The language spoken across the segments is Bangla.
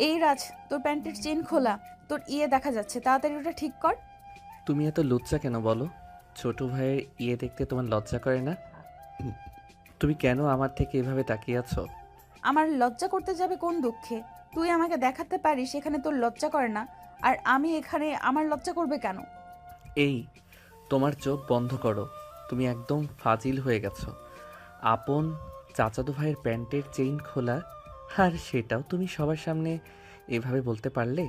এই রাজ, তোর প্যান্টের চেন খোলা, তোর দেখা যাচ্ছে, তাড়াতাড়ি ওটা ঠিক কর। তুমি এত লজ্জা কেন বলো? ছোট ভাইয়ের দেখতে তোমার লজ্জা করে না? উম, তুমি কেন আমার থেকে এভাবে তাকিয়ে আছো? আমার লজ্জা করতে যাবে কোন দুঃখে? তুই আমাকে দেখাতে পারিস এখানে তোর লজ্জা করে না, আর আমি এখানে আমার লজ্জা করবে কেন? এই, তোমার চোখ বন্ধ করো। তুমি একদম ফাজিল হয়ে গেছো। আপন চাচাতো ভাইয়ের প্যান্টের চেইন খোলা, আর সেটাও তুমি সবার সামনে এভাবে বলতে পারলে?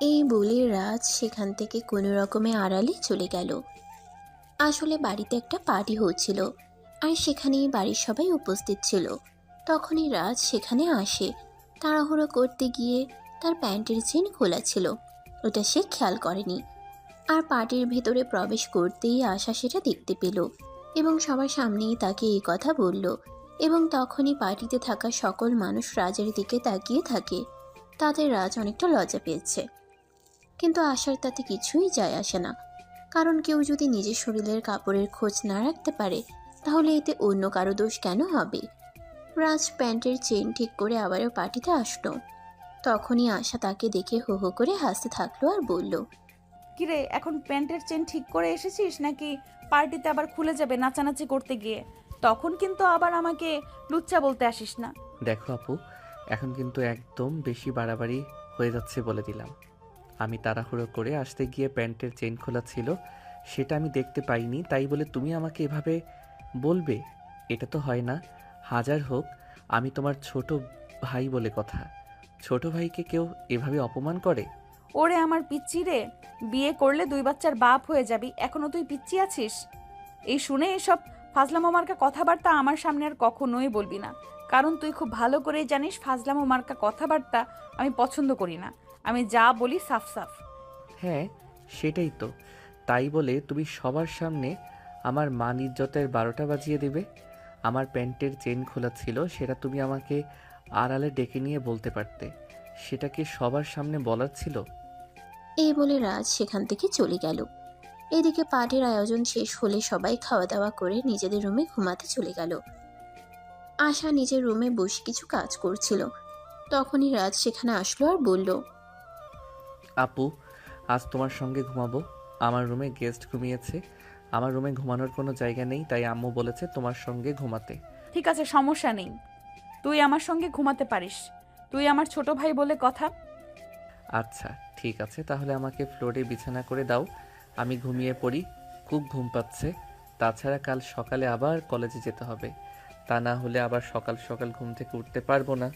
এই বলে রাজ সেখান থেকে কোনো রকমে আড়ালে চলে গেল। আসলে বাড়িতে একটা পার্টি হচ্ছিল, আর সেখানেই বাড়ির সবাই উপস্থিত ছিল। তখনই রাজ সেখানে আসে। তাড়াহুড়ো করতে গিয়ে তার প্যান্টের চেন খোলা ছিল, ওটা সে খেয়াল করেনি। আর পার্টির ভেতরে প্রবেশ করতেই আশা সেটা দেখতে পেল এবং সবার সামনেই তাকে এই কথা বলল। এবং তখনই পার্টিতে থাকা সকল মানুষ রাজের দিকে তাকিয়ে থাকে। তাতে রাজ অনেকটা লজ্জা পেয়েছে, কিন্তু আশার তাতে কিছুই যায় আসে না। কারণ কেউ যদি নিজের শরীরের কাপড়ের খোঁজ না রাখতে পারে, তাহলে এতে অন্য কারো দোষ কেন হবে? রাজ প্যান্টের চেন ঠিক করে আবারও পার্টিতে আসলো। তখনই আশা তাকে দেখে হো হো করে হাসতে থাকলো আর বলল, কিরে, এখন প্যান্টের চেন ঠিক করে এসেছিস নাকি পার্টিতে আবার খুলে যাবে নাচানাচি করতে গিয়ে? তখন কিন্তু আবার আমাকে লুচ্চা বলতে আসিস না। দেখো আপু, এখন কিন্তু একদম বেশি বাড়াবাড়ি হয়ে যাচ্ছে বলে দিলাম। আমি তাড়াহুড়ো করে আসতে গিয়ে প্যান্টের চেইন খোলা ছিল, সেটা আমি দেখতে পাইনি, তাই বলে তুমি আমাকে এভাবে বলবে? এটা তো হয় না। হাজার হোক আমি তোমার ছোট ভাই বলে কথা। ছোট ভাইকে কেউ এভাবে অপমান করে? ওরে আমার পিচ্চি রে, বিয়ে করলে 2 বাচ্চার বাপ হয়ে যাবি, এখনো তুই পিচ্চি আছিস? এই শুনে এসব ফাজলামো মার্কা কথাবার্তা আমার সামনে আর কখনোই বলবি না। কারণ তুই খুব ভালো করেই জানিস ফাজলামো মার্কা কথাবার্তা আমি পছন্দ করি না। আমি যা বলি সাফ সাফ। হ্যাঁ, সেটাই তো। তাই বলে তুমি সবার সামনে আমার মান ইজ্জতের 12টা বাজিয়ে দেবে? আমার প্যান্টের চেন খোলা ছিল, সেটা তুমি আমাকে আড়ালে ডেকে নিয়ে বলতে পারতে। সেটা কি সবার সামনে বলার ছিল? এই বলে রাজ সেখান থেকে চলে গেল। এদিকে পার্টির আয়োজন শেষ হলে সবাই খাওয়া দাওয়া করে নিজেদের রুমে ঘুমাতে চলে গেল। আশা নিজের রুমে বসে কিছু কাজ করছিল। তখনই রাজ সেখানে আসলো আর বলল, আপু, আজ তোমার সঙ্গে ঘুমাবো। আমার রুমে গেস্ট ঘুমিয়েছে। আমার রুমে ঘুমানোর কোনো জায়গা নেই, তাই আম্মু বলেছে তোমার সঙ্গে ঘুমাতে। ঠিক আছে, সমস্যা নেই, তুই আমার সঙ্গে ঘুমাতে পারিস। তুই আমার ছোট ভাই বলে কথা। আচ্ছা, ঠিক আছে, তাহলে আমাকে ফ্লোরে বিছানা করে দাও, আমি ঘুমিয়ে পড়ি। খুব ঘুম পাচ্ছে। তাছাড়া কাল সকালে আবার কলেজে যেতে হবে। তা না হলে আবার সকাল সকাল ঘুম থেকে উঠতে পারবো না।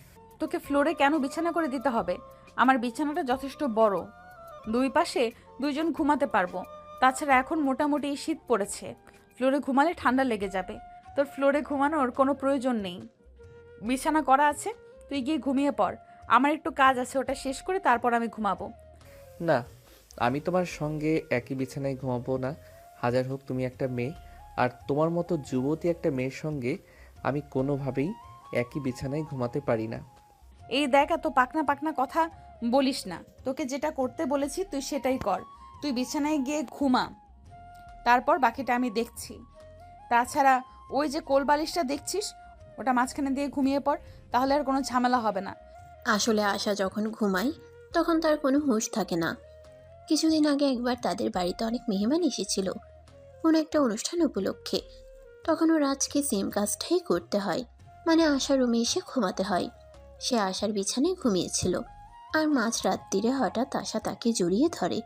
তোকে ফ্লোরে কেন বিছানা করে দিতে হবে? আমার বিছানাটা যথেষ্ট বড়, 2 পাশে 2 জন ঘুমাতে পারবো। তাছাড়া এখন মোটামুটি শীত পড়েছে, ফ্লোরে ঘুমালে ঠান্ডা লেগে যাবে। তোর ফ্লোরে ঘুমানোর কোনো প্রয়োজন নেই, বিছানা করা আছে, তুই গিয়ে ঘুমিয়ে পড়। আমার একটু কাজ আছে, ওটা শেষ করে তারপর আমি ঘুমাবো। না, আমি তোমার সঙ্গে একই বিছানায় ঘুমাবো না। হাজার হোক তুমি একটা মেয়ে, আর তোমার মতো যুবতী একটা মেয়ের সঙ্গে আমি কোনোভাবেই একই বিছানায় ঘুমাতে পারি না। এই দেখ, এত পাকনা পাকনা কথা বলিস না। তোকে যেটা করতে বলেছি তুই সেটাই কর। তুই বিছানায় গিয়ে ঘুমা, তারপর বাকিটা আমি দেখছি। তাছাড়া ওই যে কোল বালিশটা দেখছিস, ওটা মাঝখানে দিয়ে ঘুমিয়ে পড়, তাহলে আর কোনো ঝামেলা হবে না। আসলে আশা যখন ঘুমায় তখন তার কোনো হুঁশ থাকে না। কিছুদিন আগে একবার তাদের বাড়িতে অনেক মেহমান এসেছিল, কোনো একটা অনুষ্ঠান উপলক্ষে। তখনও রাজকে সেম কাজটাই করতে হয়, মানে আশার রুমে এসে ঘুমাতে হয়। সে আশার বিছানায় ঘুমিয়েছিল, আর মাঝ রাত্রিরে হঠাৎ আশা তাকে জড়িয়ে ধরে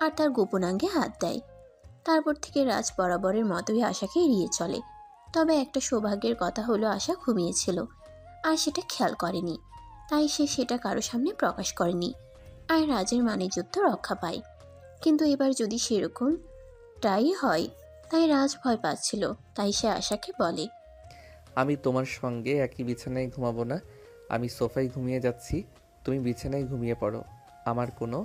আর তার গোপনাঙ্গে হাত দেয়। তারপর থেকে রাজ বরাবরের মতোই আশাকে এড়িয়ে চলে। তবে একটা সৌভাগ্যের কথা হলো, আশা ঘুমিয়েছিল আর সেটা খেয়াল করেনি, তাই সে সেটা কারো সামনে প্রকাশ করেনি, আর রাজের মানিজ্যত্ব রক্ষা পায়। কিন্তু এবার যদি সেরকমটাই হয়, তাই রাজ ভয় পাচ্ছিল। তাই সে আশাকে বলে, আমি তোমার সঙ্গে একই বিছানায় ঘুমাবো না। আমি সোফায় ঘুমিয়ে যাচ্ছি, তুমি বিছানায় ঘুমিয়ে পড়ো। আমার কোনো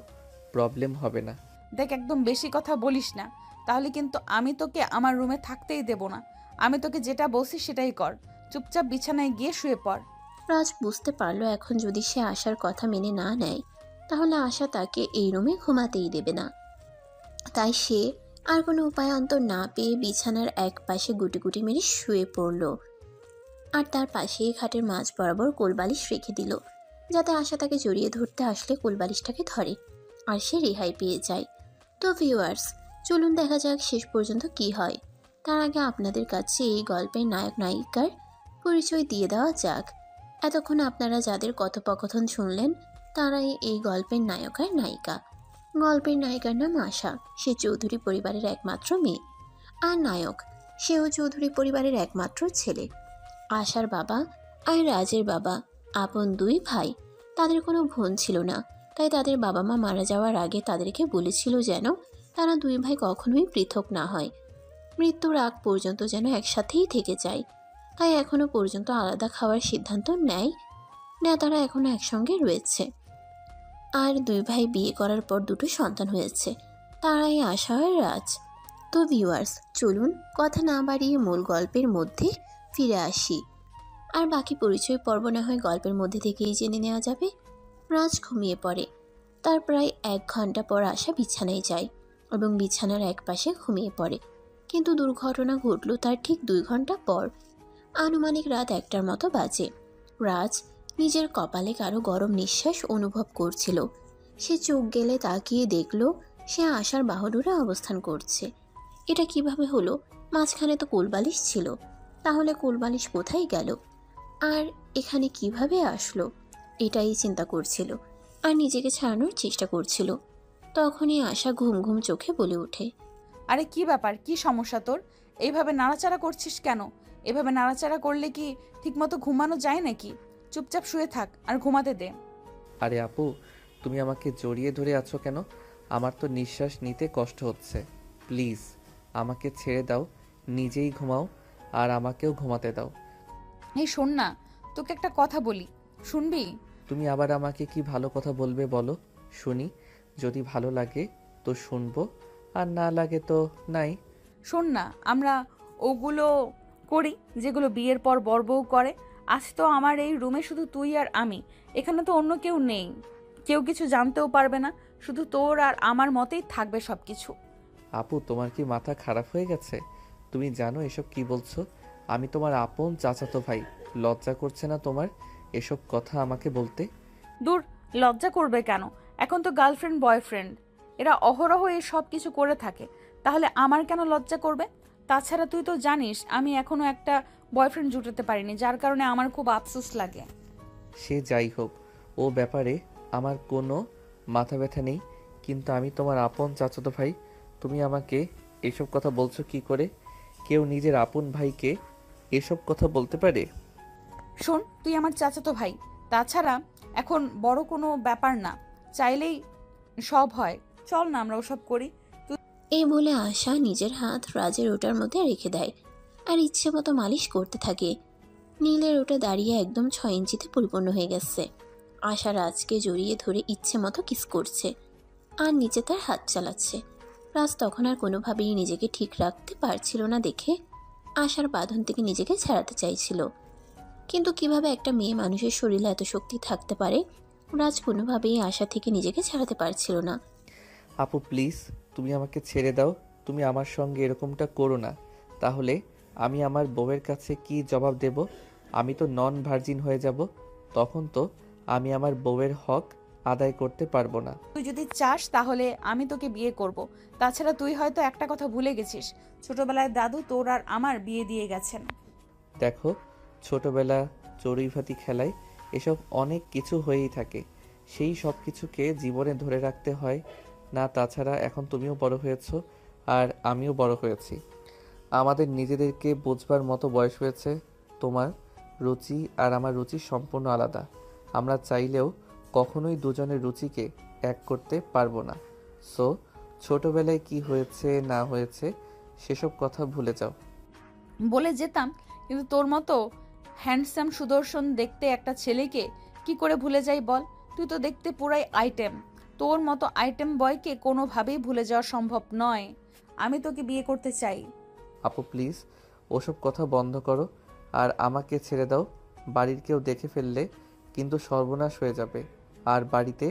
প্রবলেম হবে না। দেখ, একদম বেশি কথা বলিস না, তাহলে কিন্তু আমি তোকে আমার রুমে থাকতেই দেব না। আমি তোকে যেটা বলছি সেটাই কর, চুপচাপ বিছানায় গিয়ে শুয়ে পড়। রাজ বুঝতে পারলো এখন যদি সে আশার কথা মেনে না নেয়, তাহলে আশা তাকে এই রুমে ঘুমাতেই দেবে না। তাই সে আর কোনো উপায়ান্তর না পেয়ে বিছানার এক পাশে গুটি গুটি মেরে শুয়ে পড়ল, আর তার পাশেই খাটের মাঝ বরাবর কোলবালিশ রেখে দিল। যাতে আশা তাকে জড়িয়ে ধরতে আসলে কোলবালিশটাকে ধরে আর সে রেহাই পেয়ে যায়। তো ভিউয়ার্স, চলুন দেখা যাক শেষ পর্যন্ত কি হয়। তার আগে আপনাদের কাছে এই গল্পের নায়ক নায়িকার পরিচয় দিয়ে দেওয়া যাক। এতক্ষণ আপনারা যাদের কথোপকথন শুনলেন তারাই এই গল্পের নায়ক আর নায়িকা। গল্পের নায়িকার নাম আশা, সে চৌধুরী পরিবারের একমাত্র মেয়ে। আর নায়ক, সেও চৌধুরী পরিবারের একমাত্র ছেলে। আশার বাবা আর রাজের বাবা আপন দুই ভাই। তাদের কোনো বোন ছিল না, তাই তাদের বাবা মা মারা যাওয়ার আগে তাদেরকে বলেছিল যেন তারা দুই ভাই কখনোই পৃথক না হয়, মৃত্যুর আগ পর্যন্ত যেন একসাথেই থেকে যায়। তাই এখনো পর্যন্ত আলাদা খাওয়ার সিদ্ধান্ত নেয় না, তারা এখনো একসঙ্গে রয়েছে। আর দুই ভাই বিয়ে করার পর দুটো সন্তান হয়েছে, তারাই আশা আর রাজ। তো ভিউয়ার্স, চলুন কথা না বাড়িয়ে মূল গল্পের মধ্যে ফিরে আসি। আর বাকি পরিচয় পর্ব না হয় গল্পের মধ্যে থেকেই জেনে নেওয়া যাবে। রাজ ঘুমিয়ে পড়ে। তার প্রায় 1 ঘন্টা পর আশা বিছানায় যায় এবং বিছানার এক পাশে ঘুমিয়ে পড়ে। কিন্তু দুর্ঘটনা ঘটল তার ঠিক 2 ঘন্টা পর। আনুমানিক রাত 1টার মতো বাজে। রাজ নিজের কপালে কারো গরম নিঃশ্বাস অনুভব করছিল। সে চোখ গেলে তাকিয়ে দেখল সে আশার বাহুডোরে অবস্থান করছে। এটা কিভাবে হলো? মাঝখানে তো কোলবালিশ ছিল, তাহলে কোলবালিশ কোথায় গেল আর এখানে কিভাবে আসলো? এটাই চিন্তা করছিল আর নিজেকে ছাড়ানোর চেষ্টা করছিল। তখনই আশা ঘুম ঘুম চোখে বলে ওঠে, আরে কি ব্যাপার, কি সমস্যা তোর? এইভাবে নাড়াচাড়া করছিস কেন? এভাবে নাড়াচাড়া করলে কি ঠিকমতো ঘুমানো যায় নাকি? চুপচাপ শুয়ে থাক আর ঘুমাতে দে। আরে আপু, তুমি আমাকে জড়িয়ে ধরে আছো কেন? আমার তো নিঃশ্বাস নিতে কষ্ট হচ্ছে। প্লিজ আমাকে ছেড়ে দাও, নিজেই ঘুমাও আর আমাকেও ঘুমাতে দাও। এই শোন না, তোকে একটা কথা বলি, শুনবি? তুমি আবার আমাকে কি ভালো কথা বলবে বলো, শুনি। যদি ভালো লাগে তো শুনবো, আর না লাগে তো নাই। শোন না, আমরা ওগুলো করি যেগুলো বিয়ের পর বর বউ করে। আজ তো আমার এই রুমে শুধু তুই আর আমি, এখানে তো অন্য কেউ নেই। কেউ কিছু জানতেও পারবে না, শুধু তোর আর আমার মতেই থাকবে সব কিছু। আপু, তোমার কি মাথা খারাপ হয়ে গেছে? তুমি জানো এসব কি বলছো? আমি তোমার আপন চাচাতো ভাই। লজ্জা করছে না তোমার এসব কথা আমাকে বলতে? দূর, লজ্জা করবে কেন? এখন তো গার্লফ্রেন্ড বয়ফ্রেন্ড, এরা অহরহ এই সব কিছু করে থাকে, তাহলে আমার কেন লজ্জা করবে? তাছাড়া তুই তো জানিস আমি এখনো একটা বয়ফ্রেন্ড জুটাতে পারিনি, যার কারণে আমার খুব আফসোস লাগে। সে যাই হোক, ও ব্যাপারে আমার কোনো মাথা ব্যথা নেই, কিন্তু আমি তোমার আপন চাচাতো ভাই। তুমি আমাকে এসব কথা বলছো কি করে? কেউ নিজের আপন ভাইকে এসব কথা বলতে পারে? শোন, তুই আমার চাচাতো ভাই, তাছাড়া এখন বড় কোনো ব্যাপার না, চাইলেই সব হয়। চল না আমরা ওসব করি। এই বলে আশা নিজের হাত রাজের ওটার মধ্যে রেখে দেয় আর ইচ্ছে মতো মালিশ করতে থাকে। নীলের ওটা দাঁড়িয়ে একদম 6 ইঞ্চিতে পরিপূর্ণ হয়ে গেছে। আশা রাজকে জড়িয়ে ধরে ইচ্ছে মতো কিস করছে আর নিচে তার হাত চালাচ্ছে। রাজ তখন আর কোনোভাবেই নিজেকে ঠিক রাখতে পারছিল না দেখে আশার বাঁধন থেকে নিজেকে ছাড়াতে চাইছিল। কিন্তু কিভাবে একটা মেয়ে মানুষের শরীরে এত শক্তি থাকতে পারে, রাজ কোনোভাবেই আশা থেকে নিজেকে ছাড়াতে পারছিল না। আপু প্লিজ, তুমি আমাকে ছেড়ে দাও। তুমি আমার সঙ্গে এরকমটা করো না, তাহলে আমি আমার বউয়ের কাছে কি জবাব দেব? আমি তো নন ভার্জিন হয়ে যাব, তখন তো আমি আমার বউয়ের হক আদায় করতে পারবো না। তুই যদি চাস তাহলে আমি তোকে বিয়ে করব। তাছাড়া তুই হয়তো একটা কথা ভুলে গেছিস, ছোটবেলায় দাদু তোর আর আমার বিয়ে দিয়ে গেছেন। দেখো, ছোটবেলা চড়ুইভাতি খেলায় এসব অনেক কিছু হয়েই থাকে, সেই সব কিছুকে জীবনে ধরে রাখতে হয় না। তাছাড়া এখন তুমিও বড় হয়েছো আর আমিও বড় হয়েছি, আমাদের নিজেদেরকে বুঝবার মতো বয়স হয়েছে। তোমার রুচি আর আমার রুচি সম্পূর্ণ আলাদা। আমরা চাইলেও কখনোই দুজনের রুচিকে এক করতে পারবো না। সো ছোটবেলায় কি হয়েছে না হয়েছে সেসব কথা ভুলে যাও। বলে যেতাম, কিন্তু তোর মতো হ্যান্ডসাম সুদর্শন দেখতে একটা ছেলেকে কি করে ভুলে যাই বল? তুই তো দেখতে পুরাই আইটেম, তোর মতো আইটেম বয়কে কোনোভাবেই ভুলে যাওয়া সম্ভব নয়। আমি তোকে বিয়ে করতে চাই। আপু প্লিজ, ওসব কথা বন্ধ করো আর আমাকে ছেড়ে দাও। বাড়ির কেউ দেখে ফেললে কিন্তু সর্বনাশ হয়ে যাবে, আর বাড়িতে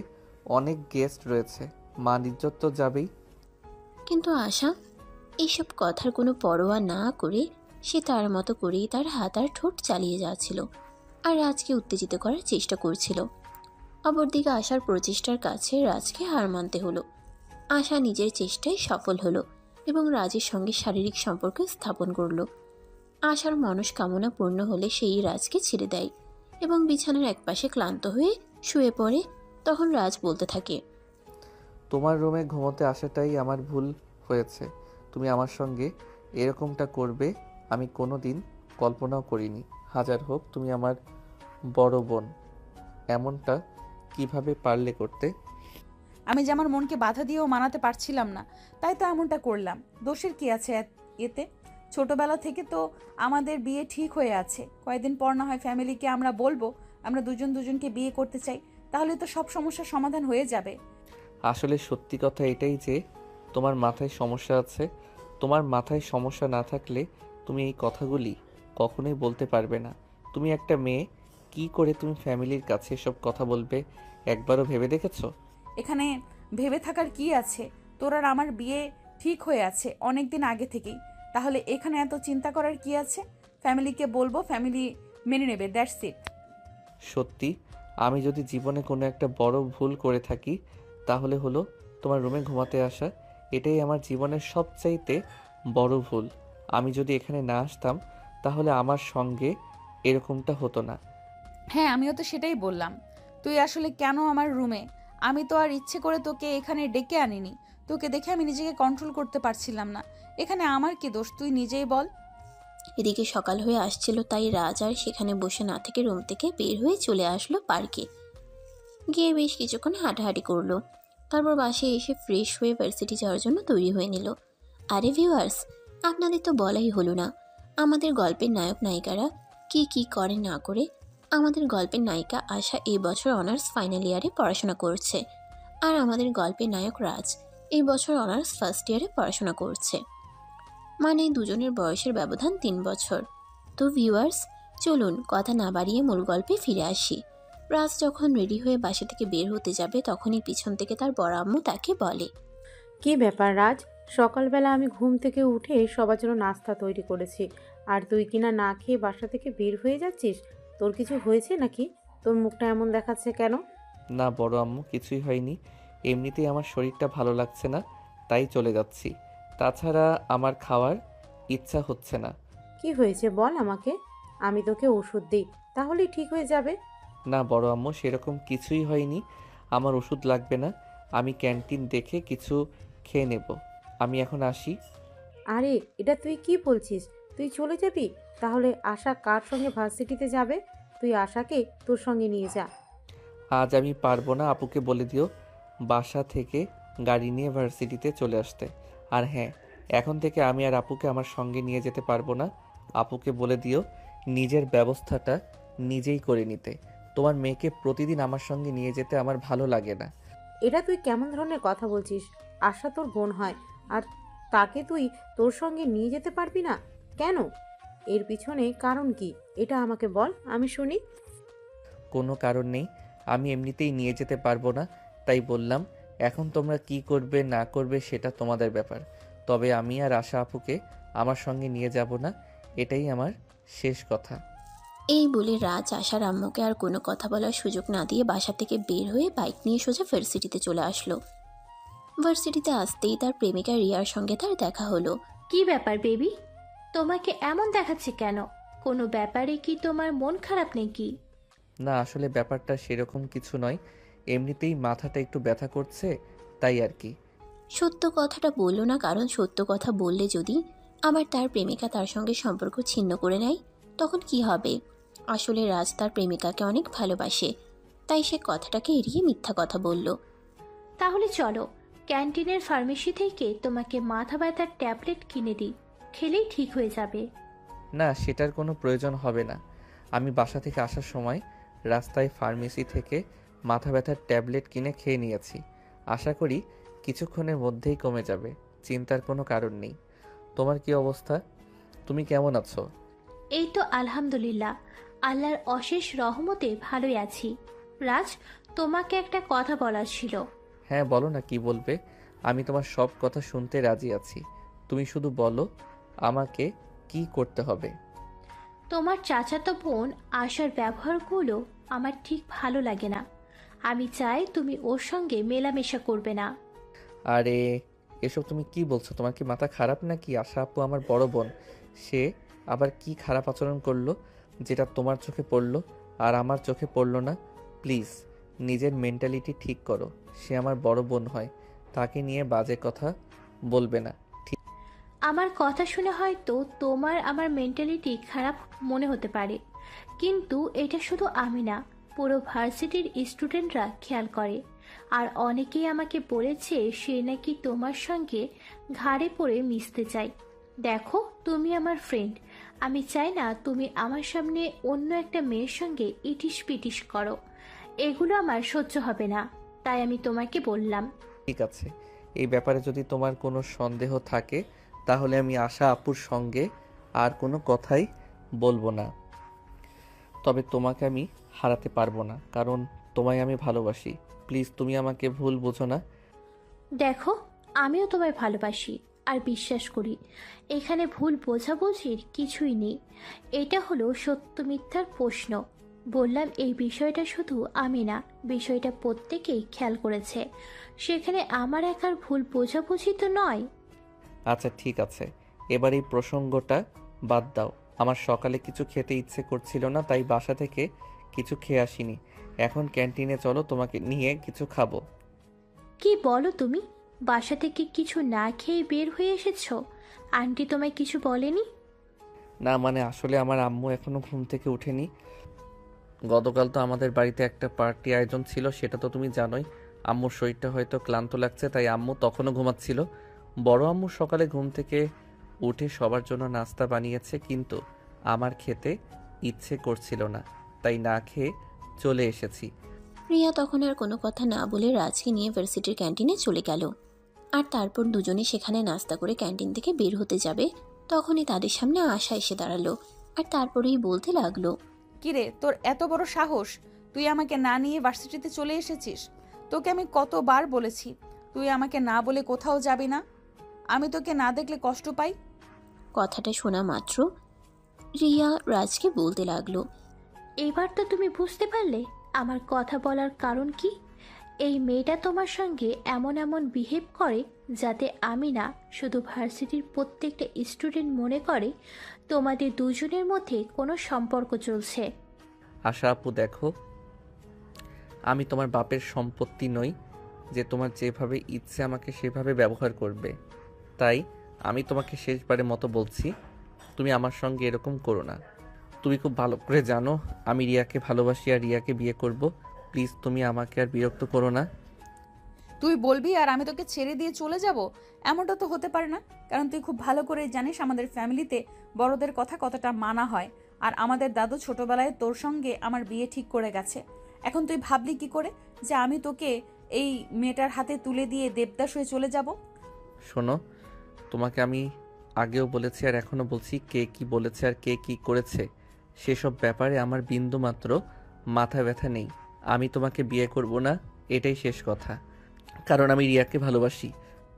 অনেক গেস্ট রয়েছে, মান ইজ্জত তো যাবেই। কিন্তু আশা এইসব কথার কোনো পরোয়া না করে সে তার মতো করেই তার হাত আর ঠোঁট চালিয়ে যাচ্ছিল আর রাজকে উত্তেজিত করার চেষ্টা করছিল। অপরদিকে আশার প্রচেষ্টার কাছে রাজকে হার মানতে হলো। আশা নিজের চেষ্টায় সফল হলো এবং রাজের সঙ্গে শারীরিক সম্পর্ক স্থাপন করলো। আশার মনস্কামনা পূর্ণ হলে সেই রাজকে ছেড়ে দেয় এবং বিছানার একপাশে ক্লান্ত হয়ে শুয়ে পড়ে। তখন রাজ বলতে থাকে, তোমার রুমে ঘুমোতে আসাটাই আমার ভুল হয়েছে। তুমি আমার সঙ্গে এরকমটা করবে আমি কোনো দিন কল্পনাও করিনি। হাজার হোক তুমি আমার বড় বোন, এমনটা কিভাবে পারলে করতে? আমি যে আমার মনকে বাধা দিয়েও মানাতে পারছিলাম না, তাই তো এমনটা করলাম। দোষের কি আছে এতে? ছোটবেলা থেকে তো আমাদের বিয়ে ঠিক হয়ে আছে। কয়েকদিন পর না হয় ফ্যামিলিকে আমরা বলবো আমরা দুজন দুজনকে বিয়ে করতে চাই, তাহলে তো সব সমস্যার সমাধান হয়ে যাবে। আসলে সত্যি কথা এটাই যে তোমার মাথায় সমস্যা আছে। তোমার মাথায় সমস্যা না থাকলে তুমি এই কথাগুলি কখনোই বলতে পারবে না। তুমি একটা মেয়ে, কি করে তুমি ফ্যামিলির কাছে এসব কথা বলবে একবারও ভেবে দেখেছো? এখানে ভেবে থাকার কি আছে? তোর আর আমার বিয়ে ঠিক হয়ে আছে অনেক দিন আগে থেকেই, তাহলে এখানে এত চিন্তা করার কি আছে? ফ্যামিলিকে বলবো, ফ্যামিলি মেনে নেবে, দ্যাটস ইট। সত্যি আমি যদি জীবনে কোনো একটা বড় ভুল করে থাকি তাহলে হলো তোমার রুমে ঘুমাতে আসা। এটাই আমার জীবনের সবচাইতে বড় ভুল। আমি যদি এখানে না আসতাম তাহলে আমার সঙ্গে এরকমটা হতো না। হ্যাঁ, আমিও তো সেটাই বললাম। তুই আসলে কেন আমার রুমে? আমি তো আর ইচ্ছে করে তোকে এখানে ডেকে আনিনি। তোকে দেখে আমি নিজেকে কন্ট্রোল করতে পারছিলাম না। এখানে আমার কি দোষ তুই নিজেই বল। এদিকে সকাল হয়ে আসছিল, তাই রাজ আর সেখানে বসে না থেকে রুম থেকে বের হয়ে চলে আসলো পার্কে। গিয়ে বেশ কিছুক্ষণ হাঁটাহাঁটি করলো। তারপর বাসায় এসে ফ্রেশ হয়ে ভার্সিটি যাওয়ার জন্য তৈরি হয়ে নিল। আরে ভিউয়ার্স, আপনাদের তো বলাই হলো না আমাদের গল্পের নায়ক নায়িকারা কি কি করে না করে। আমাদের গল্পের নায়িকা আশা এই বছর অনার্স ফাইনাল ইয়ারে পড়াশোনা করছে, আর আমাদের গল্পের নায়ক রাজ এই বছর অনার্স ফার্স্ট ইয়ারে পড়াশোনা করছে। মানে দুজনের বয়সের ব্যবধান 3 বছর। তো ভিউয়ার্স, চলুন কথা না বাড়িয়ে মূল গল্পে ফিরে আসি। রাজ যখন রেডি হয়ে বাসা থেকে বের হতে যাবে তখনই পিছন থেকে তার বড় আম্মু তাকে বলে, কি ব্যাপার রাজ? সকালবেলা আমি ঘুম থেকে উঠে সবার জন্য নাস্তা তৈরি করেছি, আর তুই কিনা না খেয়ে বাসা থেকে বের হয়ে যাচ্ছিস? তোর কিছু হয়েছে নাকি? তোর মুখটা এমন দেখাচ্ছে কেন? না বড় আম্মু, কিছুই হয়নি। এমনিতেই আমার শরীরটা ভালো লাগছে না, তাই চলে যাচ্ছি। তাছাড়া আমার খাওয়ার ইচ্ছা হচ্ছে না। কি হয়েছে বল আমাকে, আমি তোকে ওষুধ দিই, তাহলেই ঠিক হয়ে যাবে। না বড় আম্মু, সেরকম কিছুই হয়নি। আমার ওষুধ লাগবে না। আমি ক্যান্টিন দেখে কিছু খেয়ে নেব। আমি এখন আসি। আরে এটা তুই কি বলছিস? তুই চলে যাবি? তাহলে আশা কার সঙ্গে ভার্সিটিতে যাবে? তুই আশাকে তোর সঙ্গে নিয়ে যা। আজ আমি পারবো না। আপুকে বলে দিও বাসা থেকে গাড়ি নিয়ে ভার্সিটিতে চলে আসতে। আর হ্যাঁ, এখন থেকে আমি আর আপুকে আমার সঙ্গে নিয়ে যেতে পারবো না। আপুকে বলে দিও নিজের ব্যবস্থাটা নিজেই করে নিতে। তোমার মেয়েকে প্রতিদিন আমার সঙ্গে নিয়ে যেতে আমার ভালো লাগে না। এটা তুই কেমন ধরনের কথা বলছিস? আশা তোর বোন হয়, আর তাকে তুই তোর সঙ্গে নিয়ে যেতে পারবি না কেন? এর পিছনে কারণ কি এটা আমাকে বল, আমি শুনি। কোনো কারণ নেই, আমি এমনিতেই নিয়ে যেতে পারবো না, তাই বললাম। এখন তোমরা কি করবে না করবে সেটা তোমাদের ব্যাপার, তবে আমি আর আশা আপুকে আমার সঙ্গে নিয়ে যাব না। এটাই আমার শেষ কথা। এই বলে রাজ আশার আম্মুকে আর কোনো কথা বলার সুযোগ না দিয়ে বাসা থেকে বের হয়ে বাইক নিয়ে সোজা ভার্সিটিতে চলে আসলো। ভার্সিটিতে আসতেই তার প্রেমিকা রিয়ার সঙ্গে তার দেখা হলো। কি ব্যাপার বেবি, তোমাকে এমন দেখাচ্ছে কেন? কোনো ব্যাপারে কি তোমার মন খারাপ নাকি? না আসলে ব্যাপারটা সেরকম কিছু নয়, এমনিতেই মাথাটা একটু ব্যথা করছে, তাই আর কি। সত্য কথাটা বলল না, কারণ সত্য কথা বললে যদি আবার তার প্রেমিকা তার সঙ্গে সম্পর্ক ছিন্ন করে নেয় তখন কি হবে? আসলে রাজ তার প্রেমিকাকে অনেক ভালোবাসে, তাই সে কথাটাকে এড়িয়ে মিথ্যা কথা বলল। তাহলে চলো ক্যান্টিনের ফার্মেসি থেকে তোমাকে মাথা ব্যথার ট্যাবলেট কিনে দিই, খেলেই ঠিক হয়ে যাবে। না, সেটার কোনো প্রয়োজন হবে না। আমি বাসা থেকে আসার সময় রাস্তায় ফার্মেসি থেকে মাথা ব্যথার ট্যাবলেট কিনে খেয়ে নিয়েছি। আশা করি কিছুক্ষণের মধ্যেই কমে যাবে, চিন্তার কোনো কারণ নেই। তোমার কি অবস্থা? তুমি কেমন আছো? এই তো আলহামদুলিল্লাহ, আল্লাহর অশেষ রহমতে ভালোই আছি। রাজ, তোমাকে একটা কথা বলার ছিল। হ্যাঁ বলো না, কি বলবে? আমি তোমার সব কথা শুনতে রাজি আছি। তুমি শুধু বলো আমাকে কি করতে হবে। তোমার চাচাতো বোন আশার ব্যবহারগুলো আমার ঠিক ভালো লাগে না। আমি চাই তুমি ওর সঙ্গে মেলামেশা করবে না। আরে এসব তুমি কি বলছো? তোমার কি মাথা খারাপ নাকি? আশা আপু আমার বড় বোন, সে আবার কি খারাপ আচরণ করলো যেটা তোমার চোখে পড়লো আর আমার চোখে পড়লো না? প্লিজ নিজের মেন্টালিটি ঠিক করো। সে আমার বড় বোন হয়, তাকে নিয়ে বাজে কথা বলবে না। আমার কথা শুনে হয়তো তোমার আমার মেন্টালিটি খারাপ মনে হতে পারে, কিন্তু এটা শুধু আমি না, পুরো ভার্সিটির স্টুডেন্টরা খেয়াল করে। আর অনেকেই আমাকে বলেছে সে নাকি তোমার সঙ্গে ঘাড়ে পড়ে মিশতে চায়। দেখো, তুমি আমার ফ্রেন্ড, আমি চাই না তুমি আমার সামনে অন্য একটা মেয়ের সঙ্গে ইটিস পিটিস করো। এগুলো আমার সহ্য হবে না, তাই আমি তোমাকে বললাম। ঠিক আছে, এই ব্যাপারে যদি তোমার কোনো সন্দেহ থাকে তাহলে আমি আশা আপুর সঙ্গে আর কোনো কথাই বলবো না। তবে তোমাকে আমি হারাতে পারবো না, কারণ তোমায় আমি ভালোবাসি। প্লিজ তুমি আমাকে ভুল বোঝো না। দেখো, আমিও তোমায় ভালোবাসি আর বিশ্বাস করি। এখানে ভুল বোঝাবুঝির কিছুই নেই। এটা হলো সত্য মিথ্যার প্রশ্ন। বললাম এই বিষয়টা শুধু আমি না, বিষয়টা প্রত্যেকেই খেয়াল করেছে। সেখানে আমার একার ভুল বোঝাবুঝি তো নয়। আচ্ছা ঠিক আছে, এবার এই প্রসঙ্গটা বাদ দাও। আমার সকালে কিছু খেতে ইচ্ছে করছিল না, তাই বাসা থেকে কিছু খেয়ে আসিনি। এখন ক্যান্টিনে চলো, তোমাকে নিয়ে কিছু খাবো। কি বলো তুমি? বাসা থেকে কিছু না খেয়ে বের হয়ে এসেছো? আন্টি তোমায় কিছু বলেনি? না মানে আসলে আমার আম্মু এখনো ঘুম থেকে ওঠেনি। গতকাল তো আমাদের বাড়িতে একটা পার্টি আয়োজন ছিল, সেটা তো তুমি জানোই। আম্মুর শরীরটা হয়তো ক্লান্ত লাগছে, তাই আম্মু তখনও ঘুমাচ্ছিল। বড় আম্মু সকালে ঘুম থেকে উঠে সবার জন্য নাস্তা বানিয়েছে, কিন্তু আমার খেতে ইচ্ছে করছিল না, তাই না খেয়ে চলে এসেছি। রিয়া তখন আর কোনো কথা না বলে রাজকে নিয়ে ভার্সিটির ক্যান্টিনে চলে গেল। আর তারপর দুজনে সেখানে নাস্তা করে ক্যান্টিন থেকে বের হতে যাবে, তখনই তাদের সামনে আশা এসে দাঁড়ালো। আর তারপরেই বলতে লাগলো, কিরে, তোর এত বড় সাহস? তুই আমাকে না নিয়ে ভার্সিটিতে চলে এসেছিস। তোকে আমি কতবার বলেছি তুই আমাকে না বলে কোথাও যাবি না। আমি তোকে না দেখলে কষ্ট পাই। কথাটা শোনা মাত্র রিয়া রাজকে বলতে লাগলো, এবার তো তুমি বুঝতে পারলে আমার কথা বলার কারণ কি। এই মেয়েটা তোমার সঙ্গে এমন এমন বিহেভ করে যাতে আমি না, শুধু ভার্সিটির প্রত্যেকটা স্টুডেন্ট মনে করে তোমাদের দুজনের মধ্যে কোনো সম্পর্ক চলছে। আশা আপু দেখো, আমি তোমার বাপের সম্পত্তি নই যে তোমার যেভাবে ইচ্ছে আমাকে সেভাবে ব্যবহার করবে। তাই আমি তোমাকে শেষবারের মতো বলছি, তুমি আমার সঙ্গে এরকম করো না। তুমি খুব ভালো করে জানো আমি রিয়াকে ভালোবাসি আর রিয়াকে বিয়ে করব। প্লিজ তুমি আমাকে আর বিরক্ত করো না। তুই বলবি আর আমি তোকে ছেড়ে দিয়ে চলে যাব? এমনটা তো হতে পারে না, কারণ তুই খুব ভালো করে জানিস আমাদের ফ্যামিলিতে বড়দের কথা কতটা মানা হয়। আর আমাদের দাদু ছোটবেলায় তোর সঙ্গে আমার বিয়ে ঠিক করে গেছে। এখন তুই ভাবলি কি করে যে আমি তোকে এই মেয়েটার হাতে তুলে দিয়ে দেবদাস হয়ে চলে যাব? শোনো, তোমাকে আমি আগেও বলেছি আর এখনও বলছি, কে কি বলেছে আর কে কি করেছে সেসব ব্যাপারে আমার বিন্দু মাত্র মাথা ব্যথা নেই। আমি তোমাকে বিয়ে করব না, এটাই শেষ কথা। কারণ আমি রিয়াকে ভালোবাসি,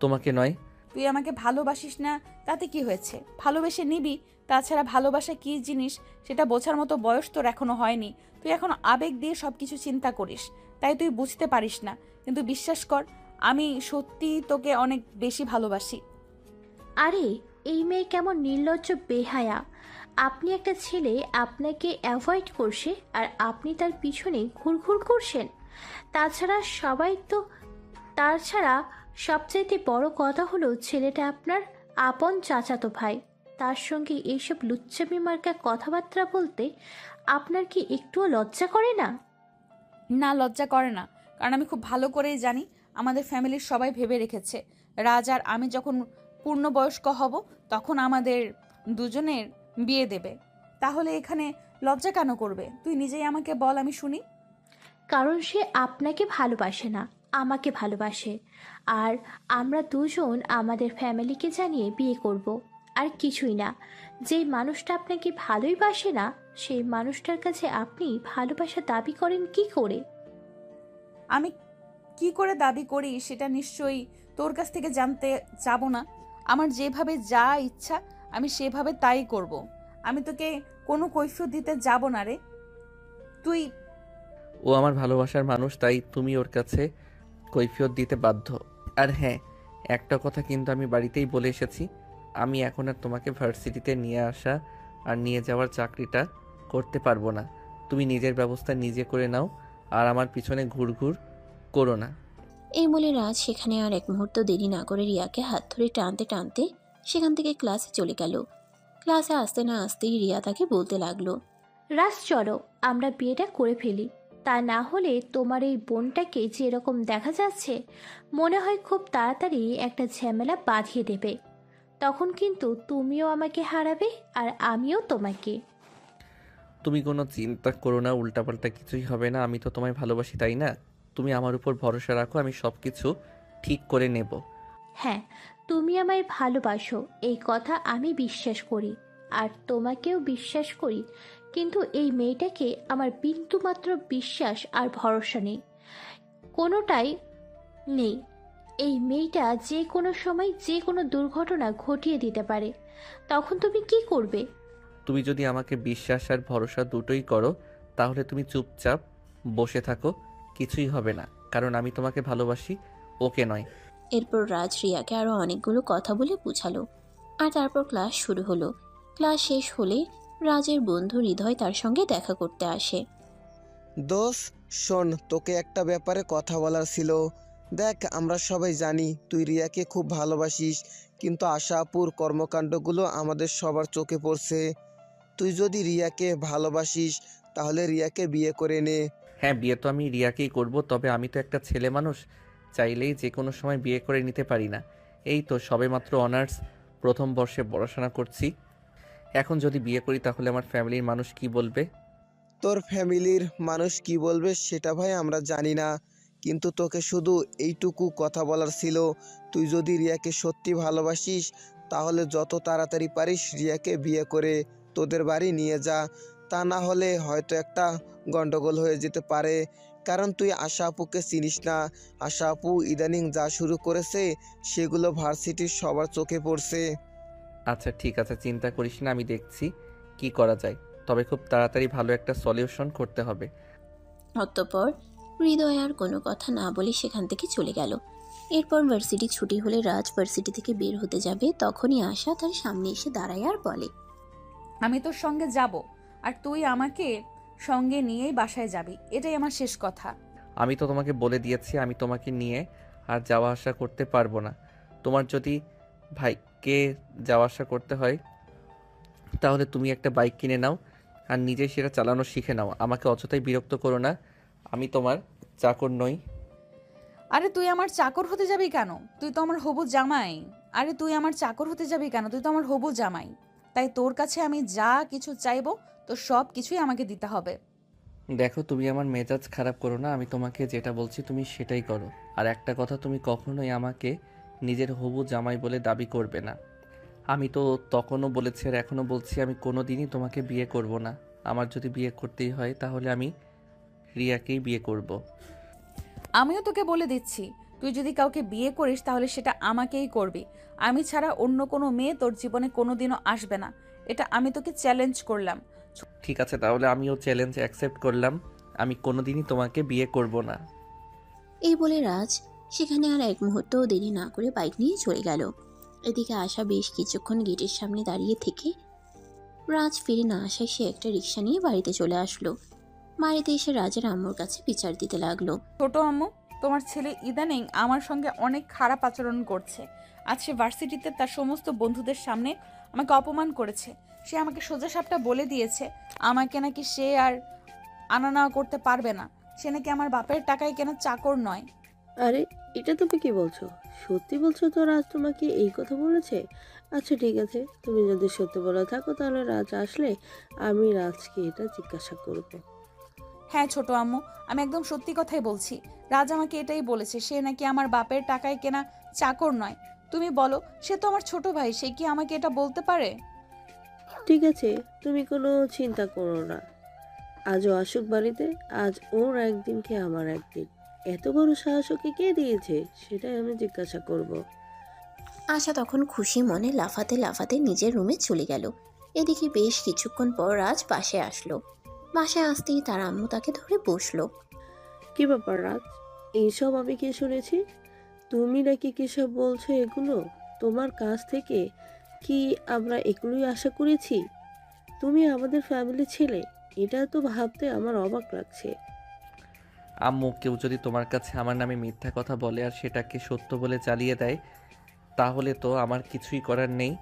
তোমাকে নয়। তুই আমাকে ভালোবাসিস না তাতে কি হয়েছে? ভালোবেসে নিবি। তাছাড়া ভালোবাসা কি জিনিস সেটা বোঝার মতো বয়স তোর এখনো হয়নি। তুই এখনো আবেগ দিয়ে সবকিছু চিন্তা করিস, তাই তুই বুঝতে পারিস না। কিন্তু বিশ্বাস কর, আমি সত্যি তোকে অনেক বেশি ভালোবাসি। আরে, এই মেয়ে কেমন নির্লজ্জ বেহায়া। আপনি একটা ছেলে আপনাকে অ্যাভয়েড করছে আর আপনি তার পিছনে ঘুরঘুর করছেন। তাছাড়া সবাই তো তাছাড়া সবচাইতে বড় কথা হলো ছেলেটা আপনার আপন চাচাতো ভাই। তার সঙ্গে এইসব লুচ্চামি মার্কা কথাবার্তা বলতে আপনার কি একটুও লজ্জা করে না? না, লজ্জা করে না, কারণ আমি খুব ভালো করেই জানি আমাদের ফ্যামিলির সবাই ভেবে রেখেছে রাজ আর আমি যখন পূর্ণবয়স্ক হব তখন আমাদের দুজনের বিয়ে দেবে। তাহলে এখানে লজ্জা কেন করবে? তুই নিজেই আমাকে বল, আমি শুনি। কারণ সে আপনাকে ভালোবাসে না, আমাকে ভালোবাসে। আর আমরা দুজন আমাদের ফ্যামিলিকে জানিয়ে বিয়ে করব। আর কিছুই না। যেই মানুষটা আপনাকে ভালোই বাসে না, সেই মানুষটার কাছে আপনি ভালোবাসা দাবি করেন কি করে? আমি কি করে দাবি করি সেটা নিশ্চয়ই তোর কাছ থেকে জানতে যাব না। আমার যেভাবে যা ইচ্ছা আমি সেভাবে তাই করব। আমি তোকে কোনো কৈফিয়ত দিতে যাব না রে। তুই ও আমার ভালোবাসার মানুষ, তাই তুমি ওর কাছে কৈফিয়ত দিতে বাধ্য। আর হ্যাঁ, একটা কথা কিন্তু আমি বাড়িতেই বলে এসেছি, আমি এখন আর তোমাকে ভার্সিটিতে নিয়ে আসা আর নিয়ে যাওয়ার চাকরিটা করতে পারবো না। তুমি নিজের ব্যবস্থা নিজে করে নাও, আর আমার পিছনে ঘুরঘুর করো না। এই বলে রাজ সেখানে আর এক মুহূর্ত দেরি না করে রিয়াকে হাত ধরে টানতে টানতে সেখান থেকে ক্লাসে চলে গেল। ক্লাসে আসতে না আসতেই রিয়া তাকে বলতে লাগলো, রাজ চলো আমরা বিয়েটা করে ফেলি, তা না হলে তোমার এই বোনটাকে যেরকম দেখা যাচ্ছে মনে হয় খুব তাড়াতাড়ি একটা ঝামেলা বাঁধিয়ে দেবে। তখন কিন্তু তুমিও আমাকে হারাবে আর আমিও তোমাকে। তুমি কোনো চিন্তা করো না, উল্টাপাল্টা কিছুই হবে না। আমি তো তোমায় ভালোবাসি, তাই না? তুমি আমার উপর ভরসা রাখো, আমি সব কিছু ঠিক করে নেব। হ্যাঁ, তুমি আমায় ভালোবাসো এই কথা আমি বিশ্বাস করি, আর তোমাকেও বিশ্বাস করি, কিন্তু এই মেয়েটাকে আমার বিন্দুমাত্র বিশ্বাস আর ভরসা নেই, কোনোটাই নেই। এই মেয়েটা যে কোনো সময় যে কোনো দুর্ঘটনা ঘটিয়ে দিতে পারে, তখন তুমি কি করবে? তুমি যদি আমাকে বিশ্বাস আর ভরসা দুটোই করো, তাহলে তুমি চুপচাপ বসে থাকো, কিছুই হবে না, কারণ আমি তোমাকে ভালোবাসি, ওকে নয়। এরপর রাজ রিয়াকে আরো অনেকগুলো কথা বলে বুঝালো। আর তারপর ক্লাস শুরু হলো। ক্লাস শেষ হলে রাজের বন্ধু হৃদয় তার সঙ্গে দেখা করতে আসে। দোষ, শোন, তোকে একটা ব্যাপারে কথা বলার ছিল। দেখ, আমরা সবাই জানি তুই রিয়াকে খুব ভালোবাসিস, কিন্তু আশা আপুর কর্মকাণ্ডগুলো আমাদের সবার চোখে পড়ছে। তুই যদি রিয়াকে ভালোবাসিস তাহলে রিয়াকে বিয়ে করে নে। হ্যাঁ, বিয়ে তো আমি রিয়াকেই করব, তবে আমি তো একটা ছেলে মানুষ, চাইলেই যে কোনো সময় বিয়ে করে নিতে পারি না। এই তো সবেমাত্র অনার্স প্রথম বর্ষে পড়াশোনা করছি। এখন যদি বিয়ে করি তাহলে আমার ফ্যামিলির মানুষ কি বলবে? তোর ফ্যামিলির মানুষ কি বলবে সেটা ভাই আমরা জানি না, কিন্তু তোকে শুধু এইটুকু কথা বলার ছিল, তুই যদি রিয়াকে সত্যি ভালোবাসিস তাহলে যত তাড়াতাড়ি পারিস রিয়াকে বিয়ে করে তোদের বাড়ি নিয়ে যা। তা না হলে হয়তো একটা গন্ডগোল হয়ে যেতে পারে, কারণ তুই আশা আপুকে চিনিস না। আশা আপু ইদানিং যা শুরু করেছে সেগুলো ভার্সিটির সবার চোখে পড়ছে। আচ্ছা ঠিক আছে, চিন্তা করিস না, আমি দেখছি কি করা যায়, তবে খুব তাড়াতাড়ি ভালো একটা সলিউশন করতে হবে। অতঃপর হৃদয় আর কোনো কথা না বলে সেখান থেকে চলে গেল। এরপর ভার্সিটি ছুটি হলে রাজ ভার্সিটি থেকে বের হতে যাবে, তখনই আশা তার সামনে এসে দাঁড়ায় আর বলে, আমি তোর সঙ্গে যাব, আর তুই আমাকে সঙ্গে নিয়েই বাসায় যাবি, এটাই আমার শেষ কথা। আমি তো তোমাকে বলে দিয়েছি আমি তোমাকে নিয়ে আর যাওয়া আসা করতে পারবো না। তোমার যদি ভাইকে যাওয়া আসা করতে হয় তাহলে তুমি একটা বাইক কিনে নাও আর নিজে সেটা চালানো শিখে নাও। আমাকে অযথাই বিরক্ত করো না, আমি তোমার চাকর নই। আরে তুই আমার চাকর হতে যাবি কেন? তুই তো আমার হবু জামাই। আরে তুই আমার চাকর হতে যাবি কেন? তুই তো আমার হবু জামাই। তাই তোর কাছে আমি যা কিছু চাইবো তো সব কিছুই আমাকে দিতে হবে। দেখো, তুমি আমার মেজাজ খারাপ করো না, আমি তোমাকে যেটা বলছি তুমি সেটাই করো। আর একটা কথা, তুমি কখনোই আমাকে নিজের হবু জামাই বলে দাবি করবে না। আমি তো তখনও বলেছি আর এখনও বলছি, আমি কোনো দিনই তোমাকে বিয়ে করব না। আমার যদি বিয়ে করতেই হয় তাহলে আমি রিয়াকেই বিয়ে করব। আমিও তোকে বলে দিচ্ছি, তুই যদি কাউকে বিয়ে করিস তাহলে সেটা আমাকেই করবি। আমি ছাড়া অন্য কোনো মেয়ে তোর জীবনে কোনোদিনও আসবে না। এটা আমি তোকে চ্যালেঞ্জ করলাম। ঠিক আছে, তাহলে আমিও চ্যালেঞ্জ অ্যাকসেপ্ট করলাম, আমি কোনোদিনই তোমাকে বিয়ে করব না। এই বলে রাজ সেখানে আর এক মুহূর্তও দেরি না করে বাইক নিয়ে চলে গেল। এদিকে আশা বেশ কিছুক্ষণ গেটের সামনে দাঁড়িয়ে থেকে রাজ ফিরে না আসায় সে একটা রিক্সা নিয়ে বাড়িতে চলে আসলো। বাড়িতে এসে রাজের আম্মুর কাছে বিচার দিতে লাগলো। ছোট আম্মু, তোমার ছেলে ইদানিং আমার সঙ্গে অনেক খারাপ আচরণ করছে। আজ সে ভার্সিটিতে তার সমস্ত বন্ধুদের সামনে আমাকে অপমান করেছে। সে আমাকে সোজাসাপটা বলে দিয়েছে আমাকে নাকি সে আর আনা নেওয়া করতে পারবে না। সে নাকি আমার বাপের টাকায় কেনা চাকর নয়। আরে, এটা তুমি কি বলছো? সত্যি বলছো তো রাজ তোমাকে এই কথা বলেছে? আচ্ছা ঠিক আছে, তুমি যদি সত্যি বলে থাকো তাহলে রাজ আসলে আমি রাজকে এটা জিজ্ঞাসা করব। হ্যাঁ ছোট আম্মু, আমি একদম সত্যি কথাই বলছি। রাজ আমাকে এটাই বলেছে সে নাকি আমার বাপের টাকায় কেনা চাকর নয়। তুমি বলো, সে তো আমার ছোট ভাই, সে কি আমাকে এটা বলতে পারে? ঠিক আছে, তুমি কোনো চিন্তা করো না। আজও আসুক বাড়িতে, আজ ওর একদিন কি আমার একদিন। এত বড় সাহস ওকে কে দিয়েছে সেটাই আমি জিজ্ঞাসা করব। আশা তখন খুশি মনে লাফাতে লাফাতে নিজের রুমে চলে গেল। এদিকে বেশ কিছুক্ষণ পর রাজ পাশে আসলো। বাসায় আসতেই তার আম্মু তাকে ধরে বসলো। কি ব্যাপার রাজ, এইসব আমি কি শুনেছি? তুমি নাকি কিসব বলছো এগুলো? তোমার কাছ থেকে কি আমরা এগুলোই আশা করেছি? তুমি আমাদের ফ্যামিলি ছেলে, এটা তো ভাবতে আমার অবাক লাগছে। আম্মু, কেউ যদি তোমার কাছে আমার নামে মিথ্যা কথা বলে আর সেটাকে সত্য বলে চালিয়ে দেয়, তাহলে তো আমার কিছুই করার নেই।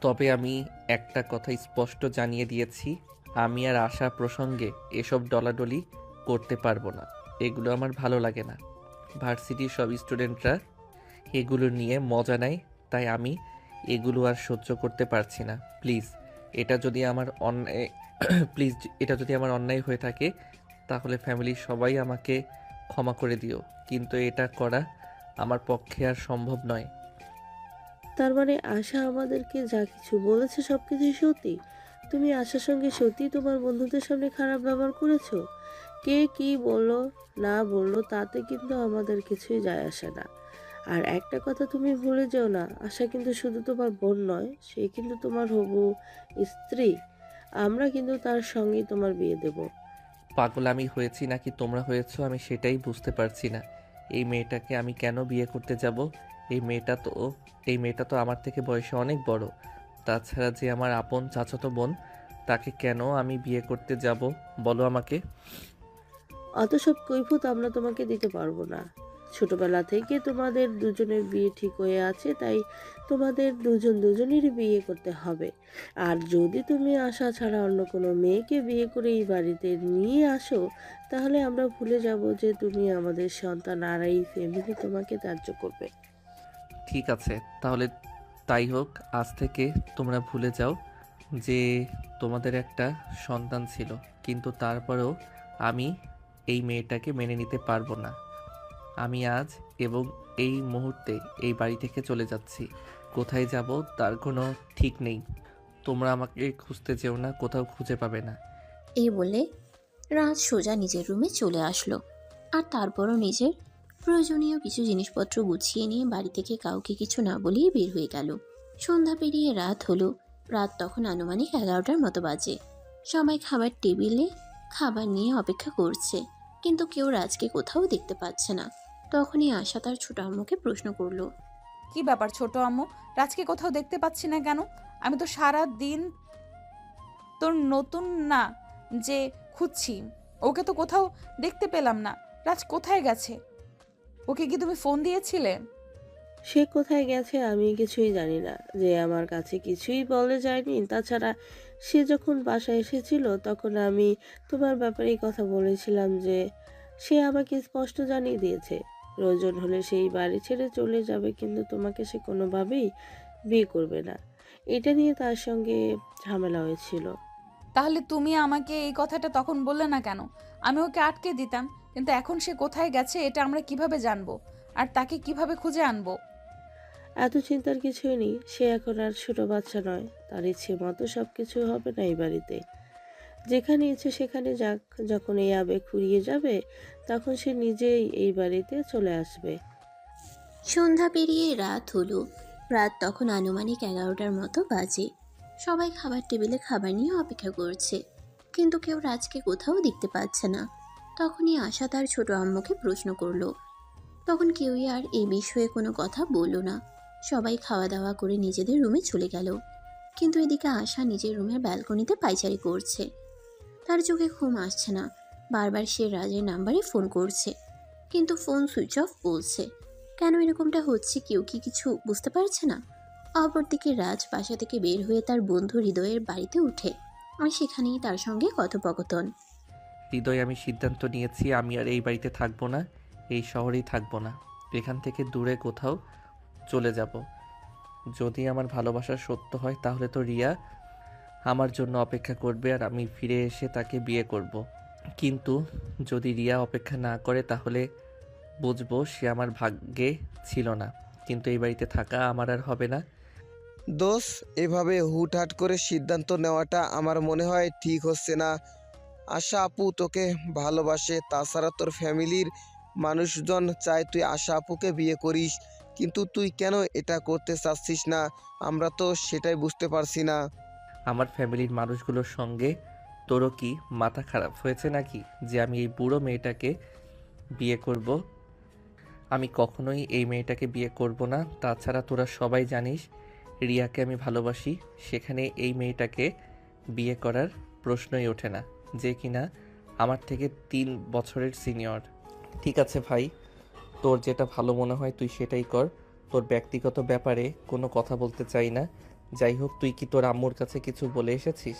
তবে আমি একটা কথা স্পষ্ট জানিয়ে দিয়েছি, আমি আর আশা প্রসঙ্গে এসব ডলাডলি করতে পারবো না। এগুলো আমার ভালো লাগে না। ভার্সিটির সব স্টুডেন্টরা এগুলো নিয়ে মজা নেয়, তাই আমি এগুলো আর সহ্য করতে পারছি না। প্লিজ, এটা যদি আমার অন্যায় প্লিজ, এটা যদি আমার অন্যায় হয়ে থাকে, তাহলে ফ্যামিলির সবাই আমাকে ক্ষমা করে দিও। কিন্তু এটা করা আমার পক্ষে আর সম্ভব নয়। তার মানে আশা আমাদেরকে যা কিছু বলেছে সবকিছুই সত্যি? তুমি আশার সঙ্গে সত্যি তোমার বন্ধুদের সামনে খারাপ ব্যবহার করেছো? কে কি বললো না বললো তাতে কিন্তু আমাদের কিছুই যায় আসে না। আর একটা কথা তুমি ভুলে যেও না, আশা কিন্তু শুধু তোমার বোন নয়, সে কিন্তু তোমার হবু স্ত্রী। আমরা কিন্তু তার সঙ্গেই তোমার বিয়ে দেব। পাগল আমি হয়েছি নাকি তোমরা হয়েছো, আমি সেটাই বুঝতে পারছি না। এই মেয়েটাকে আমি কেন বিয়ে করতে যাব? এই মেয়েটা তো এই মেয়েটা তো আমার থেকে বয়সে অনেক বড়। তাছাড়া যে আমার আপন চাচাতো বোন, তাকে কেন আমি বিয়ে করতে যাব বলো আমাকে? অত সব কৈফিয়ত আমরা তোমাকে দিতে পারবো না। ছোটবেলা থেকে তোমাদের দুজনের বিয়ে ঠিক হয়ে আছে, তাই তোমাদের দুজনেরই বিয়ে করতে হবে। আর যদি তুমি আশা ছাড়া অন্য কোনো মেয়েকে বিয়ে করে এই বাড়িতে নিয়ে আসো, তাহলে আমরা ভুলে যাব যে তুমি আমাদের সন্তান, আর এই ফ্যামিলি তোমাকে ত্যায্য করবে। ঠিক আছে, তাহলে তাই হোক। আজ থেকে তোমরা ভুলে যাও যে তোমাদের একটা সন্তান ছিল। কিন্তু তারপরেও আমি এই মেয়েটাকে মেনে নিতে পারবো না। আমি আজ এবং এই মুহূর্তে এই বাড়ি থেকে চলে যাচ্ছি। কোথায় যাব তার কোনো ঠিক নেই। তোমরা আমাকে খুঁজতে যেও না, কোথাও খুঁজে পাবে না। এই বলে রাজ সোজা নিজের রুমে চলে আসলো। আর তারপরও নিজের প্রয়োজনীয় কিছু জিনিসপত্র গুছিয়ে নিয়ে বাড়ি থেকে কাউকে কিছু না বলেই বের হয়ে গেল। সন্ধ্যা পেরিয়ে রাত হলো। রাত তখন আনুমানিক 11টার মতো বাজে। সবাই খাবার টেবিলে খাবার নিয়ে অপেক্ষা করছে, কিন্তু কেউ রাজকে কোথাও দেখতে পাচ্ছে না। তখনই আশা তার ছোট আম্মুকে প্রশ্ন করলো। কি ব্যাপার ছোট আম্মু, রাজকে কোথাও দেখতে পাচ্ছি না কেন? আমি তো সারা দিন তোর নতুন না যে খুঁজছি, ওকে তো কোথাও দেখতে পেলাম না। রাজ কোথায় গেছে? ওকে কি তুমি ফোন দিয়েছিলে? সে কোথায় গেছে আমি কিছুই জানি না, যে আমার কাছে কিছুই বলে যায়নি। তাছাড়া সে যখন বাসায় এসেছিল তখন আমি তোমার ব্যাপারে এই কথা বলেছিলাম, যে সে আমাকে স্পষ্ট জানিয়ে দিয়েছে প্রয়োজন হলে সেই বাড়ি ছেড়ে চলে যাবে, কিন্তু তোমাকে সে কোনোভাবেই বিয়ে করবে না। এটা নিয়ে তার সঙ্গে ঝামেলা হয়েছিল। তাহলে তুমি আমাকে এই কথাটা তখন বললে না কেন? আমি ওকে আটকে দিতাম। কিন্তু এখন সে কোথায় গেছে এটা আমরা কিভাবে জানবো? আর তাকে কিভাবে খুঁজে আনবো? এত চিন্তার কিছুই নেই, সে এখন আর ছোট বাচ্চা নয়। তার ইচ্ছে মতো সবকিছু হবে না এই বাড়িতে। যেখানে ইচ্ছে সেখানে যাক, যখন এই আবেগ ফুরিয়ে যাবে তখন সে নিজেই এই বাড়িতে চলে আসবে। সন্ধ্যা পেরিয়ে রাত হলো। রাত তখন আনুমানিক 11টার মতো বাজে। সবাই খাবার টেবিলে খাবার নিয়ে অপেক্ষা করছে, কিন্তু কেউ রাজকে কোথাও দেখতে পাচ্ছে না। তখনই আশা তার ছোট আম্মুকে প্রশ্ন করলো। তখন কেউই আর এই বিষয়ে কোনো কথা বলল না। সবাই খাওয়া দাওয়া করে নিজেদের রুমে চলে গেল। কিন্তু এদিকে আশা নিজের রুমের ব্যালকনিতে পায়চারি করছে। তার চোখে ঘুম আসছে না। বারবার সে রাজের নাম্বারে ফোন করছে, কিন্তু ফোন সুইচ অফ বলছে। কেন এরকমটা হচ্ছে কেউ কি কিছু বুঝতে পারছে না। অপরদিকে রাজ বাসা থেকে বের হয়ে তার বন্ধু হৃদয়ের বাড়িতে উঠে, আর সেখানেই তার সঙ্গে কথোপকথন। হৃদয়, আমি সিদ্ধান্ত নিয়েছি আমি আর এই বাড়িতে থাকবো না, এই শহরেই থাকবো না। এখান থেকে দূরে কোথাও চলে যাব। যদি আমার ভালোবাসা সত্য হয় তাহলে তো রিয়া আমার জন্য অপেক্ষা করবে আর আমি ফিরে এসে তাকে বিয়ে করব। কিন্তু যদি রিয়া অপেক্ষা না করে তাহলে বুঝবো সে আমার ভাগ্যে ছিল না। কিন্তু এই বাড়িতে থাকা আমার আর হবে না। দোষ, এভাবে হুটহাট করে সিদ্ধান্ত নেওয়াটা আমার মনে হয় ঠিক হচ্ছে না। আশা আপু তোকে ভালোবাসে, তাছাড়া তোর ফ্যামিলির মানুষজন চায় তুই আশা আপুকে বিয়ে করিস, কিন্তু তুই কেন এটা করতে চাচ্ছিস না? আমরা তো সেটাই বুঝতে পারছি না। আমার ফ্যামিলির মানুষগুলোর সঙ্গে তোরও কি মাথা খারাপ হয়েছে নাকি যে আমি এই বুড়ো মেয়েটাকে বিয়ে করব? আমি কখনোই এই মেয়েটাকে বিয়ে করব না। তাছাড়া তোরা সবাই জানিস রিয়াকে আমি ভালোবাসি। সেখানে এই মেয়েটাকে বিয়ে করার প্রশ্নই ওঠে না, যে কিনা আমার থেকে 3 বছরের সিনিয়র। ঠিক আছে ভাই, তোর যেটা ভালো মনে হয় তুই সেটাই কর। তোর ব্যক্তিগত ব্যাপারে কোনো কথা বলতে চাই না। যাই হোক, তুই কি তোর আম্মুর কাছে কিছু বলে এসেছিস?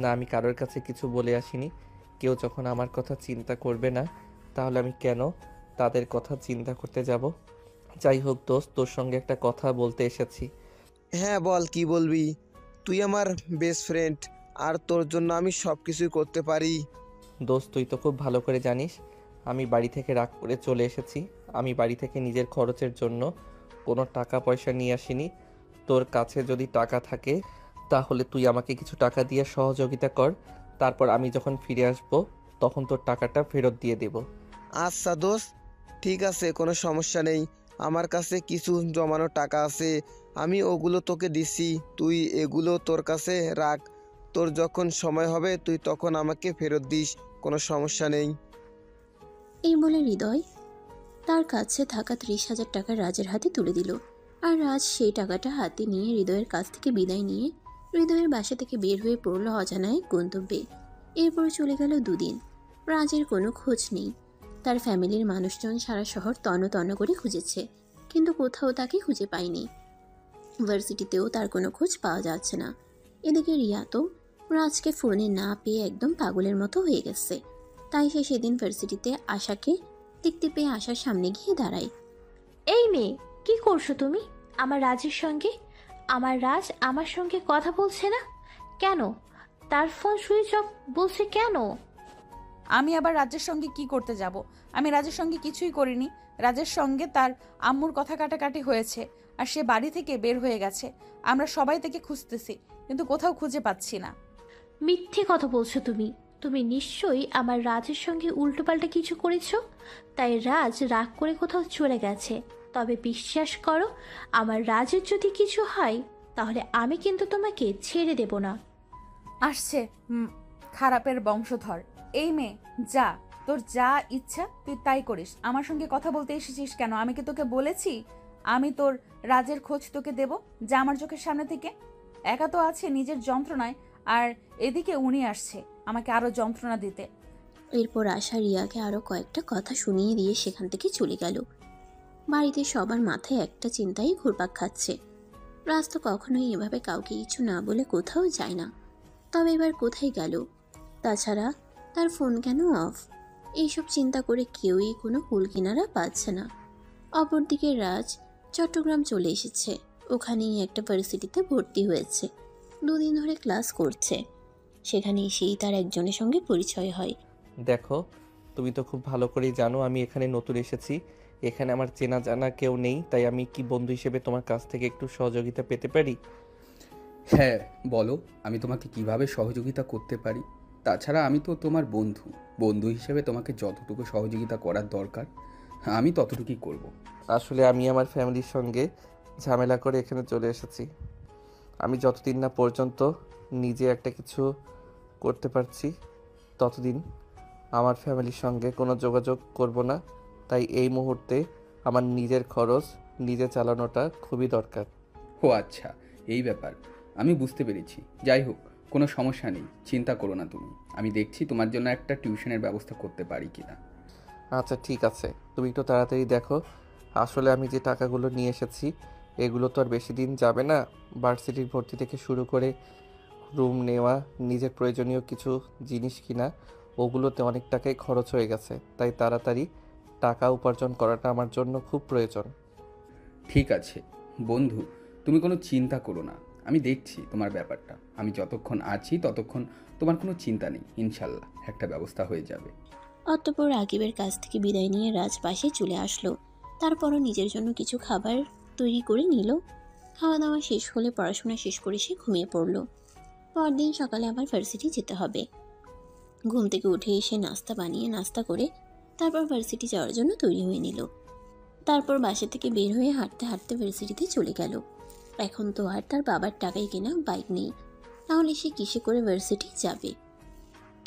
না, আমি কারোর কাছে কিছু বলে আসিনি। কেউ যখন আমার কথা চিন্তা করবে না, তাহলে আমি কেন তাদের কথা চিন্তা করতে যাব? যাই হোক দোস্ত, তোর সঙ্গে একটা কথা বলতে এসেছি। হ্যাঁ বল, কি বলবি? তুই আমার বেস্ট ফ্রেন্ড, আর তোর জন্য আমি সব কিছুই করতে পারি। দোস্ত, তুই তো খুব ভালো করে জানিস আমি বাড়ি থেকে রাগ করে চলে এসেছি। আমি বাড়ি থেকে নিজের খরচের জন্য কোনো টাকা পয়সা নিয়ে আসিনি। তোর কাছে যদি টাকা থাকে তাহলে তুই আমাকে কিছু টাকা দিয়ে সহযোগিতা কর। তারপর আমি যখন ফিরে আসব তখন তোর টাকাটা ফেরত দিয়ে দেব। আচ্ছা দোস্ত, ঠিক আছে, কোনো সমস্যা নেই। আমার কাছে কিছু জমানো টাকা আছে, আমি ওগুলো তোকে দিছি। তুই এগুলো তোর কাছে রাখ। তোর যখন সময় হবে তুই তখন আমাকে ফেরত দিস, কোনো সমস্যা নেই। এই বলে হৃদয় তার কাছে থাকা 30,000 টাকা রাজের হাতে তুলে দিল। আর রাজ সেই টাকাটা হাতে নিয়ে হৃদয়ের কাছ থেকে বিদায় নিয়ে হৃদয়ের বাসা থেকে বের হয়ে পড়ল অজানা এক গন্তব্যে। এরপর চলে গেল 2 দিন। রাজের কোনো খোঁজ নেই। তার ফ্যামিলির মানুষজন সারা শহর তন্ন তন্ন করে খুঁজেছে, কিন্তু কোথাও তাকে খুঁজে পায়নি। ভার্সিটিতেও তার কোনো খোঁজ পাওয়া যাচ্ছে না। এদিকে রিয়া তো রাজকে ফোনে না পেয়ে একদম পাগলের মতো হয়ে গেছে। তাই সে সেদিন ভার্সিটিতে আশাকে দেখতে পেয়ে আশার সামনে গিয়ে দাঁড়ায়। এই মেয়ে, কি করছো তুমি আমার রাজের সঙ্গে? আমার রাজ আমার সঙ্গে কথা বলছে না কেন? তার ফোন সুইচ অফ বলছে কেন? আমি আবার রাজের সঙ্গে কি করতে যাব? আমি রাজের সঙ্গে কিছুই করিনি। রাজের সঙ্গে তার আম্মুর কথা কাটাকাটি হয়েছে, আর সে বাড়ি থেকে বের হয়ে গেছে। আমরা সবাই তাকে খুঁজতেছি, কিন্তু কোথাও খুঁজে পাচ্ছি না। মিথ্যে কথা বলছো তুমি। তুমি নিশ্চয়ই আমার রাজের সঙ্গে উল্টোপাল্টা কিছু করেছো, তাই রাজ রাগ করে কোথাও চলে গেছে। তবে বিশ্বাস করো, আমার রাজের যদি কিছু হয় তাহলে আমি কিন্তু তোমাকে ছেড়ে দেব না। আসছে খারাপের বংশধর। এই মেয়ে, যা, তোর যা ইচ্ছা তুই তাই করিস। আমার সঙ্গে কথা বলতে এসেছিস কেন? আমি কি তোকে বলেছি আমি তোর রাজের খোঁজ তোকে দেব? যা আমার চোখের সামনে থেকে। একা তো আছে নিজের যন্ত্রণায়, আর এদিকে উনি আসছে আমাকে আরো যন্ত্রণা দিতে। এরপর আশা রিয়াকে আরও কয়েকটা কথা শুনিয়ে দিয়ে সেখান থেকে চলে গেল। বাড়িতে সবার মাথায় একটা চিন্তাই ঘুরপাক খাচ্ছে। রাজ তো কখনোই এভাবে কাউকে কিছু না বলে কোথাও যায় না, তবে এবার কোথায় গেল? তাছাড়া তার ফোন কেন অফ? এইসব চিন্তা করে কেউই কোনো কুল কিনারা পাচ্ছে না। অপরদিকে রাজ চট্টগ্রাম চলে এসেছে। ওখানেই একটা ভার্সিটিতে ভর্তি হয়েছে। 2 দিন ধরে ক্লাস করছে। সেখানে এসেই তার একজনের সঙ্গে পরিচয় হয়। দেখো, তুমি তো খুব ভালো করেই জানো আমি এখানে নতুন এসেছি। এখানে আমার চেনা জানা কেউ নেই, তাই আমি কি বন্ধু হিসেবে তোমার কাছ থেকে একটু সহযোগিতা পেতে পারি? হ্যাঁ বলো, আমি তোমাকে কিভাবে সহযোগিতা করতে পারি? তাছাড়া আমি তো তোমার বন্ধু। বন্ধু হিসেবে তোমাকে যতটুকু সহযোগিতা করার দরকার আমি ততটুকুই করব। আসলে আমি আমার ফ্যামিলির সঙ্গে ঝামেলা করে এখানে চলে এসেছি। আমি যতদিন না পর্যন্ত নিজে একটা কিছু করতে পারছি ততদিন আমার ফ্যামিলির সঙ্গে কোনো যোগাযোগ করব না। তাই এই মুহূর্তে আমার নিজের খরচ নিজে চালানোটা খুবই দরকার। ও আচ্ছা, এই ব্যাপার, আমি বুঝতে পেরেছি। যাই হোক, কোনো সমস্যা নেই, চিন্তা করো না তুমি। আমি দেখছি তোমার জন্য একটা টিউশনের ব্যবস্থা করতে পারি কিনা। আচ্ছা ঠিক আছে, তুমি একটু তাড়াতাড়ি দেখো। আসলে আমি যে টাকাগুলো নিয়ে এসেছি এগুলো তো আর বেশি দিন যাবে না। ভার্সিটির ভর্তি থেকে শুরু করে রুম নেওয়া, নিজের প্রয়োজনীয় কিছু জিনিস কিনা, ওগুলোতে অনেক টাকাই খরচ হয়ে গেছে। তাই তাড়াতাড়ি টাকা উপার্জন করাটা আমার জন্য খুব প্রয়োজন। ঠিক আছে বন্ধু, তুমি কোনো চিন্তা করো না, আমি দেখছি তোমার ব্যাপারটা। আমি যতক্ষণ আছি ততক্ষণ তোমার কোনো চিন্তা নেই, ইনশাল্লাহ একটা ব্যবস্থা হয়ে যাবে। অতঃপর রাকিবের কাছ থেকে বিদায় নিয়ে রাজ পাশে চলে আসলো। তারপরও নিজের জন্য কিছু খাবার তৈরি করে নিল। খাওয়া দাওয়া শেষ হলে পড়াশোনা শেষ করে সে ঘুমিয়ে পড়ল। পরদিন সকালে আবার ভার্সিটি যেতে হবে। ঘুম থেকে উঠে এসে নাস্তা বানিয়ে নাস্তা করে তারপর ভার্সিটি যাওয়ার জন্য তৈরি হয়ে নিল। তারপর বাসা থেকে বের হয়ে হাঁটতে হাঁটতে ভার্সিটিতে চলে গেল। এখন তো আর তার বাবার টাকায় কেনা বাইক নেই, তাহলে সে কিসে করে ভার্সিটি যাবে?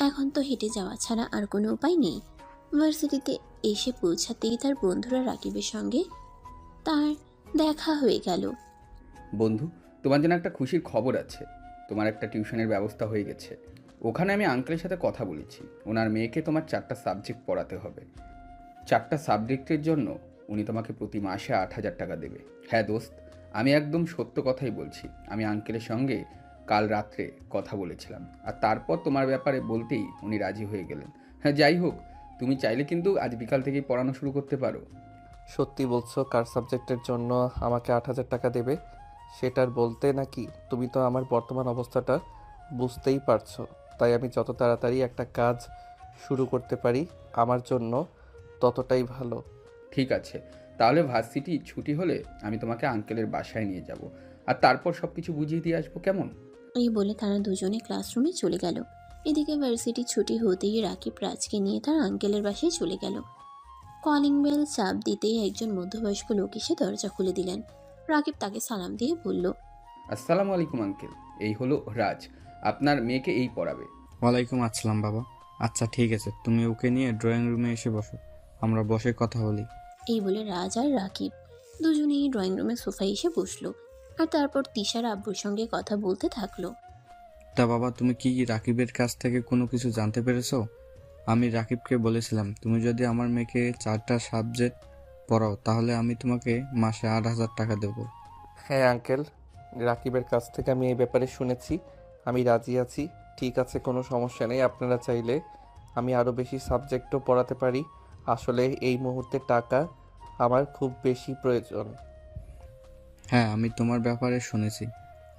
এখন তো হেঁটে যাওয়া ছাড়া আর কোনো উপায় নেই। ভার্সিটিতে এসে পৌঁছাতেই তার বন্ধুরা রাকিবের সঙ্গে তার দেখা হয়ে গেল। বন্ধু, তোমার জন্য একটা খুশির খবর আছে। তোমার একটা টিউশনের ব্যবস্থা হয়ে গেছে। ওখানে আমি আঙ্কেলের সাথে কথা বলেছি। ওনার মেয়েকে তোমার 4টা সাবজেক্ট পড়াতে হবে। 4টা সাবজেক্টের জন্য উনি তোমাকে প্রতি মাসে 8,000 টাকা দেবে। হ্যাঁ দোস্ত, আমি একদম সত্য কথাই বলছি। আমি আঙ্কেলের সঙ্গে কাল রাত্রে কথা বলেছিলাম, আর তারপর তোমার ব্যাপারে বলতেই উনি রাজি হয়ে গেলেন। হ্যাঁ, যাই হোক, তুমি চাইলে কিন্তু আজ বিকাল থেকেই পড়ানো শুরু করতে পারো। সত্যি বলছো? কার সাবজেক্টের জন্য আমাকে 8,000 টাকা দেবে সেটার বলতে নাকি? তুমি তো আমার বর্তমান অবস্থাটা বুঝতেই পারছো, তাই আমি যত তাড়াতাড়ি একটা কাজ শুরু করতে পারি আমার জন্য ততটাই ভালো। ঠিক আছে, তাহলে ভার্সিটি ছুটি হলে আমি তোমাকে আঙ্কেলের বাসায় নিয়ে যাব, আর তারপর সব কিছু বুঝিয়ে দিয়ে আসবো, কেমন? এই বলে তারা দুজনে ক্লাসরুমে চলে গেল। এদিকে ভার্সিটি ছুটি হতেই রাকিব রাজকে নিয়ে তার আঙ্কেলের বাসায় চলে গেল। কলিং বেল চাপ দিতেই একজন মধ্যবয়স্ক লোক এসে দরজা খুলে দিলেন। রাকিব তাকে সালাম দিয়ে বলল, আসসালামু আলাইকুম আঙ্কেল, এই হলো রাজ, আপনার মেয়েকে এই পড়াবে। ওয়ালাইকুম আসসালাম বাবা। আচ্ছা ঠিক আছে, তুমি ওকে নিয়ে ড্রয়িং রুমে এসে বসো, আমরা বসে কথা বলি। এই বলে রাজ আর রাকিব দুজনেই ড্রয়িং রুমের সোফায় এসে বসলো, আর তারপর তিশার আব্বুর সঙ্গে কথা বলতে থাকলো। তা বাবা, তুমি কি রাকিবের কাছ থেকে কোনো কিছু জানতে পেরেছো? আমি রাকিবকে বলেছিলাম তুমি যদি আমার মেয়েকে 4টা সাবজেক্ট পড়াও তাহলে আমি তোমাকে মাসে 8,000 টাকা দেবো। হ্যাঁ আঙ্কেল, রাকিবের কাছ থেকে আমি এই ব্যাপারে শুনেছি। আমি রাজি আছি। ঠিক আছে, কোনো সমস্যা নেই। আপনারা চাইলে আমি আরও বেশি সাবজেক্টও পড়াতে পারি। আসলে এই মুহূর্তে টাকা আমার খুব বেশি প্রয়োজন। হ্যাঁ, আমি তোমার ব্যাপারে শুনেছি,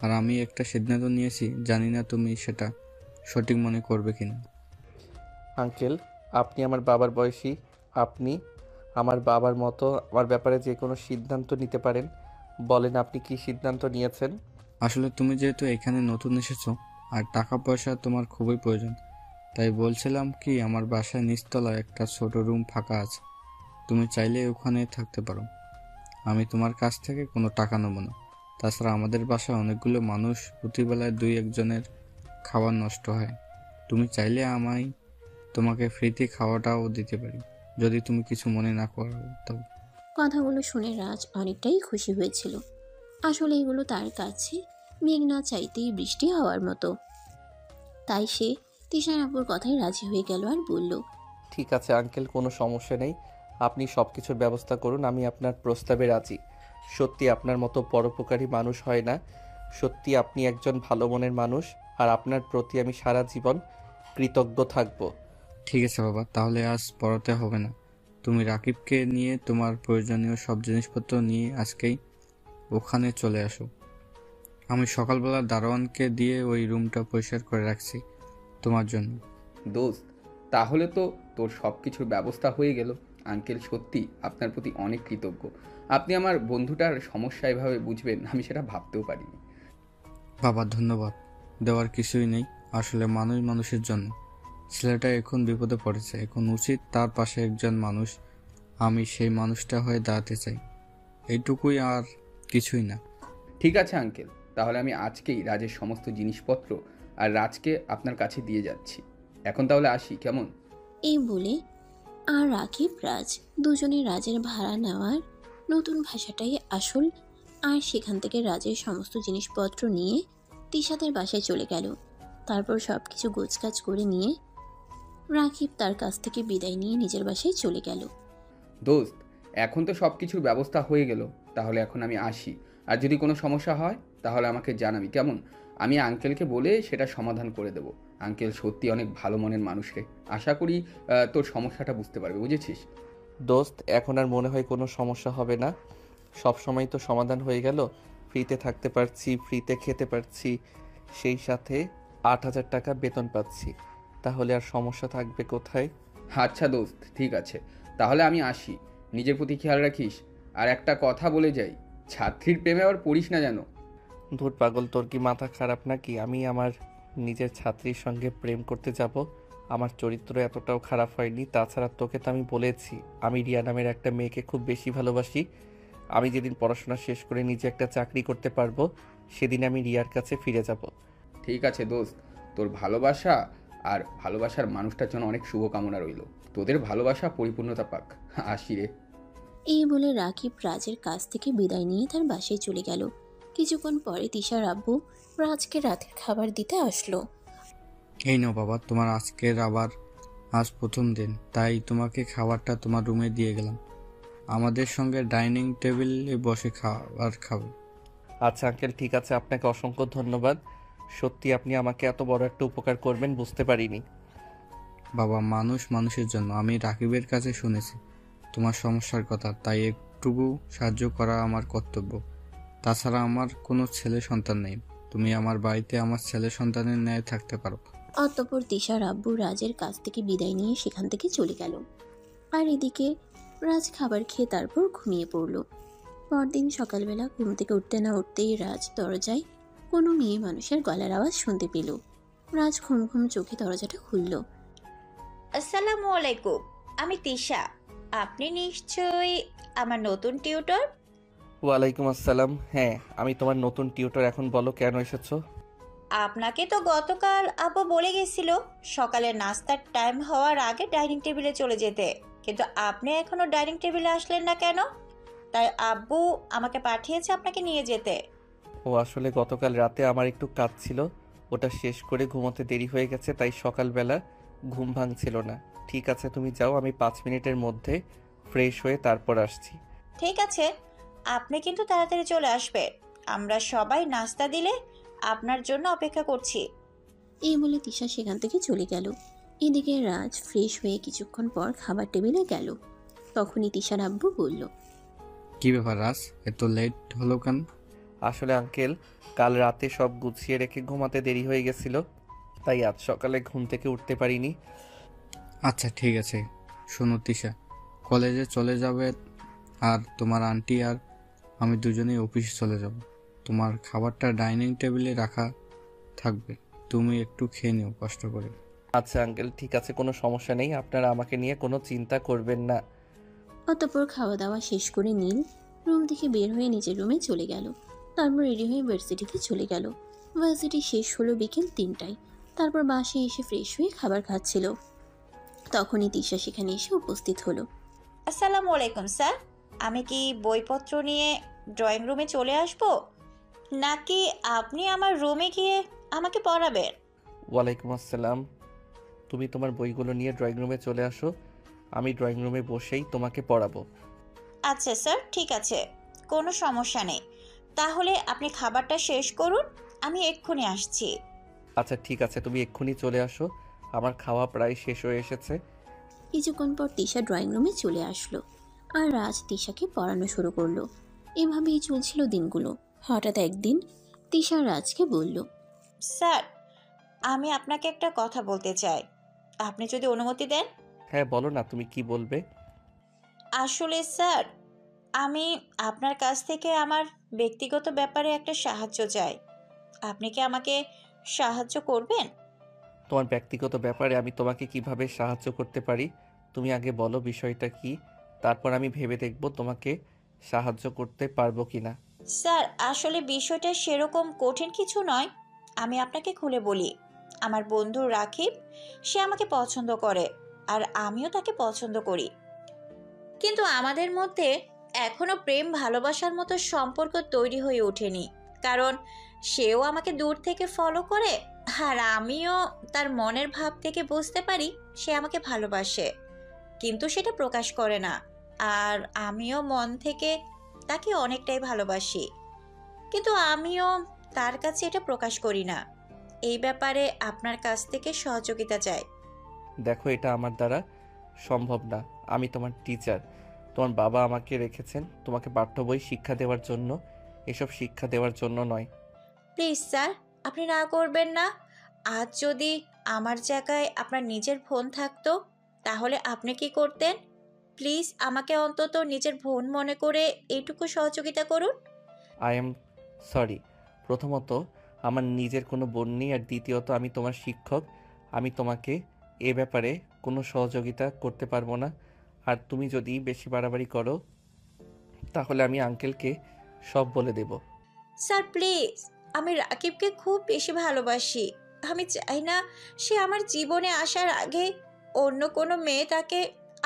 আর আমি একটা সিদ্ধান্ত নিয়েছি, জানি না তুমি সেটা সঠিক মনে করবে কিনা। আঙ্কেল, আপনি আমার বাবার বয়সী। আপনি আমার বাবার মতো আমার ব্যাপারে যে কোনো সিদ্ধান্ত নিতে পারেন। বলেন আপনি কি সিদ্ধান্ত নিয়েছেন? আসলে তুমি যেহেতু এখানে নতুন এসেছো আর টাকা পয়সা তোমার খুবই প্রয়োজন, তাই বলছিলাম কি আমার বাসায় নিচতলায় একটা ছোট রুম ফাঁকা আছে, তুমি চাইলে ওখানে থাকতে পারো। আমি তোমার কাছ থেকে কোনো টাকা নেব না। তাছাড়া আমাদের বাসায় অনেকগুলো মানুষ, প্রতিবেলায় 2-1 জনের খাবার নষ্ট হয়। তুমি চাইলে আমায় তোমাকে ফ্রিতে খাওয়াটাও দিতে পারি, যদি তুমি কিছু মনে না করো তবে। কথাগুলো শুনে রাজ অনেকটাই খুশি হয়েছিল। আসলে এগুলো তার কাছে মেঘ না চাইতেই বৃষ্টি হওয়ার মতো। তাই সে তিশার আব্বুর কথায় রাজি হয়ে গেল আর বলল, ঠিক আছে আঙ্কেল, কোনো সমস্যা নেই। আপনি সব কিছুর ব্যবস্থা করুন, আমি আপনার প্রস্তাবে রাজি। সত্যি আপনার মতো পরোপকারী মানুষ হয় না। সত্যি আপনি একজন ভালো মনের মানুষ, আর আপনার প্রতি আমি সারা জীবন কৃতজ্ঞ থাকব। ঠিক আছে বাবা, তাহলে আজ পড়াতে হবে না। তুমি রাকিবকে নিয়ে তোমার প্রয়োজনীয় সব জিনিসপত্র নিয়ে আজকেই ওখানে চলে আসো। আমি সকালবেলা দারোয়ানকে দিয়ে ওই রুমটা পরিষ্কার করে রাখছি তোমার জন্য। দোস্ত, তাহলে তো তোর সব কিছুর ব্যবস্থা হয়ে গেল। আঙ্কেল সত্যি আপনার প্রতি অনেক কৃতজ্ঞ। আপনি আমার বন্ধুটার সমস্যা এভাবে বুঝবেন আমি সেটা ভাবতেও পারিনি। বাবা ধন্যবাদ দেওয়ার কিছুই নেই, আসলে মানুষ মানুষের জন্য। ছেলেটা এখন বিপদে পড়েছে, এখন উচিত তার পাশে একজন মানুষ। আমি সেই মানুষটা হয়ে দাঁড়াতে চাই, এইটুকুই, আর কিছুই না। ঠিক আছে আঙ্কেল, তাহলে আমি আজকেই রাজের সমস্ত জিনিসপত্র আর রাজকে আপনার কাছে দিয়ে যাচ্ছি। এখন তাহলে আসি, কেমন? এই বলে আর রাকিব রাজ দুজনে রাজের ভাড়া নেওয়ার নতুন ভাষাটাই আসল, আর সেখান থেকে রাজের সমস্ত জিনিসপত্র নিয়ে তিশাদের বাসায় চলে গেল। তারপর সব কিছু গোছগাছ করে নিয়ে রাকিব তার কাছ থেকে বিদায় নিয়ে নিজের বাসায় চলে গেল। দোস্ত, এখন তো সব কিছুর ব্যবস্থা হয়ে গেল, তাহলে এখন আমি আসি। আর যদি কোনো সমস্যা হয় তাহলে আমাকে জানাবি, কেমন? আমি আঙ্কেলকে বলে সেটা সমাধান করে দেব। আঙ্কেল সত্যি অনেক ভালো মনের মানুষ রে। আশা করি তোর সমস্যাটা বুঝতে পারবে, বুঝেছিস? দোস্ত, এখন আর মনে হয় কোনো সমস্যা হবে না। সব সময় তো সমাধান হয়ে গেল। ফ্রিতে থাকতে পারছি, ফ্রিতে খেতে পারছি, সেই সাথে 8,000 টাকা বেতন পাচ্ছি। তাহলে আর সমস্যা থাকবে কোথায়? আচ্ছা দোস্ত, ঠিক আছে, তাহলে আমি আসি। নিজের প্রতি খেয়াল রাখিস। আর একটা কথা বলে যাই, ছাত্রীর প্রেমে আবার পড়িস না যেন। ধুর পাগল, তোর কি মাথা খারাপ নাকি? আমি আমার নিজের ছাত্রীর সঙ্গে প্রেম করতে যাব? আমার চরিত্র এতটাও খারাপ হয়নি। তাছাড়া তোকে তো আমি বলেছি আমি রিয়া নামের একটা মেয়েকে খুব বেশি ভালোবাসি। আমি যেদিন পড়াশোনা শেষ করে নিজে একটা চাকরি করতে পারবো সেদিন আমি রিয়ার কাছে ফিরে যাব। ঠিক আছে দোস্ত, তোর ভালোবাসা আর ভালোবাসার মানুষটার জন্য অনেক শুভকামনা রইল। তোদের ভালোবাসা পরিপূর্ণতা পাক। আসি রে। এই বলে রাকিব রাজের কাছ থেকে বিদায় নিয়ে তার বাসায় চলে গেল। কিছুক্ষণ পরে তিশার আব্বু রাজকে রাতের খাবার দিতে আসলো। এই নাও বাবা, তোমার আজকের আজ প্রথম দিন, তাই তোমাকে খাবারটা তোমার রুমে দিয়ে গেলাম। আমাদের সঙ্গে ডাইনিং টেবিলে বসে খাবার খাবে। আচ্ছা আঙ্কেল, ঠিক আছে, আপনাকে অসংখ্য ধন্যবাদ। সত্যি আপনি আমাকে এত বড় একটা উপকার করবেন বুঝতে পারিনি। বাবা, মানুষ মানুষের জন্য। আমি রাকিবের কাছে শুনেছি তোমার সমস্যার কথা, তাই একটুকু সাহায্য করা আমার কর্তব্য। তাছাড়া আমার কোনো ছেলে সন্তান নেই। তুমি আমার বাড়িতে আমার ছেলে সন্তানের ন্যায় থাকতে পারো। অতঃপর তিশার আব্বু রাজের কাছ থেকে বিদায় নিয়ে সেখান থেকে চলে গেল। আর এদিকে রাজ খাবার খেয়ে তারপর ঘুমিয়ে পড়ল। পরদিন সকালবেলা ঘুম থেকে উঠতে না উঠতেই রাজ দরজায় কোনো মেয়ে মানুষের গলার আওয়াজ শুনতে পেল। রাজ ঘুম ঘুম চোখে দরজাটা খুলল। আসসালামু আলাইকুম, আমি তিশা। আপনি নিশ্চয়ই আমার নতুন টিউটর? ওয়ালাইকুম আসসালাম। হ্যাঁ, আমি তোমার নতুন টিউটর। এখন বলো কেন এসেছো? আপনাকে তো গতকাল আব্বু বলে গেছিল সকালে নাস্তার টাইম হওয়ার আগে ডাইনিং টেবিলে চলে যেতে, কিন্তু আপনি এখনো ডাইনিং টেবিলে আসলেন না কেন? তাই আব্বু আমাকে পাঠিয়েছে আপনাকে নিয়ে যেতে। ও আসলে গতকাল রাতে আমার একটু কাজ ছিল, ওটা শেষ করে ঘুমোতে দেরি হয়ে গেছে, তাই সকালবেলা ঘুম ভাঙছিল না। ঠিক আছে, তুমি যাও, আমি 5 মিনিটের মধ্যে ফ্রেশ হয়ে তারপর আসছি। ঠিক আছে, আপনি কিন্তু তাড়াতাড়ি চলে আসবেন। আমরা সবাই নাস্তা দিলে আপনার জন্য অপেক্ষা করছি। এই বলে তিশা সেখান থেকে চলে গেল। এদিকে রাজ ফ্রেশ হয়ে কিছুক্ষণ পর খাবার টেবিলে গেল। তখনই তিশার আব্বু বলল, কি ব্যাপার রাজ, এত লেট হলো কেন? আসলে আঙ্কেল, কাল রাতে সব গুছিয়ে রেখে ঘুমাতে দেরি হয়ে গেছিল, তাই আজ সকালে ঘুম থেকে উঠতে পারিনি। আচ্ছা ঠিক আছে, শোনো তিশা, কলেজে চলে যাবে আর তোমার আন্টি আর আমি দুজনেই অফিসে চলে যাব। তোমার খাবারটা ডাইনিং টেবিলে রাখা থাকবে, তুমি একটু খেয়ে নিও কষ্ট করে। আচ্ছা আঙ্কেল, ঠিক আছে, কোনো সমস্যা নেই, আপনারা আমাকে নিয়ে কোনো চিন্তা করবেন না। অতঃপর খাওয়া দাওয়া শেষ করে নীল রুম থেকে বের হয়ে নিজের রুমে চলে গেল। তারপর রেডি হয়ে ভার্সিটিতে চলে গেল। ভার্সিটি শেষ হলো বিকেল 3টায়। তারপর বাসায় এসে ফ্রেশ হয়ে খাবার খাচ্ছিল। তখনই তিশা সেখানে এসে উপস্থিত হলো। আসসালামু আলাইকুম স্যার, আমি কি বইপত্র নিয়ে ড্রয়িং রুমে চলে আসব, নাকি আপনি আমার রুমে গিয়ে আমাকে পড়াবেন? ওয়ালাইকুম আসসালাম। তুমি তোমার বইগুলো নিয়ে ড্রয়িং রুমে চলে আসো, আমি ড্রয়িং রুমে বসেই তোমাকে পড়াবো। আচ্ছা স্যার, ঠিক আছে, কোনো সমস্যা নেই। তাহলে আপনি খাবারটা শেষ করুন, আমি এক্ষুনি আসছি। আচ্ছা ঠিক আছে, তুমি এক্ষুনি চলে আসো, আমার খাওয়া প্রায় শেষ হয়ে এসেছে। কিছুক্ষণ পর তিশা ড্রয়িং রুমে চলে আসলো আর রাজ তিশাকে পড়ানো শুরু করলো। এভাবেই চলছিল দিনগুলো। হঠাৎ একদিন তিশা রাজকে বলল, স্যার, আমি আপনাকে একটা কথা বলতে চাই, আপনি যদি অনুমতি দেন। হ্যাঁ বলো না, তুমি কি বলবে? আসলে স্যার, আমি আপনার কাছ থেকে আমার ব্যক্তিগত ব্যাপারে একটা সাহায্য চাই। আপনি কি আমাকে সাহায্য করবেন? তোমার ব্যক্তিগত ব্যাপারে আমি তোমাকে কিভাবে সাহায্য করতে পারি? তুমি আগে বলো বিষয়টা কি, তারপর আমি ভেবে দেখব তোমাকে সাহায্য করতে পারবো কিনা। স্যার, আসলে বিষয়টা সেরকম কঠিন কিছু নয়। আমি আপনাকে খুলে বলি, আমার বন্ধু রাকিব, সে আমাকে পছন্দ করে আর আমিও তাকে পছন্দ করি, কিন্তু আমাদের মধ্যে এখনো প্রেম ভালোবাসার মতো সম্পর্ক তৈরি হয়ে ওঠেনি। কারণ সেও আমাকে দূর থেকে ফলো করে, আর আমিও তার মনের ভাব থেকে বুঝতে পারি সে আমাকে ভালোবাসে, কিন্তু সেটা প্রকাশ করে না। আর আমিও মন থেকে তাকে অনেকটাই ভালোবাসি, কিন্তু আমিও তার কাছে এটা প্রকাশ করি না। এই ব্যাপারে আপনার কাছ থেকে সহযোগিতা চাই। দেখো, এটা আমার দ্বারা সম্ভব না। আমি তোমার টিচার, তোমার বাবা আমাকে রেখেছেন তোমাকে পাঠ্য বই শিক্ষা দেওয়ার জন্য, এসব শিক্ষা দেওয়ার জন্য নয়। প্লিজ স্যার, আপনি না করবেন না। আজ যদি আমার জায়গায় আপনার নিজের বোন থাকতো, তাহলে আপনি কি করতেন? প্লিজ আমাকে অন্তত নিজের বোন মনে করে এইটুকু সহযোগিতা করুন। I am sorry. প্রথমত, আমার নিজের কোনো বোন নেই, আর দ্বিতীয়ত আমি তোমার শিক্ষক, আমি তোমাকে এ ব্যাপারে কোনো সহযোগিতা করতে পারবো না। আর তুমি যদি বেশি বাড়াবাড়ি করো তাহলে আমি আঙ্কেলকে সব বলে দেব। স্যার প্লিজ, আমি রাকিবকে খুব বেশি ভালোবাসি। আমি চাই না সে আমার জীবনে আসার আগে অন্য কোনো মেয়ে তাকে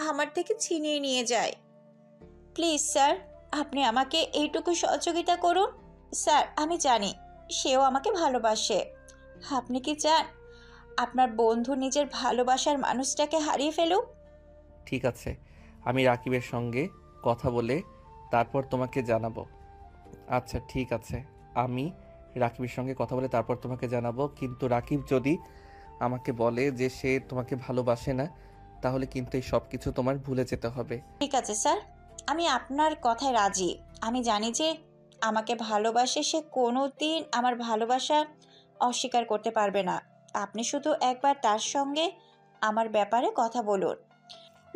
আমার থেকে ছিনিয়ে নিয়ে যায়। প্লিজ স্যার, আপনি আমাকে এইটুকু সহযোগিতা করুন। স্যার, আমি জানি সেও আমাকে ভালোবাসে। আপনি কি চান আপনার বন্ধু নিজের ভালোবাসার মানুষটাকে হারিয়ে ফেলুক? ঠিক আছে, আমি রাকিবের সঙ্গে কথা বলে তারপর তোমাকে জানাবো। আচ্ছা ঠিক আছে, আমি রাকিবের সঙ্গে কথা বলে তারপর তোমাকে জানাবো। কিন্তু রাকিব যদি আমাকে বলে যে সে তোমাকে ভালোবাসে না, তাহলে কিন্তু এই সব কিছু তোমার ভুলে যেতে হবে। ঠিক আছে স্যার, আমি আপনার কথায় রাজি। আমি জানি যে আমাকে ভালোবাসে, সে কোনো দিন আমার ভালোবাসা অস্বীকার করতে পারবে না। আপনি শুধু একবার তার সঙ্গে আমার ব্যাপারে কথা বলুন।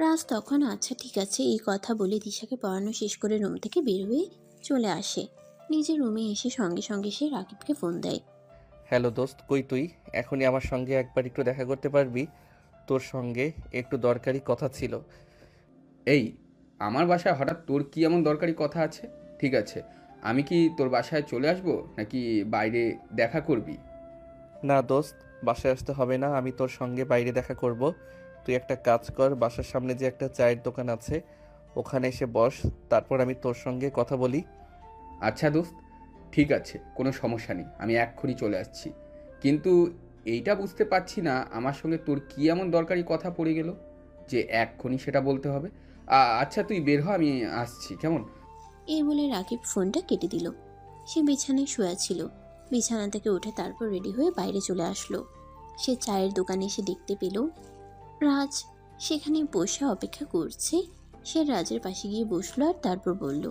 রাজ তখন আচ্ছা ঠিক আছে এই কথা বলে দিশাকে পড়ানো শেষ করে রুম থেকে বের হয়ে চলে আসে। নিজের রুমে এসে সঙ্গে সঙ্গে সে রাকিবকে ফোন দেয়। হ্যালো দোস্ত, কই তুই? এখনই আমার সঙ্গে একবার একটু দেখা করতে পারবি? তোর সঙ্গে একটু দরকারি কথা ছিল। এই, আমার বাসায় হঠাৎ তোর কি এমন দরকারি কথা আছে? ঠিক আছে, আমি কি তোর বাসায় চলে আসবো নাকি বাইরে দেখা করবি? না দোস্ত, বাসায় আসতে হবে না, আমি তোর সঙ্গে বাইরে দেখা করব। তুই একটা কাজ কর, বাসার সামনে যে একটা চায়ের দোকান আছে ওখানে এসে বস, তারপর আমি তোর সঙ্গে কথা বলি। আচ্ছা দোস্ত, ঠিক আছে, কোনো সমস্যা নেই, আমি এক্ষুনি চলে আসছি। কিন্তু এইটা বুঝতে পারছি না আমার সঙ্গে তোর কি এমন দরকারি কথা পড়ে গেল যে এক্ষুনি সেটা বলতে হবে। আচ্ছা তুই বের হ, আমি আসছি, কেমন? এই বলে রাকিব ফোনটা কেটে দিল। সে বিছানায় শুয়ে ছিল। বিছানা থেকে উঠে তারপর রেডি হয়ে বাইরে চলে আসলো। সে চায়ের দোকানে এসে দেখতে পেল রাজ সেখানে বসে অপেক্ষা করছে। সে রাজের পাশে গিয়ে বসলো আর তারপর বলল,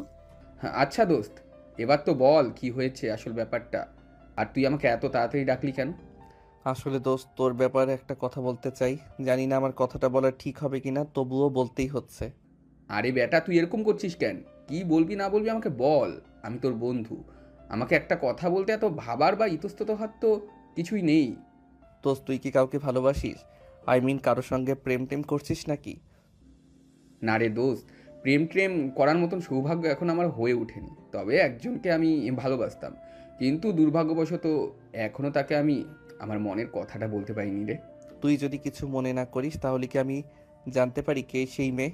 হ্যাঁ, আচ্ছা দোস্ত, এবার তো বল কি হয়েছে আসল ব্যাপারটা। আর তুই আমাকে এত তাড়াতাড়ি ডাকলি কেন? আসলে দোস্ত, তোর ব্যাপারে একটা কথা বলতে চাই। জানি না আমার কথাটা বলা ঠিক হবে কিনা, তবুও বলতেই হচ্ছে। আরে বেটা, তুই এরকম করছিস কেন? কি বলবি না বলবি আমাকে বল, আমি তোর বন্ধু। আমাকে একটা কথা বলতে এত ভাবার বা ইতস্তত হওয়ার তো কিছুই নেই। দোস্ত, তুই কি কাউকে ভালোবাসিস? আই মিন, কারোর সঙ্গে প্রেম টেম করছিস নাকি? না রে দোস্ত, প্রেম ট্রেম করার মতন সৌভাগ্য এখন আমার হয়ে ওঠেনি। তবে একজনকে আমি ভালোবাসতাম, কিন্তু দুর্ভাগ্যবশত এখনও তাকে আমি আমার মনের কথাটা বলতে পারিনি রে। তুই যদি কিছু মনে না করিস তাহলে কি আমি জানতে পারি কে সেই মেয়ে?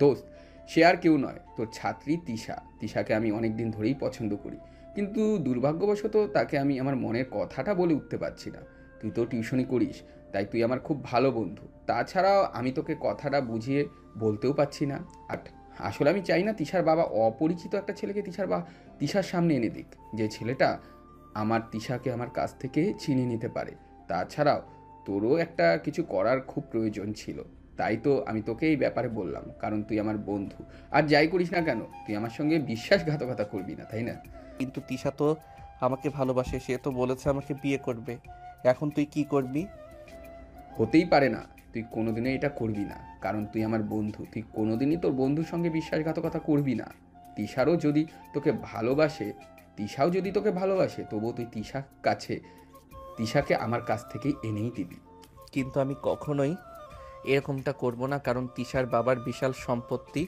দোস্ত, সে আর কেউ নয়, তোর ছাত্রী তিশা। তিশাকে আমি অনেক দিন ধরেই পছন্দ করি, কিন্তু দুর্ভাগ্যবশত তাকে আমি আমার মনের কথাটা বলে উঠতে পারছি না। তুই তো টিউশনি করিস, তাই তুই আমার খুব ভালো বন্ধু। তাছাড়াও আমি তোকে কথাটা বুঝিয়ে বলতেও পারছি না। আর আসলে আমি চাই না তিশার বাবা অপরিচিত একটা ছেলেকে তিশার সামনে এনে দিক, যে ছেলেটা আমার তিশাকে আমার কাছ থেকে ছিনিয়ে নিতে পারে। তাছাড়াও তোরও একটা কিছু করার খুব প্রয়োজন ছিল, তাই তো আমি তোকে এই ব্যাপারে বললাম, কারণ তুই আমার বন্ধু। আর যাই করিস না কেন, তুই আমার সঙ্গে বিশ্বাসঘাতকতা করবি না, তাই না? কিন্তু তিশা তো আমাকে ভালোবাসে, সে তো বলেছে আমাকে বিয়ে করবে। এখন তুই কি করবি? হতেই পারে না, তুই কোনোদিনও এটা করবি না, কারণ তুই আমার বন্ধু। তুই কোনোদিনই তোর বন্ধুর সঙ্গে বিশ্বাসঘাতকতা করবি না। তিশারও যদি তোকে ভালোবাসে, তিশাও যদি তোকে ভালোবাসে, তবুও তুই তিশাকে আমার কাছ থেকেই এনেই দিবি। কিন্তু আমি কখনোই এরকমটা করব না, কারণ তিশার বাবার বিশাল সম্পত্তি,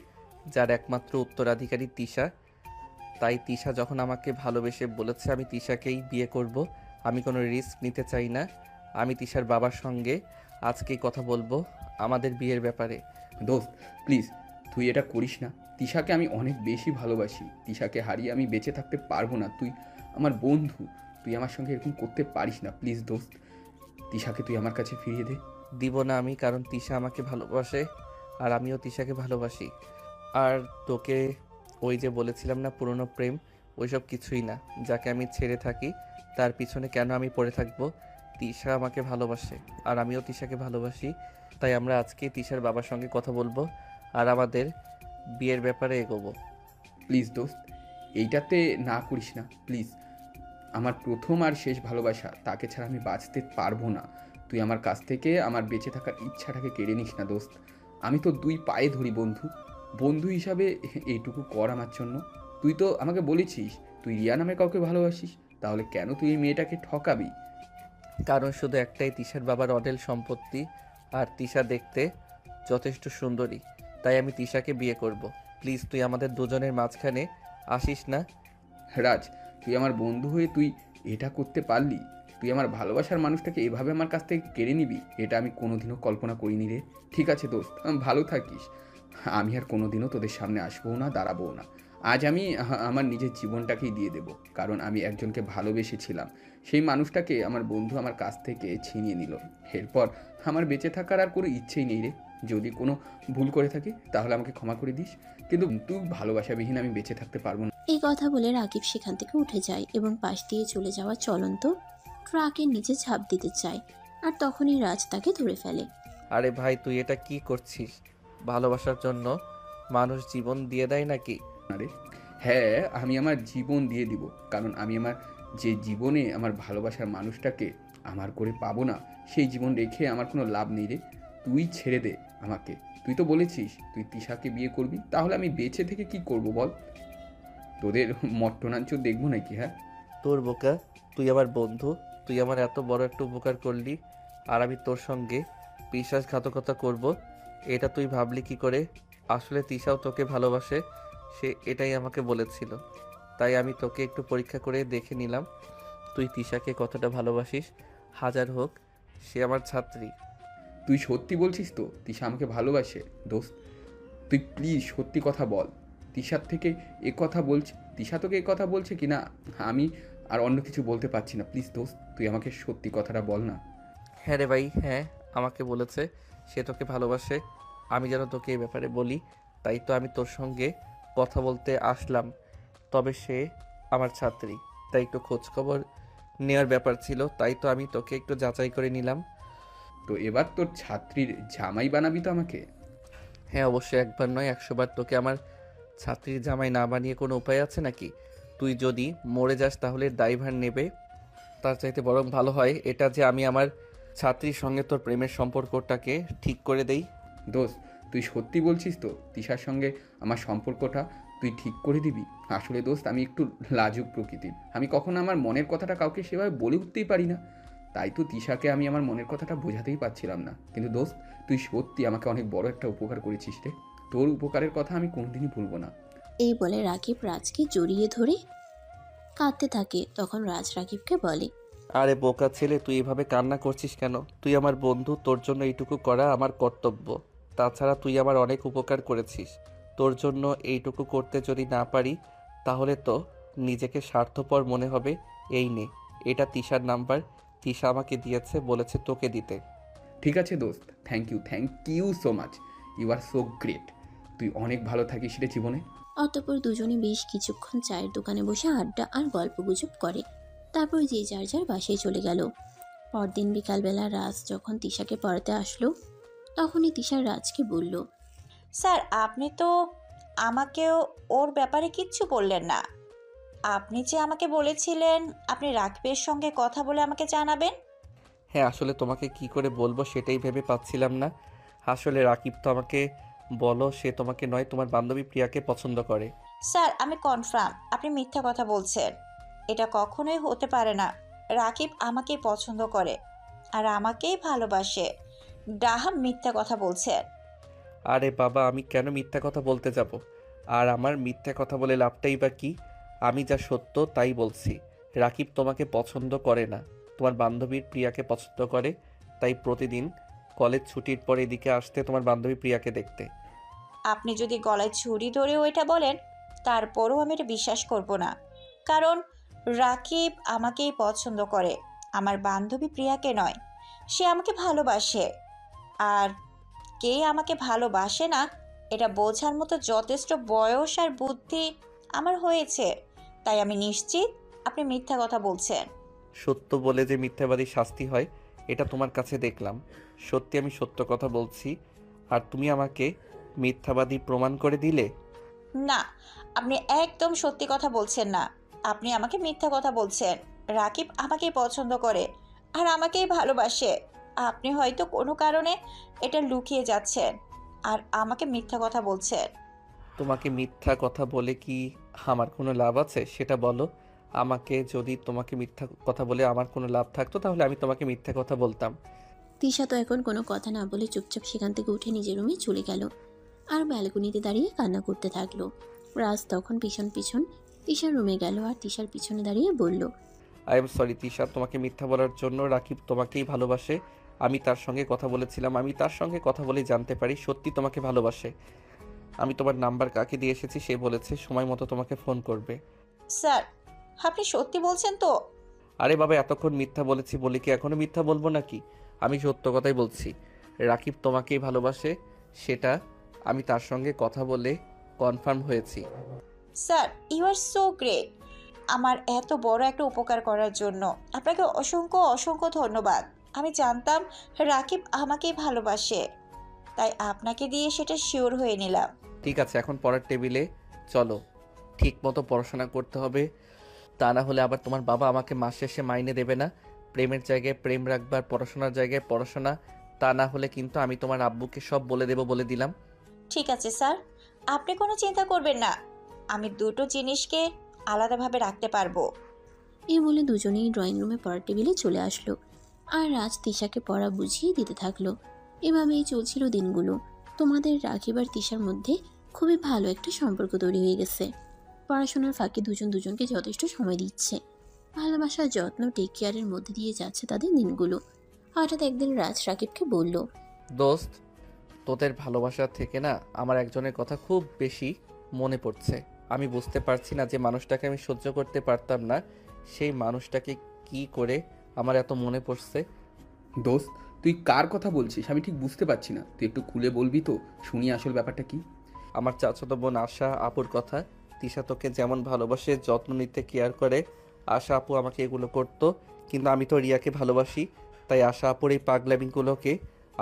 যার একমাত্র উত্তরাধিকারী তিশা। তাই তিশা যখন আমাকে ভালোবেসে বলেছে আমি তিশাকেই বিয়ে করব, আমি কোনো রিস্ক নিতে চাই না। আমি তিশার বাবার সঙ্গে আজকেই কথা বলবো আমাদের বিয়ের ব্যাপারে। দোস্ত প্লিজ, তুই এটা করিস না। তিশাকে আমি অনেক বেশি ভালোবাসি, তিশাকে হারিয়ে আমি বেঁচে থাকতে পারবো না। তুই আমার বন্ধু, তুই আমার সঙ্গে এরকম করতে পারিস না। প্লিজ দোস্ত, তিশাকে তুই আমার কাছে ফিরিয়ে দে। দিব না আমি, কারণ তিশা আমাকে ভালোবাসে আর আমিও তিশাকে ভালোবাসি। আর তোকে ওই যে বলেছিলাম না পুরনো প্রেম, ওইসব কিছুই না। যাকে আমি ছেড়ে থাকি তার পিছনে কেন আমি পড়ে থাকবো? তিশা আমাকে ভালোবাসে আর আমিও তিশাকে ভালোবাসি। তাই আমরা আজকে তিশার বাবার সঙ্গে কথা বলবো আর আমাদের বিয়ের ব্যাপারে এগোবো। প্লিজ দোস্ত, এইটাতে না করিস না প্লিজ। আমার প্রথম আর শেষ ভালোবাসা, তাকে ছাড়া আমি বাঁচতে পারবো না। তুই আমার কাছ থেকে আমার বেঁচে থাকার ইচ্ছাটাকে কেড়ে নিস না দোস্ত। আমি তো দুই পায়ে ধরি বন্ধু, বন্ধু হিসাবে এইটুকু কর আমার জন্য। তুই তো আমাকে বলেছিস তুই রিয়া নামে কাউকে ভালোবাসিস, তাহলে কেন তুই এই মেয়েটাকে ঠকাবি? কারণ শুধু একটাই, তিশার বাবার অঢেল সম্পত্তি আর তিশা দেখতে যথেষ্ট সুন্দরী, তাই আমি তিশাকে বিয়ে করব। প্লিজ তুই আমাদের দুজনের মাঝখানে আসিস না। রাজ, তুই আমার বন্ধু হয়ে তুই এটা করতে পারলি? তুই আমার ভালোবাসার মানুষটাকে এভাবে আমার কাছ থেকে কেড়ে নিবি, এটা আমি কোনোদিনও কল্পনা করিনি রে। ঠিক আছে দোস্ত, ভালো থাকিস। আমি আর কোনোদিনও তোদের সামনে আসবো না, দাঁড়াবো না। আজ আমি আমার নিজের জীবনটাকেই দিয়ে দেব, কারণ আমি একজনকে ভালোবেসেছিলাম। সেই মানুষটাকে আমার বন্ধু আমার কাছ থেকে ছিনিয়ে নিল। এরপর আমার বেঁচে থাকার আর কোনো ইচ্ছেই নেই রে। যদি কোনো ভুল করে থাকি তাহলে আমাকে ক্ষমা করে দিস, কিন্তু তুই ভালোবাসাবিহীন আমি বেঁচে থাকতে পারবো না। এই কথা বলে রাকিব সেখান থেকে উঠে যায় এবং পাশ দিয়ে চলে যাওয়া চলন্ত ট্রাকের নিচে ঝাঁপ দিতে চায়, আর তখনই রাজ তাকে ধরে ফেলে। আরে ভাই, তুই এটা কি করছিস? ভালোবাসার জন্য মানুষ জীবন দিয়ে দেয় নাকি? আরে হ্যাঁ, আমি আমার জীবন দিয়ে দিব, কারণ আমি আমার যে জীবনে আমার ভালোবাসার মানুষটাকে আমার করে পাবো না, সেই জীবন রেখে আমার কোনো লাভ নেই রে। তুই ছেড়ে দে আমাকে। তুই তো বলেছিস তুই তিশাকে বিয়ে করবি, তাহলে আমি বেঁচে থেকে কি করব বল? তোদের মট্টনাঞ্চ দেখবো নাকি? হ্যাঁ, তোর বোকা, তুই আমার বন্ধু, তুই আমার এত বড় একটা উপকার করলি, আর আমি তোর সঙ্গে বিশ্বাসঘাতকতা করব, এটা তুই ভাবলি কি করে? আসলে তিশাও তোকে ভালোবাসে, সে এটাই আমাকে বলেছিল। তাই আমি তোকে একটু পরীক্ষা করে দেখে নিলাম তুই তিশাকে কতটা ভালোবাসিস। হাজার হোক সে আমার ছাত্রী। তুই সত্যি বলছিস তো তিশা আমাকে ভালোবাসে? দোস্ত তুই প্লিজ সত্যি কথা বল। তিশার থেকে এ কথা বলছে, তিশা তোকে এ কথা বলছে কি না, আমি আর অন্য কিছু বলতে পারছি না। প্লিজ দোস্ত তুই আমাকে সত্যি কথাটা বল না। হ্যাঁ রে ভাই, হ্যাঁ, আমাকে বলেছে সে তোকে ভালোবাসে। আমি যেন তোকে এই ব্যাপারে বলি, তাই তো আমি তোর সঙ্গে কথা বলতে আসলাম। তবে সে আমার ছাত্রী, তাই একটু খোঁজখবর নেওয়ার ব্যাপার ছিল, তাই তো আমি তোকে একটু যাচাই করে নিলাম। তো এবার তোর ছাত্রীর জামাই বানাবি তো আমাকে? হ্যাঁ অবশ্যই, একবার নয় 100 বার। তোকে আমার ছাত্রীর জামাই না বানিয়ে কোনো উপায় আছে নাকি? তুই যদি মরে যাস তাহলে ড্রাইভার নেবে, তার চাইতে বরং ভালো হয় এটা যে আমি আমার ছাত্রীর সঙ্গে তোর প্রেমের সম্পর্কটাকে ঠিক করে দেই। দোস্ত তুই সত্যি বলছিস তো তিশার সঙ্গে আমার সম্পর্কটা তুই ঠিক করে দিবি? আসলে দোস্ত আমি একটু লাজুক প্রকৃতির, আমি কখনো আমার মনের কথাটা কাউকে সেভাবে বলে উঠতেই পারি না। তাই তো তিশাকে আমি আমার মনের কথাটা বোঝাতেই পারছিলাম না। কিন্তু দোস্ত তুই সত্যি আমাকে অনেক বড় একটা উপকার করেছিস রে। তোর উপকারের কথা আমি কোনোদিনই ভুলবো না। এই বলে রাকিব রাজকে জড়িয়ে ধরে কাঁদতে থাকে। তখন রাজ রাকিবকে বলে, আরে বোকা ছেলে, তুই এভাবে কান্না করছিস কেন? তুই আমার বন্ধু, তোর জন্য এইটুকু করা আমার কর্তব্য। তাছাড়া তুই আমার অনেক উপকার করেছিস, তোর জন্য এইটুকু করতে যদি না পারি তাহলে তো নিজেকে স্বার্থপর মনে হবে। এই নে, এটা তিশার নাম্বার, তিশা আমাকে দিয়েছে, বলেছে তোকে দিতে। ঠিক আছে দোস্ত, thank you so much, you are so great. তুই অনেক ভালো থাকিস রে জীবনে। অতঃপর দুজনে বেশ কিছুক্ষণ চায়ের দোকানে বসে আড্ডা আর গল্পগুজব করে। তারপর যে যার যার বাসায় চলে গেল। পরদিন বিকালবেলা রাজ যখন তিশাকে পড়াতে আসলো, তখনই তিশা রাজকে বলল, স্যার আপনি তো আমাকেও ওর ব্যাপারে কিচ্ছু বললেন না। আপনি যে আমাকে বলেছিলেন আপনি রাকিবের সঙ্গে কথা বলে আমাকে জানাবেন। হ্যাঁ, আসলে তোমাকে কি করে বলবো সেটাই ভেবে পাচ্ছিলাম না। আসলে রাকিব তো আমাকে বলো সে তোমাকে নয় তোমার বান্ধবী প্রিয়াকে পছন্দ করে। স্যার আমি কনফার্ম আপনি মিথ্যা কথা বলছেন। এটা কখনোই হতে পারে না। রাকিব আমাকেই পছন্দ করে আর আমাকেই ভালোবাসে। ডাহা মিথ্যা কথা বলছেন। আরে বাবা, আমি কেন মিথ্যা কথা বলতে যাব? আর আমার মিথ্যা কথা বলে লাভটাই বা কি? আমি যা সত্য তাই বলছি। রাকিব তোমাকে পছন্দ করে না, তোমার বান্ধবীর প্রিয়াকে পছন্দ করে। তাই প্রতিদিন কলেজ ছুটির পর এদিকে আসতে তোমার বান্ধবী প্রিয়াকে দেখতে। আপনি যদি গলায় ছুরি ধরে ওইটা বলেন তারপরও আমি এটা বিশ্বাস করব না, কারণ রাকিব আমাকেই পছন্দ করে, আমার বান্ধবী প্রিয়াকে নয়। সে আমাকে ভালোবাসে, আর কে আমাকে ভালোবাসে না এটা বোঝার মতো যথেষ্ট বয়স আর বুদ্ধি আমার হয়েছে। তাই আমি নিশ্চিত আপনি মিথ্যা কথা বলছেন। সত্য বলে যে মিথ্যাবাদী শাস্তি হয় এটা তোমার কাছে দেখলাম। সত্যি আমি সত্য কথা বলছি, আর তুমি আমাকে মিথ্যাবাদী প্রমাণ করে দিলে। না, আপনি একদম সত্যি কথা বলছেন না। আপনি আমাকে মিথ্যা কথা বলছেন। রাকিব আমাকেই পছন্দ করে আর আমাকেই ভালোবাসে। আপনি হয়তো কোনো কারণে এটা লুকিয়ে যাচ্ছেন আর আমাকে মিথ্যা কথা বলছেন। তোমাকে মিথ্যা কথা বলে কি আমার কোনো লাভ আছে সেটা বলো আমাকে। যদি তোমাকে মিথ্যা কথা বলে আমার কোনো লাভ থাকতো তাহলে আমি তোমাকে মিথ্যা কথা বলতাম। তিশা তো এখন কোনো কথা না বলে চুপচাপ সেখান থেকে উঠে নিজের রুমে চলে গেল আর ব্যালকনিতে দাঁড়িয়ে কান্না করতে থাকলো। রাজ তখন পিছন পিছন তিশার রুমে গেল আর তিশার পিছনে দাঁড়িয়ে বলল, আই এম সরি তিশা, তোমাকে মিথ্যা বলার জন্য। রাকিব তোমাকেই ভালোবাসে। আমি তার সঙ্গে কথা বলেছিলাম, আমি তার সঙ্গে কথা বলে জানতে পারি সত্যি তোমাকে ভালোবাসে। আমি তোমার নাম্বার কাকে দিয়ে এসেছি সে বলেছে সময় মতো তোমাকে ফোন করবে। স্যার, আপনি সত্যি বলছেন তো? আরে বাবা, এতক্ষণ মিথ্যা বলেছি বলে কি এখনো মিথ্যা বলবো নাকি? আমি সত্য কথাই বলছি। রাকিব তোমাকেই ভালোবাসে, সেটা আমি তার সঙ্গে কথা বলে কনফার্ম হয়েছি। Sir, you are so great. আমার এত বড় একটা উপকার করার জন্য আপনাকে অসংখ্য অসংখ্য ধন্যবাদ। আমি জানতাম রাকিব আমাকেই ভালোবাসে, তাই আপনাকে দিয়ে সেটা শিওর হয়ে নিলাম। ঠিক আছে, এখন পড়ার টেবিলে চলো। ঠিক মতো পড়াশোনা করতে হবে, তা না হলে আবার তোমার বাবা আমাকে মাস শেষে মাইনে দেবে না। প্রেমের জায়গায় প্রেম রাখবার, পড়াশোনার জায়গায় পড়াশোনা, তা না হলে কিন্তু আমি তোমার আব্বুকে সব বলে দেবো বলে দিলাম। ঠিক আছে স্যার, আপনি কোনো চিন্তা করবেন না, আমি দুটো জিনিসকে আলাদাভাবে রাখতে পারবো। এই বলে দুজনেই ড্রয়িং রুমে পড়ার টেবিলে চলে আসলো আর রাজ তিশাকে পড়া বুঝিয়ে দিতে থাকলো। এভাবেই চলছিল দিনগুলো। তোমাদের রাকিব আর তিশার মধ্যে খুবই ভালো একটা সম্পর্ক তৈরি হয়ে গেছে। পড়াশোনার ফাঁকে দুজন দুজনকে যথেষ্ট সময় দিচ্ছে। ভালোবাসা, যত্ন, টেক কেয়ারের মধ্যে দিয়ে যাচ্ছে তাদের দিনগুলো। হঠাৎ একদিন রাজ রাকিবকে বলল, দোস্ত, তোদের ভালোবাসা থেকে না আমার একজনের কথা খুব বেশি মনে পড়ছে। আমি বুঝতে পারছি না যে মানুষটাকে আমি সহ্য করতে পারতাম না, সেই মানুষটাকে কি করে আমার এত মনে পড়ছে। দোস্ত, তুই কার কথা বলছিস আমি ঠিক বুঝতে পারছি না। তুই একটু খুলে বলবি তো, শুনি আসল ব্যাপারটা কি। আমার চাচাতো বোন আশা আপুর কথা। তিশা তোকে যেমন ভালোবাসে, যত্ন নিতে, কেয়ার করে, আশা আপু আমাকে এগুলো করতো। কিন্তু আমি তো রিয়াকে ভালোবাসি, তাই আশা আপুর এই পাগলামিগুলোকে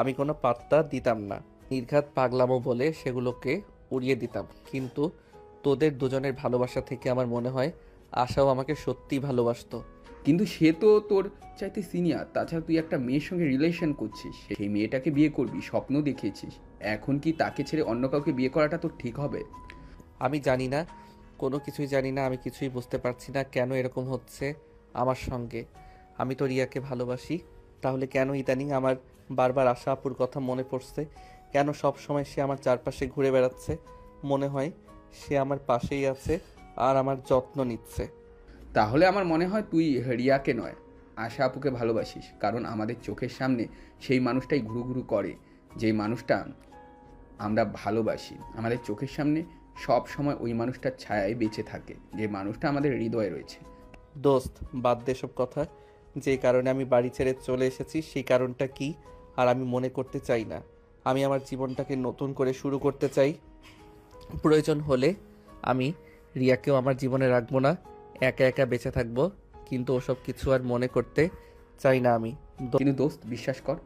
আমি কোনো পাত্তা দিতাম না। নির্ঘাত পাগলামো বলে সেগুলোকে উড়িয়ে দিতাম। কিন্তু তোদের দুজনের ভালোবাসা থেকে আমার মনে হয় আশাও আমাকে সত্যি ভালোবাসতো। কিন্তু সে তো তোর চাইতে সিনিয়র। তাছাড়া তুই একটা মেয়ের সঙ্গে রিলেশন করছিস, সেই মেয়েটাকে বিয়ে করবি, স্বপ্ন দেখিয়েছিস। এখন কি তাকে ছেড়ে অন্য কাউকে বিয়ে করাটা তোর ঠিক হবে? আমি জানি না, কোনো কিছুই জানি না। আমি কিছুই বুঝতে পারছি না কেন এরকম হচ্ছে আমার সঙ্গে। আমি তো রিয়াকে ভালোবাসি, তাহলে কেন ইদানিং আমার বারবার আশা আপুর কথা মনে পড়ছে? কেন সব সময় সে আমার চারপাশে ঘুরে বেড়াচ্ছে? মনে হয় সে আমার পাশেই আছে আর আমার যত্ন নিচ্ছে। তাহলে আমার মনে হয় তুই রিয়াকে নয়, আশা আপুকে ভালোবাসিস। কারণ আমাদের চোখের সামনে সেই মানুষটাই ঘুরু ঘুরু করে, যেই মানুষটা আমরা ভালোবাসি। আমাদের চোখের সামনে সব সময় ওই মানুষটার ছায়ায় বেঁচে থাকে, যে মানুষটা আমাদের হৃদয়ে রয়েছে। দোস্ত, বাদ দে সব কথা। যে কারণে আমি বাড়ি ছেড়ে চলে এসেছি সেই কারণটা কি আর আমি মনে করতে চাই না। আমি আমার জীবনটাকে নতুন করে শুরু করতে চাই। প্রয়োজন হলে আমি রিয়াকেও আমার জীবনে রাখবো না, একা একা বেঁচে থাকবো। কিন্তু ওসব কিছু আর মনে করতে চাই না আমি। কিন্তু দোস্ত, বিশ্বাস কর,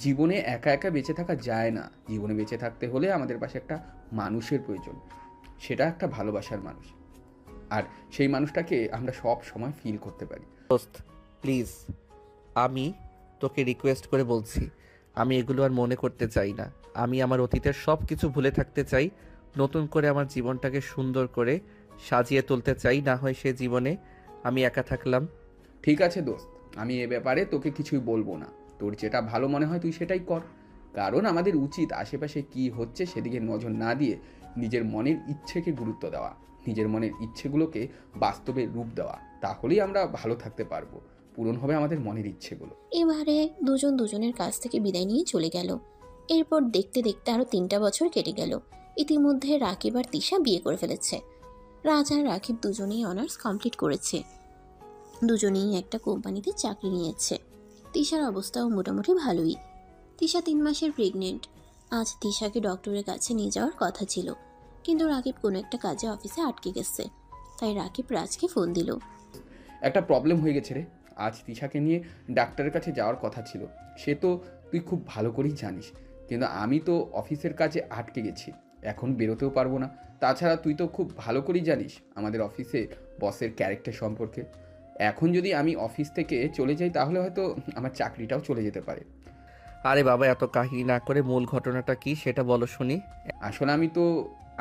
জীবনে একা একা বেঁচে থাকা যায় না। জীবনে বেঁচে থাকতে হলে আমাদের পাশে একটা মানুষের প্রয়োজন, সেটা একটা ভালোবাসার মানুষ। আর সেই মানুষটাকে আমরা সব সময় ফিল করতে পারি। দোস্ত প্লিজ, আমি তোকে রিকোয়েস্ট করে বলছি, আমি এগুলো আর মনে করতে চাই না। আমি আমার অতীতের সব কিছু ভুলে থাকতে চাই, নতুন করে আমার জীবনটাকে সুন্দর করে সাজিয়ে তুলতে চাই। না হয় সে জীবনে আমি একা থাকলাম। ঠিক আছে দোস্ত, আমি এ ব্যাপারে তোকে কিছুই বলবো না। তোর যেটা ভালো মনে হয় তুই সেটাই কর। কারণ আমাদের উচিত আশেপাশে কি হচ্ছে সেদিকে নজর না দিয়ে নিজের মনের ইচ্ছেকে গুরুত্ব দেওয়া, নিজের মনের ইচ্ছেগুলোকে বাস্তবে রূপ দেওয়া। তাহলেই আমরা ভালো থাকতে পারবো, পূরণ হবে আমাদের মনের ইচ্ছেগুলো। এবারে দুজন দুজনের কাছ থেকে বিদায় নিয়ে চলে গেল। এরপর দেখতে দেখতে আরো 3টা বছর কেটে গেল। ইতিমধ্যে রাকিব আর তিশা বিয়ে করে ফেলেছে। রাজ আর রাকিব দুজনেই অনার্স কমপ্লিট করেছে। দুজনেই একটা কোম্পানিতে চাকরি নিয়েছে। তিশার অবস্থাও মোটামুটি ভালোই। তিশা 3 মাসের প্রেগনেন্ট। আজ তিশাকে ডক্টরের কাছে নিয়ে যাওয়ার কথা ছিল, কিন্তু রাকিব কোনো একটা কাজে অফিসে আটকে গেছে। তাই রাকিব রাজকে ফোন দিল। একটা প্রবলেম হয়ে গেছে রে। আজ তিশাকে নিয়ে ডাক্তারের কাছে যাওয়ার কথা ছিল, সে তো তুই খুব ভালো করেই জানিস। কিন্তু আমি তো অফিসের কাজে আটকে গেছি, এখন বেরোতেও পারবো না। তাছাড়া তুই তো খুব ভালো করেই জানিস আমাদের অফিসে বসের ক্যারেক্টার সম্পর্কে। এখন যদি আমি অফিস থেকে চলে যাই তাহলে হয়তো আমার চাকরিটাও চলে যেতে পারে। আরে বাবা, এত কাহিনী না করে মূল ঘটনাটা কি সেটা বলো শুনি। আসলে আমি তো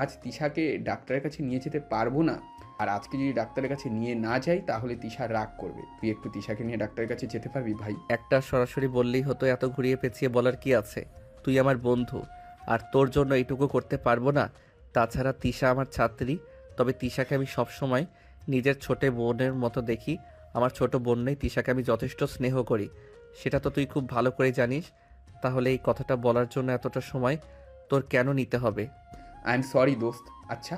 আজ তিশাকে ডাক্তারের কাছে নিয়ে যেতে পারবো না। আর আজকে যদি ডাক্তারের কাছে নিয়ে না যাই তাহলে তিশা রাগ করবে। তুই একটু তিশাকে নিয়ে ডাক্তারের কাছে যেতে পারবি ভাই? একটা সরাসরি বললেই হতো, এত ঘুরিয়ে পেঁচিয়ে বলার কি আছে? তুই আমার বন্ধু, আর তোর জন্য এইটুকু করতে পারবো না? তাছাড়া তিশা আমার ছাত্রী, তবে তিশাকে আমি সবসময় নিজের ছোট বোনের মতো দেখি। আমার ছোট বোন নেই, তিশাকে আমি যথেষ্ট স্নেহ করি, সেটা তো তুই খুব ভালো করে জানিস। তাহলে এই কথাটা বলার জন্য এতটা সময় তোর কেন নিতে হবে? আই এম সরি দোস্ত। আচ্ছা,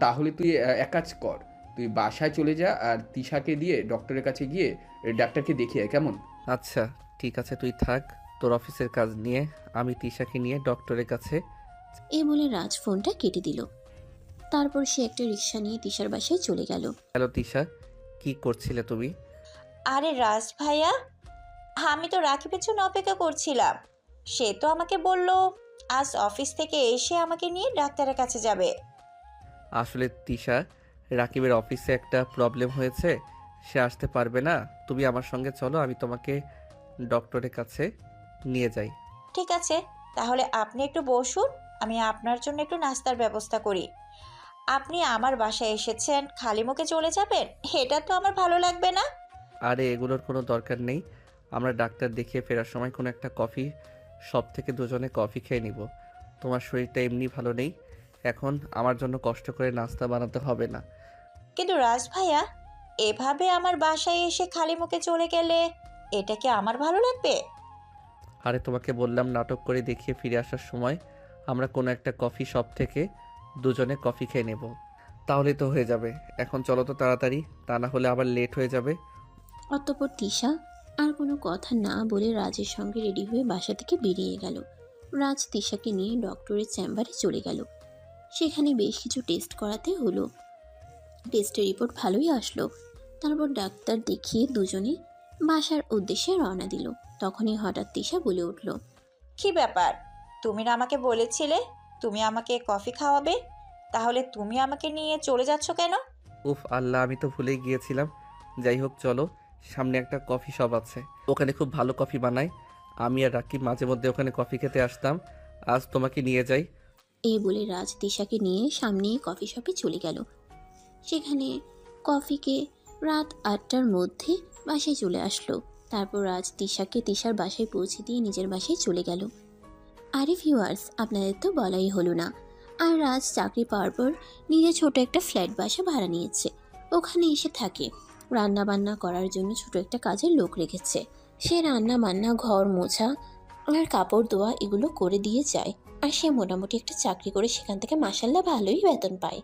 তাহলে তুই এক কাজ কর, তুই বাসায় চলে যা আর তিশাকে দিয়ে ডক্টরের কাছে গিয়ে ডাক্তারকে দেখিয়ে আয়, কেমন? আচ্ছা ঠিক আছে, তুই থাক তোর অফিসের কাজ নিয়ে, আমি তিশাকে নিয়ে ডক্টরের কাছে। এই বলে রাজ ফোনটা কেটে দিল। তারপর সে একটা রিক্সা নিয়ে তিশার বাসায় চলে গেল। হ্যালো তিশা, কি করছিলে তুমি? আরে রাজ ভাইয়া, আমি তো রাকিবের জন্য অপেক্ষা করছিলাম। সে তো আমাকে বলল আজ অফিস থেকে এসে আমাকে নিয়ে ডাক্তারের কাছে যাবে। আসলে তিশা, রাকিবের অফিসে একটা প্রবলেম হয়েছে, সে আসতে পারবে না। তুমি আমার সঙ্গে চলো, আমি তোমাকে ডক্টরের কাছে নিয়ে যাই। ঠিক আছে, তাহলে আপনি একটু বসুন, আমি আপনার জন্য একটু নাস্তার ব্যবস্থা করি। আপনি আমার বাসায় এসেছেন, খালি মুখে চলে যাবেন? এটা তো আমার ভালো লাগবে না। আরে এগুলোর কোনো দরকার নেই, আমরা ডাক্তার দেখিয়ে ফেরার সময় কোনো একটা কফি শপ থেকে দুজনে কফি খেয়ে নিব। তোমার শরীরটা এমনি ভালো নেই, এখন আমার জন্য কষ্ট করে নাস্তা বানাতে হবে না। কিন্তু রাজ ভাইয়া, এভাবে আমার বাসায় এসে খালি মুখে চলে গেলে এটা কি আমার ভালো লাগবে? আরে তোমাকে বললাম, নাটক করে দেখিয়ে ফিরে আসার সময় আমরা কোনো একটা কফি শপ থেকে দুজনে কফি খেয়ে নেব, তাহলেই তো হয়ে যাবে। এখন চলো তো তাড়াতাড়ি, তা না হলে আবার লেট হয়ে যাবে। অতঃপর তিশা আর কোনো কথা না বলে রাজের সঙ্গে রেডি হয়ে বাসা থেকে বেরিয়ে গেল। রাজ তিশাকে নিয়ে ডক্টরের চেম্বারে চলে গেল। সেখানে বেশ কিছু টেস্ট করাতে হলো। টেস্টের রিপোর্ট ভালোই আসলো। তারপর ডাক্তার দেখিয়ে দুজনে বাসার উদ্দেশ্যে রওনা দিল। তখনই হঠাৎ তিশা বলে উঠল, কি ব্যাপার? তুমি না আমাকে বলেছিলে তুমি আমাকে কফি খাওয়াবে, তাহলে তুমি আমাকে নিয়ে চলে যাচ্ছ কেন? উফ আল্লাহ, আমি তো ভুলেই গিয়েছিলাম। যাই হোক চলো, সামনে একটা কফি শপ আছে, ওখানে খুব ভালো কফি বানায়। আমি আর রাকিব মাঝে মধ্যে ওখানে কফি খেতে আসতাম, আজ তোমাকে নিয়ে যাই। এই বলে রাজ তিশাকে নিয়ে সামনেই কফি শপে চলে গেল। সেখানে কফিকে রাত 8টার মধ্যে বাসায় চলে আসলো। তারপর রাজ তিশাকে তিশার বাসায় পৌঁছে দিয়ে নিজের বাসায় চলে গেল। আরে ভিউয়ার্স, আপনাদের তো বলাই হলো না, আর রাজ চাকরি পাওয়ার পর নিজে ছোট একটা ফ্ল্যাট বাসা ভাড়া নিয়েছে। ওখানে এসে থাকে। রান্না বান্না করার জন্য ছোট একটা কাজের লোক রেখেছে। সে রান্না বান্না, ঘর মোছা আর কাপড় ধোয়া এগুলো করে দিয়ে যায়। আর সে মোটামুটি একটা চাকরি করে সেখান থেকে মাসাল্লাহ ভালোই বেতন পায়।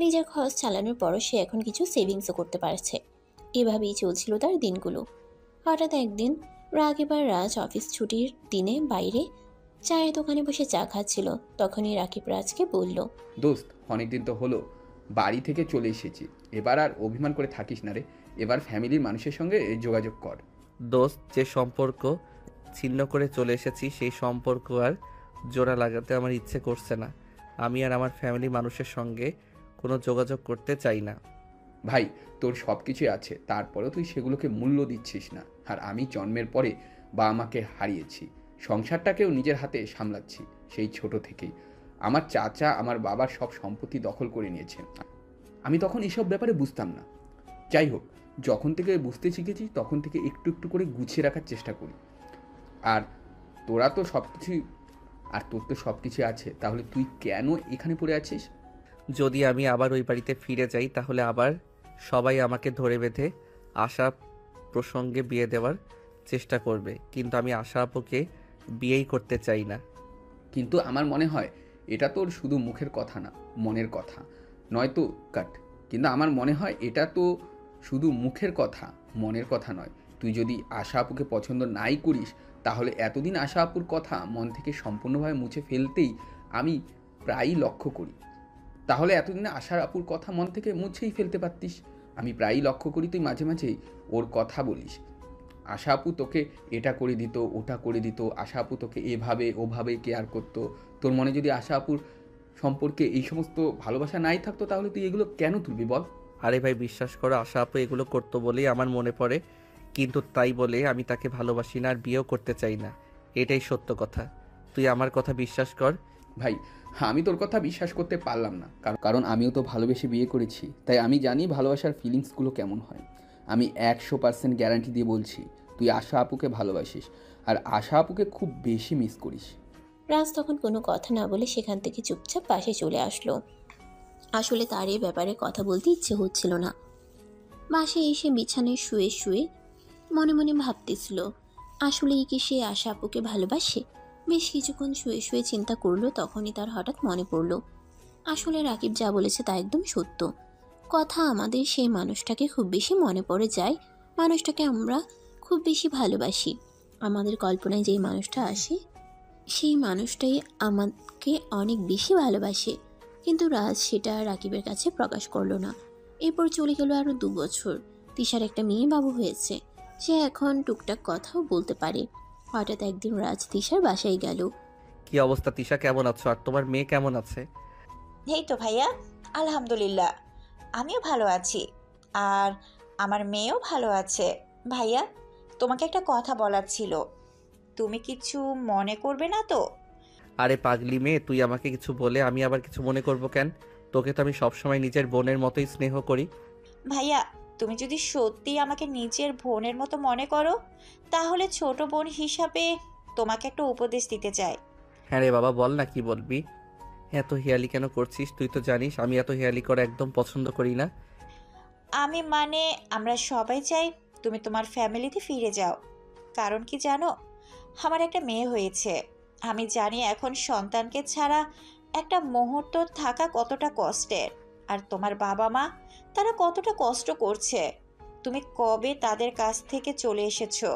নিজের খরচ চালানোর পরও সে এখন কিছু সেভিংসও করতে পারছে। এভাবেই চলছিল তার দিনগুলো। হঠাৎ একদিন রাকিব আর রাজ অফিস ছুটির দিনে বাইরে চায়ের দোকানে বসে চা খাচ্ছিল। তখনই রাকিব রাজকে বলল, দোস্ত, অনেকদিন তো হলো বাড়ি থেকে চলে এসেছি, এবার আর অভিমান করে থাকিস না রে, এবার ফ্যামিলির মানুষের সঙ্গে যোগাযোগ কর। দোস্ত, যে সম্পর্ক ছিন্ন করে চলে এসেছি সেই সম্পর্ক আর জোড়া লাগাতে আমার ইচ্ছে করছে না। আমি আর আমার ফ্যামিলি মানুষের সঙ্গে কোনো যোগাযোগ করতে চাই না। ভাই, তোর সব কিছুই আছে, তারপরেও তুই সেগুলোকে মূল্য দিচ্ছিস না। আর আমি জন্মের পরে বাবা মাকে হারিয়েছি, সংসারটাকেও নিজের হাতে সামলাচ্ছি সেই ছোট থেকেই। আমার চাচা আমার বাবার সব সম্পত্তি দখল করে নিয়েছে। আমি তখন এসব ব্যাপারে বুঝতাম না। যাই হোক, যখন থেকে বুঝতে শিখেছি তখন থেকে একটু একটু করে গুছিয়ে রাখার চেষ্টা করি। আর তোরা তো সব কিছুই, আর তোর তো সব কিছুই আছে, তাহলে তুই কেন এখানে পড়ে আছিস? যদি আমি আবার ওই বাড়িতে ফিরে যাই তাহলে আবার সবাই আমাকে ধরে বেঁধে আশা প্রসঙ্গে বিয়ে দেওয়ার চেষ্টা করবে, কিন্তু আমি আশা আপুকে বিয়েই করতে চাই না। কিন্তু আমার মনে হয় এটা তোর শুধু মুখের কথা না, মনের কথা। নয়তো কাট, কিন্তু আমার মনে হয় এটা তো শুধু মুখের কথা, মনের কথা নয়। তুই যদি আশা আপুকে পছন্দ নাই করিস, তাহলে এতদিন আশা আপুর কথা মন থেকে সম্পূর্ণভাবে মুছে ফেলতেই আমি প্রায়ই লক্ষ্য করি। তাহলে এতদিনে আশা আপুর কথা মন থেকে মুছেই ফেলতে পারতিস। আমি প্রায়ই লক্ষ্য করি তুই মাঝে মাঝেই ওর কথা বলিস। আশা আপু তোকে এটা করে দিত, ওটা করে দিত, আশা আপু তোকে এভাবে ওভাবে কেয়ার করতো। তোর মনে যদি আশা আপুর সম্পর্কে এই সমস্ত ভালোবাসা নাই থাকতো, তাহলে তুই এগুলো কেন তুলবি বল? আরে ভাই, বিশ্বাস করো, আশা আপু এগুলো করতো বলেই আমার মনে পড়ে, কিন্তু তাই বলে আমি তাকে ভালোবাসি না আর বিয়েও করতে চাই না। এটাই সত্য কথা, তুই আমার কথা বিশ্বাস কর। ভাই, আমি তোর কথা বিশ্বাস করতে পারলাম না, কারণ আমিও তো ভালোবেসে বিয়ে করেছি, তাই আমি জানি ভালোবাসার ফিলিংসগুলো কেমন হয়। আমি 100% গ্যারান্টি দিয়ে বলছি, তুই আশা আপুকে ভালোবাসিস আর আশা আপুকে খুব বেশি মিস করিস। রাজ তখন কোনো কথা না বলে সেখান থেকে চুপচাপ পাশে চলে আসলো। আসলে তার এই ব্যাপারে কথা বলতে ইচ্ছে হচ্ছিল না। বাসায় এসে বিছানায় শুয়ে শুয়ে মনে মনে ভাবতেছিল আসলেই কি সে আশা আপুকে ভালোবাসে। বেশ কিছুক্ষণ শুয়ে শুয়ে চিন্তা করলো, তখনই তার হঠাৎ মনে পড়লো আসলে রাকিব যা বলেছে তা একদম সত্য কথা। আমাদের সেই মানুষটাকে খুব বেশি মনে পড়ে যায়, মানুষটাকে আমরা খুব বেশি ভালোবাসি। আমাদের কল্পনায় যেই মানুষটা আসে সেই মানুষটাই আমাকে অনেক বেশি ভালোবাসে, কিন্তু রাজ সেটা রাকিবের কাছে প্রকাশ করলো না। এরপর চলে গেল আরো 2 বছর। তিশার একটা মেয়ে বাবু হয়েছে, সে এখন টুকটাক কথাও বলতে পারে। হঠাৎ একদিন রাজ তিশার বাসায় গেল। কি অবস্থা তিশা, কেমন আছো? আর তোমার মেয়ে কেমন আছে? এই তো ভাইয়া, আলহামদুলিল্লাহ, আমিও ভালো আছি। আর আমার মেয়েও ভালো আছে। ভাইয়া, তোমাকে একটা কথা বলার ছিল, তুমি কিছু মনে করবে না তো? আরে পাগলি মেয়ে, তুই আমাকে কিছু বলে আমি আবার কিছু মনে করব কেন? তোকে তো আমি সবসময় নিজের বোনের মতোই স্নেহ করি। ভাইয়া, তুমি যদি সত্যি আমাকে নিজের বোনের মতো মনে করো, তাহলে ছোট বোন হিসাবে তোমাকে একটা উপদেশ দিতে চাই। হ্যাঁ রে বাবা, বল না কি বলবি। এত হেয়ালি কেন করছিস? তুই তো জানিস আমি এত হেয়ালি করা একদম পছন্দ করি না। আমি মানে আমরা সবাই চাই তুমি তোমার ফ্যামিলিতে ফিরে যাও। কারণ কি জানো, আমার একটা মেয়ে হয়েছে। আমি জানি এখন সন্তানকে ছাড়া একটা মুহূর্ত থাকা কতটা কষ্টের। আর তোমার বাবা মা, তারা কতটা কষ্ট করছে। তুমি কবে তাদের কাছ থেকে চলে এসেছো।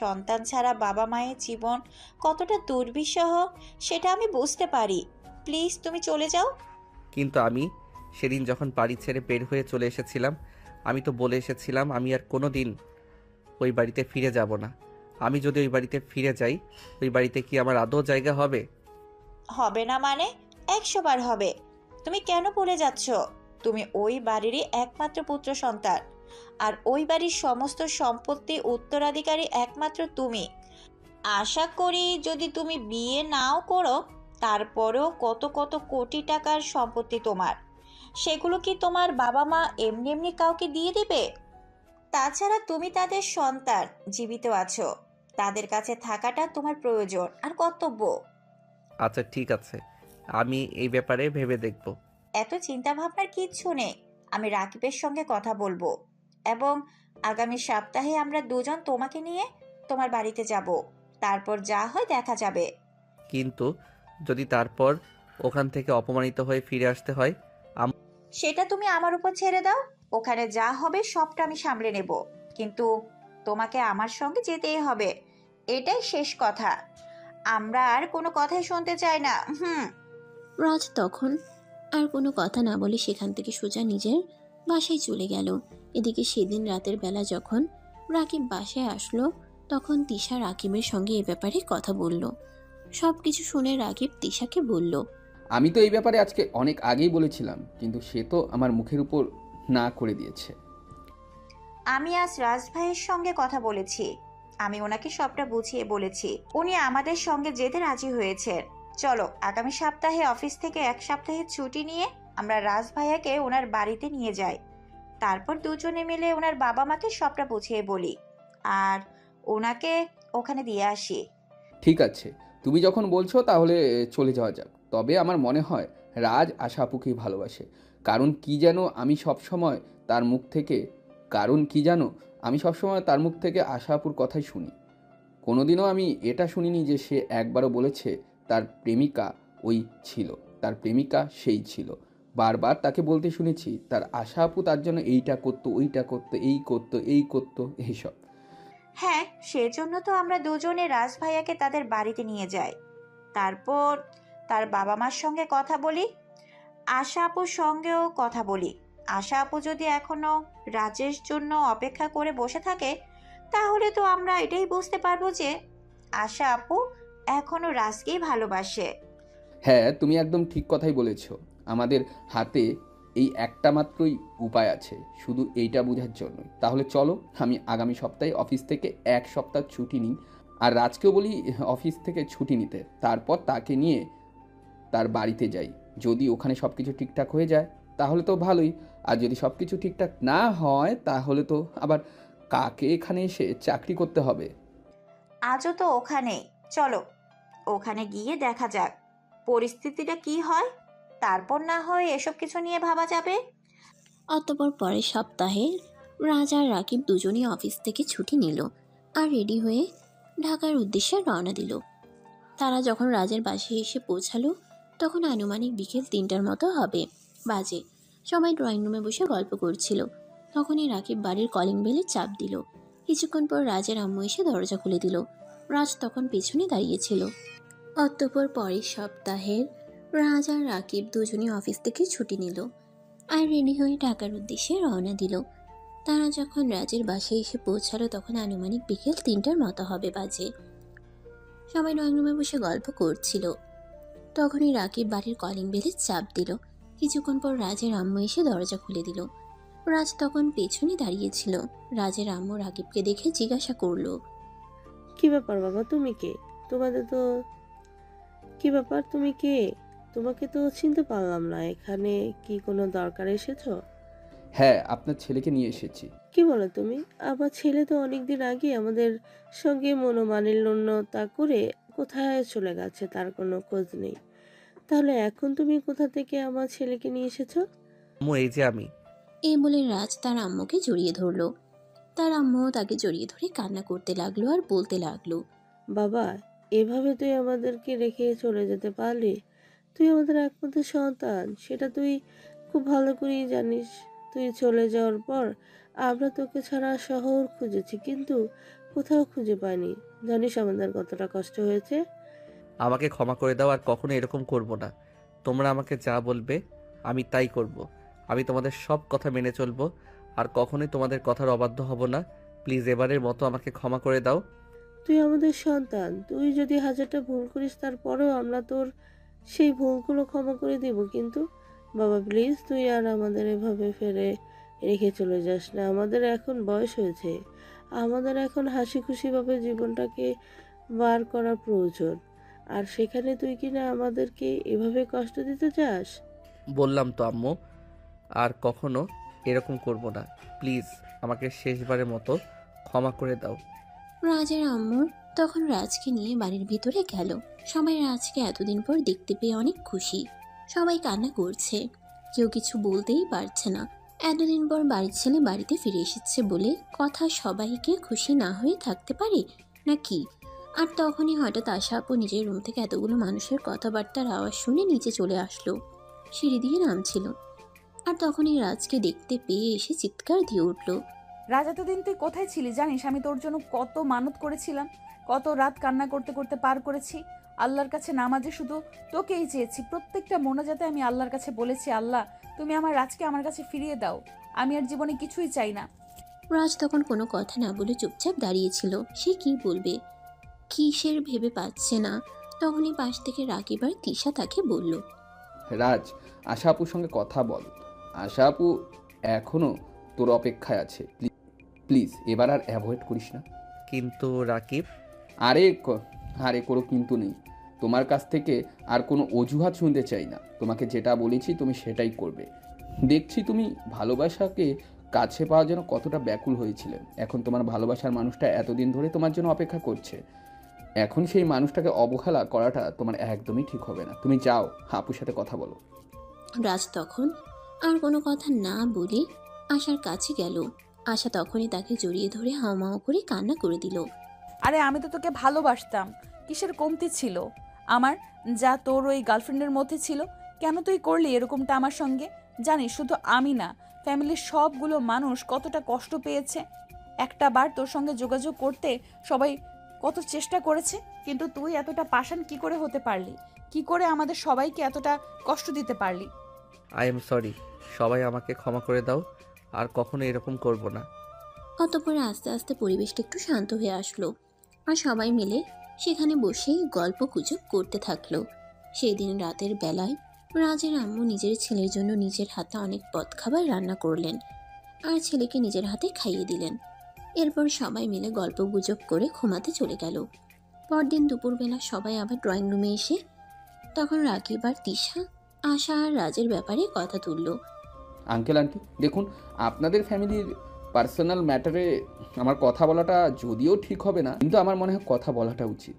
সন্তান ছাড়া বাবা মায়ের জীবন কতটা দুর্বিষহ সেটা আমি বুঝতে পারি। প্লিজ তুমি চলে যাও। কিন্তু আমি সেদিন যখন বাড়ি ছেড়ে বের হয়ে চলে এসেছিলাম, আমি তো বলে এসেছিলাম আমি আর কোনো দিন ওই বাড়িতে ফিরে যাব না। আমি যদি ওই বাড়িতে ফিরে যাই, ওই বাড়িতে কি আমার আদৌ জায়গা হবে? হবে না মানে 100 বার হবে। তুমি কেন ভুলে যাচ্ছ? তুমি ওই বাড়িরই একমাত্র পুত্র সন্তান। আর ওই বাড়ির সমস্ত সম্পত্তি উত্তরাধিকারী একমাত্র তুমি। আশা করি যদি তুমি বিয়ে নাও করো, তারপরেও কত কত কোটি টাকার সম্পত্তি তোমার, সেগুলো কি তোমার বাবা মা এমনি এমনি কাউকে দিয়ে দিবে? তাছাড়া তুমি তাদের সন্তান, জীবিত আছো, তাদের কাছে থাকাটা তোমার প্রয়োজন আর কর্তব্য। আচ্ছা ঠিক আছে, আমি এই ব্যাপারে ভেবে দেখব। এত চিন্তা ভাবনার কিচ্ছু নেই। আমি রাকিবের সঙ্গে কথা বলবো এবং আগামী সপ্তাহে আমরা দুজন তোমাকে নিয়ে তোমার বাড়িতে যাব। তারপর যা হয় দেখা যাবে। কিন্তু যদি তারপর ওখান থেকে অপমানিত হয়ে ফিরে আসতে হয়? সেটা তুমি আমার উপর ছেড়ে দাও। ওখানে যা হবে সবটা আমি সামলে নেব। কিন্তু তোমাকে আমার সঙ্গে যেতেই হবে, এটাই শেষ কথা। আমরা আর কোনো কথাই শুনতে চাই না। রাজ তখন আর কোনো কথা না বলে সেখান থেকে সোজা নিজের বাসায় চলে গেল। এদিকে সেদিন রাতের বেলা যখন রাকিব বাসায় আসলো, তখন তিশা রাকিবের সঙ্গে এ ব্যাপারে কথা বলল। সব কিছু শুনে রাকিব তিশাকে বলল, আমি তো এই ব্যাপারে আজকে অনেক আগেই বলেছিলাম, কিন্তু সে তো আমার মুখের উপর না করে দিয়েছে। আমি আজ রাজ ভাইয়ের সঙ্গে কথা বলেছি। আমি ওনাকে সবটা বুঝিয়ে বলেছি। উনি আমাদের সঙ্গে যেতে রাজি হয়েছেন। চলো আগামী সপ্তাহে অফিস থেকে 1 সপ্তাহের ছুটি নিয়ে আমরা রাজ ভাইয়াকে ওনার বাড়িতে নিয়ে যাই। তারপর দুজনে মিলে ওনার বাবা মাকে সবটা বুঝিয়ে বলি আর ওনাকে ওখানে দিয়ে আসি। ঠিক আছে, তুমি যখন বলছো তাহলে চলে যাওয়া যাক। তবে আমার মনে হয় রাজ আশা আপুকেই ভালোবাসে। কারণ কি যেন আমি সবসময় তার মুখ থেকে তার মুখ থেকে আশা আপুর কথাই শুনি। কোনোদিনও আমি এটা শুনিনি যে সে একবারও বলেছে তার প্রেমিকা তার প্রেমিকা সেই ছিল। বারবার তাকে বলতে শুনেছি তার আশা আপু তার জন্য এইটা করতো, ওইটা করতো, এই করতো এইসব। হ্যাঁ, সেজন্য তো আমরা দুজনে রাজ ভাইয়াকে তাদের বাড়িতে নিয়ে যাই। তারপর তার বাবা মার সঙ্গে কথা বলি, আশা আপুর সঙ্গেও কথা বলি। আশা আপু যদি এখনো রাজের জন্য অপেক্ষা করে বসে থাকে, তাহলে তো আমরা এটাই বুঝতে পারবো যে আশা আপু এখনো রাজকেই ভালোবাসে। হ্যাঁ, তুমি একদম ঠিক কথাই বলেছ। আমাদের হাতে এই একটা মাত্রই উপায় আছে, শুধু এইটা বোঝার জন্যই। তাহলে চলো, আমি আগামী সপ্তাহে অফিস থেকে 1 সপ্তাহ ছুটি নিই, আর রাজকেও বলি অফিস থেকে ছুটি নিতে। তারপর তাকে নিয়ে তার বাড়িতে যাই। যদি ওখানে সব কিছু ঠিকঠাক হয়ে যায় তাহলে তো ভালোই, আর যদি সব কিছু ঠিকঠাক না হয় তাহলে তো আবার কাকে এখানে এসে চাকরি করতে হবে। আজও তো ওখানেই, চলো ওখানে গিয়ে দেখা যাক পরিস্থিতিটা কি হয়। তারপর না হয় এসব কিছু নিয়ে ভাবা যাবে। অতঃপর পরের সপ্তাহে রাজ আর রাকিব দুজনেই অফিস থেকে ছুটি নিল আর রেডি হয়ে ঢাকার উদ্দেশ্যে রওনা দিল। তারা যখন রাজের বাসায় এসে পৌঁছালো তখন আনুমানিক বিকেল 3টার মতো হবে বাজে। সবাই ড্রয়িং রুমে বসে গল্প করছিল। তখনই রাকিব বাড়ির কলিং বেলে চাপ দিল। কিছুক্ষণ পর রাজের আম্মু এসে দরজা খুলে দিল। রাজ তখন পেছনে দাঁড়িয়েছিল। অতঃপর পরের সপ্তাহের রাজ আর রাকিব দুজনেই অফিস থেকে ছুটি নিল আর রেডি হয়ে ঢাকার উদ্দেশ্যে রওনা দিল। তারা যখন রাজের বাসায় এসে পৌঁছালো তখন আনুমানিক বিকেল 3টার মতো হবে বাজে। সবাই ড্রয়িং রুমে বসে গল্প করছিল। তখনই রাকিব বাড়ির কলিং বেলে চাপ দিল। কিছুক্ষণ পর রাজের আম্মু এসে দরজা খুলে দিল। রাজ তখন পেছনে দাঁড়িয়েছিল। রাজের আম্মু রাকিবকে দেখে জিজ্ঞাসা করলো, কি ব্যাপার বাবা, তুমি কে? কি ব্যাপার, তুমি কে? তোমাকে তো চিনতে পারলাম না। এখানে কি কোনো দরকার এসেছো? হ্যাঁ, আপনার ছেলেকে নিয়ে এসেছি। কি বলো তুমি? আমার ছেলে তো অনেকদিন আগে আমাদের সঙ্গে মনোমালিন্যতা করে কোথায় চলে গেছে, তার কোনো খোঁজ নেই। তাহলে এখন তুমি কোথা থেকে আমার ছেলেকে নিয়ে এসেছো? আম্মু, এই যে আমি। এই বলে রাজ তার আম্মুকে জড়িয়ে ধরলো। তার আম্মুও তাকে জড়িয়ে ধরে কান্না করতে লাগলো আর বলতে লাগলো, বাবা, এভাবে তুই আমাদেরকে রেখে চলে যেতে পারলি? তুই আমাদের একমাত্র সন্তান, সেটা তুই খুব ভালো করেই জানিস। তুই চলে যাওয়ার পর আমরা তোকে ছাড়া শহর খুঁজেছি, কিন্তু কোথাও খুঁজে পাইনি। জানিস আমাদের কতটা কষ্ট হয়েছে। আমাকে ক্ষমা করে দাও, আর কখনো এরকম করব না। তোমরা আমাকে যা বলবে আমি তাই করব। আমি তোমাদের সব কথা মেনে চলবো আর কখনোই তোমাদের কথার অবাধ্য হব না। প্লিজ এবারের মতো আমাকে ক্ষমা করে দাও। তুই আমাদের সন্তান, তুই যদি হাজারটা ভুল করিস তারপরেও আমরা তোর সেই ভুলগুলো ক্ষমা করে দেব। কিন্তু বাবা প্লিজ, তুই আর আমাদের এভাবে ফেলে রেখে চলে যাস না। আমাদের এখন বয়স হয়েছে, আমাদের এখন হাসি খুশিভাবে জীবনটাকে বার করা প্রয়োজন। আর সেখানে তুই কিনা আমাদেরকে এভাবে কষ্ট দিতে চাস? বললাম তো আম্মু, আর কখনো এরকম করব না। প্লিজ আমাকে শেষবারের মতো ক্ষমা করে দাও। রাজের আম্মু তখন রাজকে নিয়ে বাড়ির ভিতরে গেল। সবাই রাজকে এতদিন পর দেখতে পেয়ে অনেক খুশি। সবাই কান্না করছে, কেউ কিছু বলতেই পারছে না। এতদিন পর বাড়ির ছেলে বাড়িতে ফিরে এসেছে বলে কথা সবাইকে খুশি না হয়ে থাকতে পারে নাকি? আর তখনই হঠাৎ আশা আপু নিজের রুম থেকে এতগুলো মানুষের কথাবার্তার আওয়াজ শুনে নিচে চলে আসলো। সিঁড়ি দিয়ে নামছিল আর তখনই রাজকে দেখতে পেয়ে এসে চিৎকার দিয়ে উঠল, রাজ, এতদিন তুই কোথায় ছিলি জানিস? আমি তোর জন্য কত মানত করেছিলাম, কত রাত কান্না করতে করতে পার করেছি। আল্লাহর কাছে নামাজে শুধু তোকেই চেয়েছি। প্রত্যেকটা মোনাজাতে আমি আল্লাহর কাছে বলেছি, আল্লাহ তুমি আমার রাজকে আমার কাছে ফিরিয়ে দাও। আমি আর জীবনে কিছুই চাই না। রাজ তখন কোনো কথা না বলে চুপচাপ দাঁড়িয়েছিল। সে কি বলবে, কিসের ভেবে পাচ্ছে না। তখনই পাশ থেকে রাকিব আর তিশা তাকে বলল, রাজ, আশা আপুর সঙ্গে কথা বল। আশা আপু এখনো তোর অপেক্ষায় আছে। প্লিজ এবার আর অ্যাভয়েড করিস না। কিন্তু রাকিব। আরে কোনো কিন্তু নেই। তোমার কাছ থেকে আর কোনো অজুহাত শুনতে চাই না। তোমাকে যেটা বলেছি তুমি সেটাই করবে। দেখছি তুমি ভালোবাসাকে কাছে পাওয়ার জন্য কতটা ব্যাকুল হয়েছিলেন। এখন তোমার ভালোবাসার মানুষটা এতদিন ধরে তোমার জন্য অপেক্ষা করছে। এখন সেই মানুষটাকে অবহেলা করাটা তোমার একদমই ঠিক হবে না। তুমি যাও, আপুর সাথে কথা বলো। রাজ তখন আর কোনো কথা না বলে আশার কাছে গেল। আশা তখনই তাকে জড়িয়ে ধরে হাওমাও করে কান্না করে দিল। আরে আমি তো তোকে ভালোবাসতাম, কিসের কমতি ছিল আমার, যা তোর ওই গার্লফ্রেন্ডের মধ্যে ছিল? কেন তুই করলি এরকমটা আমার সঙ্গে? জানিস শুধু আমি না, ফ্যামিলির সবগুলো মানুষ কতটা কষ্ট পেয়েছে। একটা বার তোর সঙ্গে যোগাযোগ করতে সবাই কত চেষ্টা করেছে, কিন্তু তুই এতটা পাষাণ কি করে হতে পারলি? কি করে আমাদের সবাইকে এতটা কষ্ট দিতে পারলি? I am sorry. সবাই আমাকে ক্ষমা করে দাও, আর কখনো এরকম করব না। অতঃপর আস্তে আস্তে পরিবেশটা একটু শান্ত হয়ে আসলো আর সবাই মিলে সেখানে বসেই গল্প গুজব করতে থাকলো। সেই দিন রাতের বেলায় রাজের আম্মু নিজের ছেলের জন্য নিজের হাতে অনেক পদ খাবার রান্না করলেন আর ছেলেকে নিজের হাতে খাইয়ে দিলেন। এরপর সবাই মিলে গল্প গুজব করে ঘুমাতে চলে গেল। পরদিন দুপুরবেলা সবাই আবার ড্রয়িং রুমে এসে তখন রাকিব আর তিশা আশা আর রাজের ব্যাপারে কথা তুলল। আঙ্কেল আন্টি, দেখুন আপনাদের ফ্যামিলির পার্সোনাল ম্যাটারে আমার কথা বলাটা যদিও ঠিক হবে না, কিন্তু আমার মনে হয় কথা বলাটা উচিত।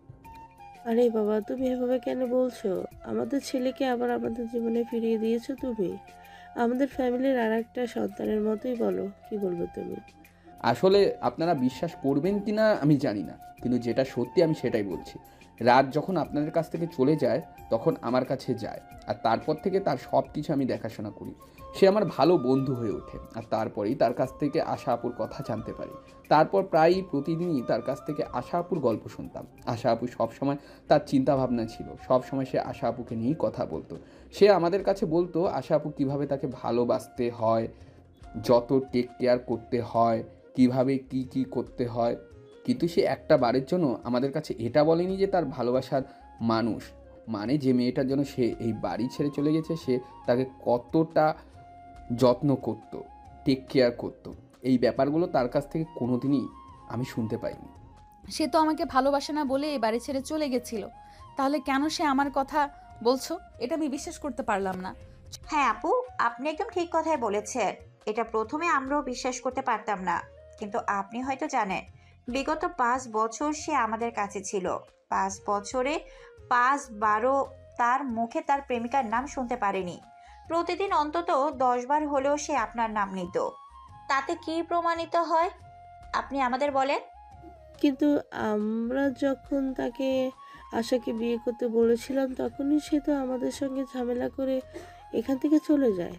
আরে বাবা, তুমি এভাবে কেন বলছো? আমাদের ছেলেকে আবার আমাদের জীবনে ফিরিয়ে দিয়েছো তুমি। আমাদের ফ্যামিলির আর একটা সন্তানের মতোই, বলো কি বলবো তুমি? আসলে আপনারা বিশ্বাস করবেন কি না আমি জানি না, কিন্তু যেটা সত্যি আমি সেটাই বলছি। রাত যখন আপনাদের কাছ থেকে চলে যায় তখন আমার কাছে যায়, আর তারপর থেকে তার সব কিছু আমি দেখাশোনা করি। সে আমার ভালো বন্ধু হয়ে ওঠে, আর তারপরেই তার কাছ থেকে আশা আপুর কথা জানতে পারি। তারপর প্রায়ই প্রতিদিনই তার কাছ থেকে আশা আপুর গল্প শুনতাম। আশা আপু সবসময় তার চিন্তা ভাবনা ছিল, সবসময় সে আশা আপুকে নিয়েই কথা বলতো। সে আমাদের কাছে বলতো আশা আপু কীভাবে তাকে ভালোবাসতে হয়, যত টেক কেয়ার করতে হয়, কিভাবে কি কি করতে হয়। কিন্তু সে একটা বারের জন্য আমাদের কাছে এটা বলেনি যে তার ভালোবাসার মানুষ মানে যে মেয়েটার জন্য সে এই বাড়ি ছেড়ে চলে গেছে সে তাকে কতটা যত্ন করত, টেক কেয়ার করত। এই ব্যাপারগুলো তার কাছ থেকে কোনোদিনই আমি শুনতে পাইনি। সে তো আমাকে ভালোবাসে না বলে এই বাড়ি ছেড়ে চলে গেছিল, তাহলে কেন সে আমার কথা বলছো? এটা আমি বিশ্বাস করতে পারলাম না। হ্যাঁ আপু, আপনি একদম ঠিক কথাই বলেছেন। এটা প্রথমে আমরাও বিশ্বাস করতে পারতাম না, কিন্তু আপনি হয়তো জানেন বিগত 5 বছর সে আমাদের কাছে ছিল। 5 বছরে 5 বারও তার মুখে তার প্রেমিকার নাম শুনতে পারেনি। প্রতিদিন অন্তত 10 বার হলেও সে আপনার নাম নিত। তাতে কি প্রমাণিত হয় আপনি আমাদের বলেন? কিন্তু আমরা যখন তাকে আশাকে বিয়ে করতে বলেছিলাম তখনই সে তো আমাদের সঙ্গে ঝামেলা করে এখান থেকে চলে যায়।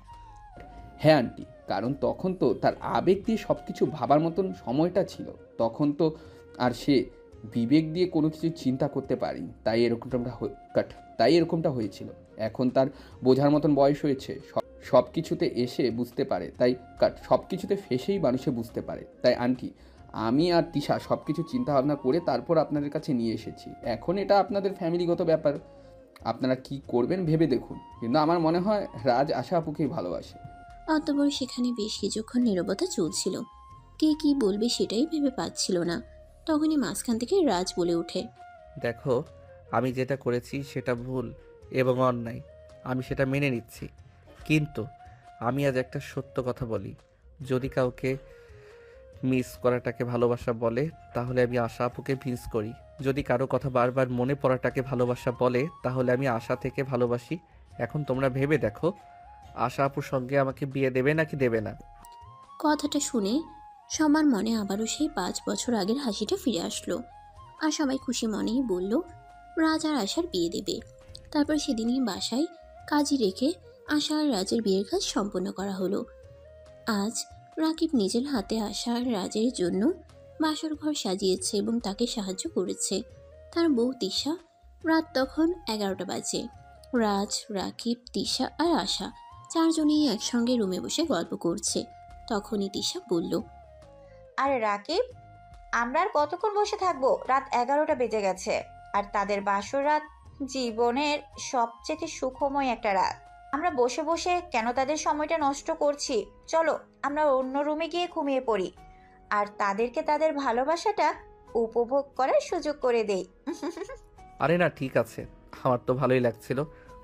হ্যাঁ আন্টি, কারণ তখন তো তার আবেগ দিয়ে সব কিছু ভাবার মতন সময়টা ছিল। তখন তো আর সে বিবেক দিয়ে কোনো কিছু চিন্তা করতে পারেনি, তাই এরকমটা হয়েছিল। এখন তার বোঝার মতন বয়স হয়েছে, সব কিছুতে এসে বুঝতে পারে, তাই সব কিছুতে ফেসেই মানুষে বুঝতে পারে। তাই আন্টি, আমি আর তিশা সব কিছু চিন্তা ভাবনা করে তারপর আপনাদের কাছে নিয়ে এসেছি। এখন এটা আপনাদের ফ্যামিলিগত ব্যাপার, আপনারা কি করবেন ভেবে দেখুন। কিন্তু আমার মনে হয় রাজ আশা আপুকেই ভালোবাসে। অতঃপর সেখানে বেশ কিছুক্ষণ নীরবতা চলছিল। কে কি বলবে সেটাই ভেবে পাচ্ছিল না। তখনই মাঝখান থেকে রাজ বলে ওঠে, দেখো, আমি যেটা করেছি সেটা ভুল এবং অন্যায়, আমি সেটা মেনে নিচ্ছি। কিন্তু আমি আজ একটা সত্য কথা বলি, যদি কাউকে মিস করাটাকে ভালোবাসা বলে তাহলে আমি আশা আপুকে মিস করি। যদি কারো কথা বারবার মনে পড়াটাকে ভালোবাসা বলে তাহলে আমি আশা থেকে ভালোবাসি। এখন তোমরা ভেবে দেখো, আশা আপুর সঙ্গে আমাকে বিয়ে দেবে নাকি দেবে না? কথাটা শুনে সবার মনে আবারও সেই 5 বছর আগের হাসিটা ফিরে আসলো। আর সবাই খুশি মনেই বলল রাজ আর আশার বিয়ে দেবে। তারপর সেদিনই বাসায় কাজী রেখে আশা আর রাজের বিয়ের কাজ সম্পন্ন করা হলো। আজ রাকিব নিজের হাতে আশা আর রাজের জন্য বাসর ঘর সাজিয়েছে এবং তাকে সাহায্য করেছে। তার বউ তিশা। রাত তখন 11টা বাজে। রাজ, রাকিব, তিশা আর আশা 4 জনেই একসঙ্গে রুমে বসে গল্প করছে। তখনই তিশা বলল, আরে রাকিব, আমরা আর কতক্ষণ বসে থাকবো? রাত 11টা বেজে গেছে। আর তাদের বাসর রাত জীবনের সবচেয়ে সুখময় একটা রাত। আমরা বসে বসে কেন তাদের সময়টা নষ্ট করছি? চলো আমরা অন্য রুমে গিয়ে ঘুমিয়ে পড়ি, আর তাদেরকে তাদের ভালোবাসাটা উপভোগ করার সুযোগ করে দেই। আরে না, ঠিক আছে, আমার তো ভালোই লাগছিল।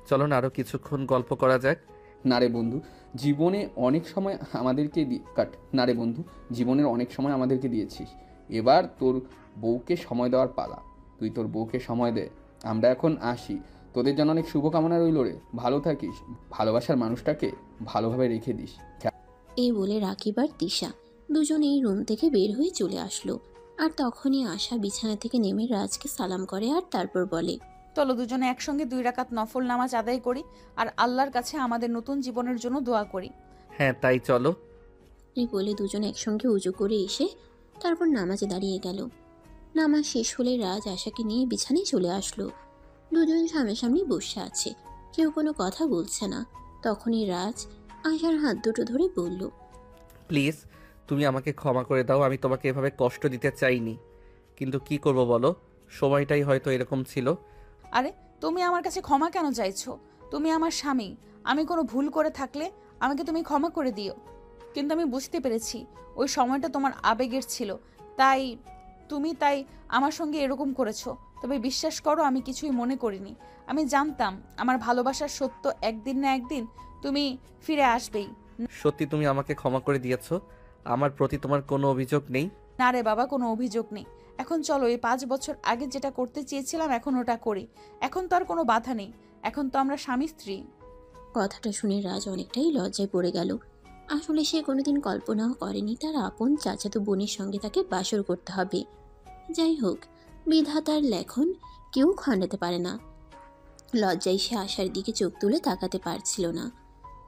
চলো না আরও কিছুক্ষণ গল্প করা যাক। না রে বন্ধু, জীবনে অনেক সময় আমাদেরকে না রে বন্ধু, জীবনের অনেক সময় আমাদেরকে দিয়েছিস। এবার তোর বউকে সময় দেওয়ার পালা। তুই তোর বউকে সময় দে। আমরা এখন আসি। তোদের জন্য অনেক শুভকামনা রইল রে। ভালো থাকিস, ভালোবাসার মানুষটাকে ভালোভাবে রেখে দিস। এই বলে রাকিব আর তিশা দুজনেই রুম থেকে বের হয়ে চলে আসলো। আর তখনই আশা বিছানা থেকে নেমে রাজকে সালাম করে আর তারপর বলে, চলো দুজনে একসঙ্গে 2 রাকাত নফল নামাজ আদায় করি আর আল্লাহর কাছে আমাদের নতুন জীবনের জন্য দোয়া করি। হ্যাঁ, তাই চলো। এই বলে দুজনে একসঙ্গে উজু করে এসে তারপর নামাজে দাঁড়িয়ে গেল। নামাজ শেষ হলে রাজ আশাকে নিয়ে বিছানায় চলে আসলো। দুজন সামনাসামনি বসে আছে, কেউ কোনো কথা বলছে না। তখনই রাজ আশার হাত দুটো ধরে বলল, প্লিজ তুমি আমাকে ক্ষমা করে দাও, আমি তোমাকে এভাবে কষ্ট দিতে চাইনি, কিন্তু কি করব বলো, সময়টাই হয়তো এরকম ছিল। আরে তুমি আমার কাছে ক্ষমা কেন চাইছো? তুমি আমার স্বামী, আমি কোনো ভুল করে থাকলে আমাকে তুমি ক্ষমা করে দিও। কিন্তু আমি বুঝতে পেরেছি ওই সময়টা তোমার আবেগের ছিল, তাই তুমি আমার সঙ্গে এরকম করেছো। তবে বিশ্বাস করো, আমি কিছুই মনে করিনি। আমি জানতাম আমার ভালোবাসার সত্য একদিন না একদিন তুমি ফিরে আসবেই। সত্যি তুমি আমাকে ক্ষমা করে দিয়েছো? আমার প্রতি তোমার কোনো অভিযোগ নেই? না রে বাবা, কোনো অভিযোগ নেই। এখন চলো, এই 5 বছর আগে যেটা করতে চেয়েছিলাম এখন ওটা করি। এখন তো আর কোনো বাধা নেই, এখন তো আমরা স্বামী স্ত্রী। কথাটা শুনে রাজ অনেকটাই লজ্জায় পড়ে গেল। আসলে সে কোনোদিন কল্পনাও করেনি তার আপন চাচাতো বোনের সঙ্গে তাকে বাসর করতে হবে। যাই হোক, বিধাতার লেখন কেউ খণ্ডাতে পারে না। লজ্জায় সে আশার দিকে চোখ তুলে তাকাতে পারছিল না।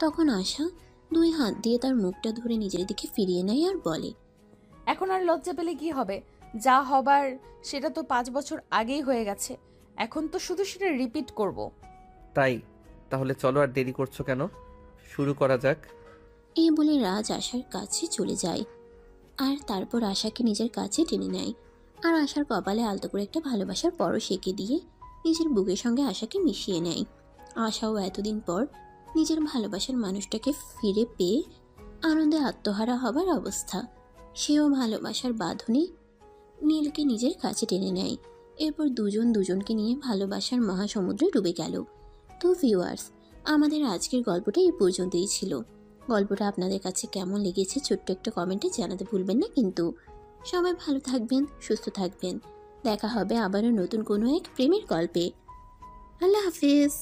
তখন আশা 2 হাত দিয়ে তার মুখটা ধরে নিজের দিকে ফিরিয়ে নেয় আর বলে, এখন আর লজ্জা পেলে কি হবে? যা হবার সেটা তো 5 বছর আগেই হয়ে গেছে। এখন তো শুধু সেটা রিপিট করব। তাই তাহলে চলো, আর দেরি করছো কেন? শুরু করা যাক। এই বলে রাজ আশার কাছে চলে যায় আর তারপর আশাকে নিজের কাছে টেনে নেয় আর আশার কপালে আলতো করে একটা ভালোবাসার পরশ এঁকে দিয়ে নিজের বুকের সঙ্গে আশাকে মিশিয়ে নেয়। আশাও এতদিন পর নিজের ভালোবাসার মানুষটাকে ফিরে পেয়ে আনন্দে আত্মহারা হবার অবস্থা। সেও ভালোবাসার বাঁধনে নীলকে নিজের কাছে টেনে নেয়। এরপর দুজন দুজনকে নিয়ে ভালোবাসার মহাসমুদ্রে ডুবে গেল। তো ভিউয়ার্স, আমাদের আজকের গল্পটা এই পর্যন্তই ছিল। গল্পটা আপনাদের কাছে কেমন লেগেছে ছোট্ট একটা কমেন্টে জানাতে ভুলবেন না কিন্তু। সবাই ভালো থাকবেন, সুস্থ থাকবেন। দেখা হবে আবারও নতুন কোনো এক প্রেমের গল্পে। আল্লাহ হাফিজ।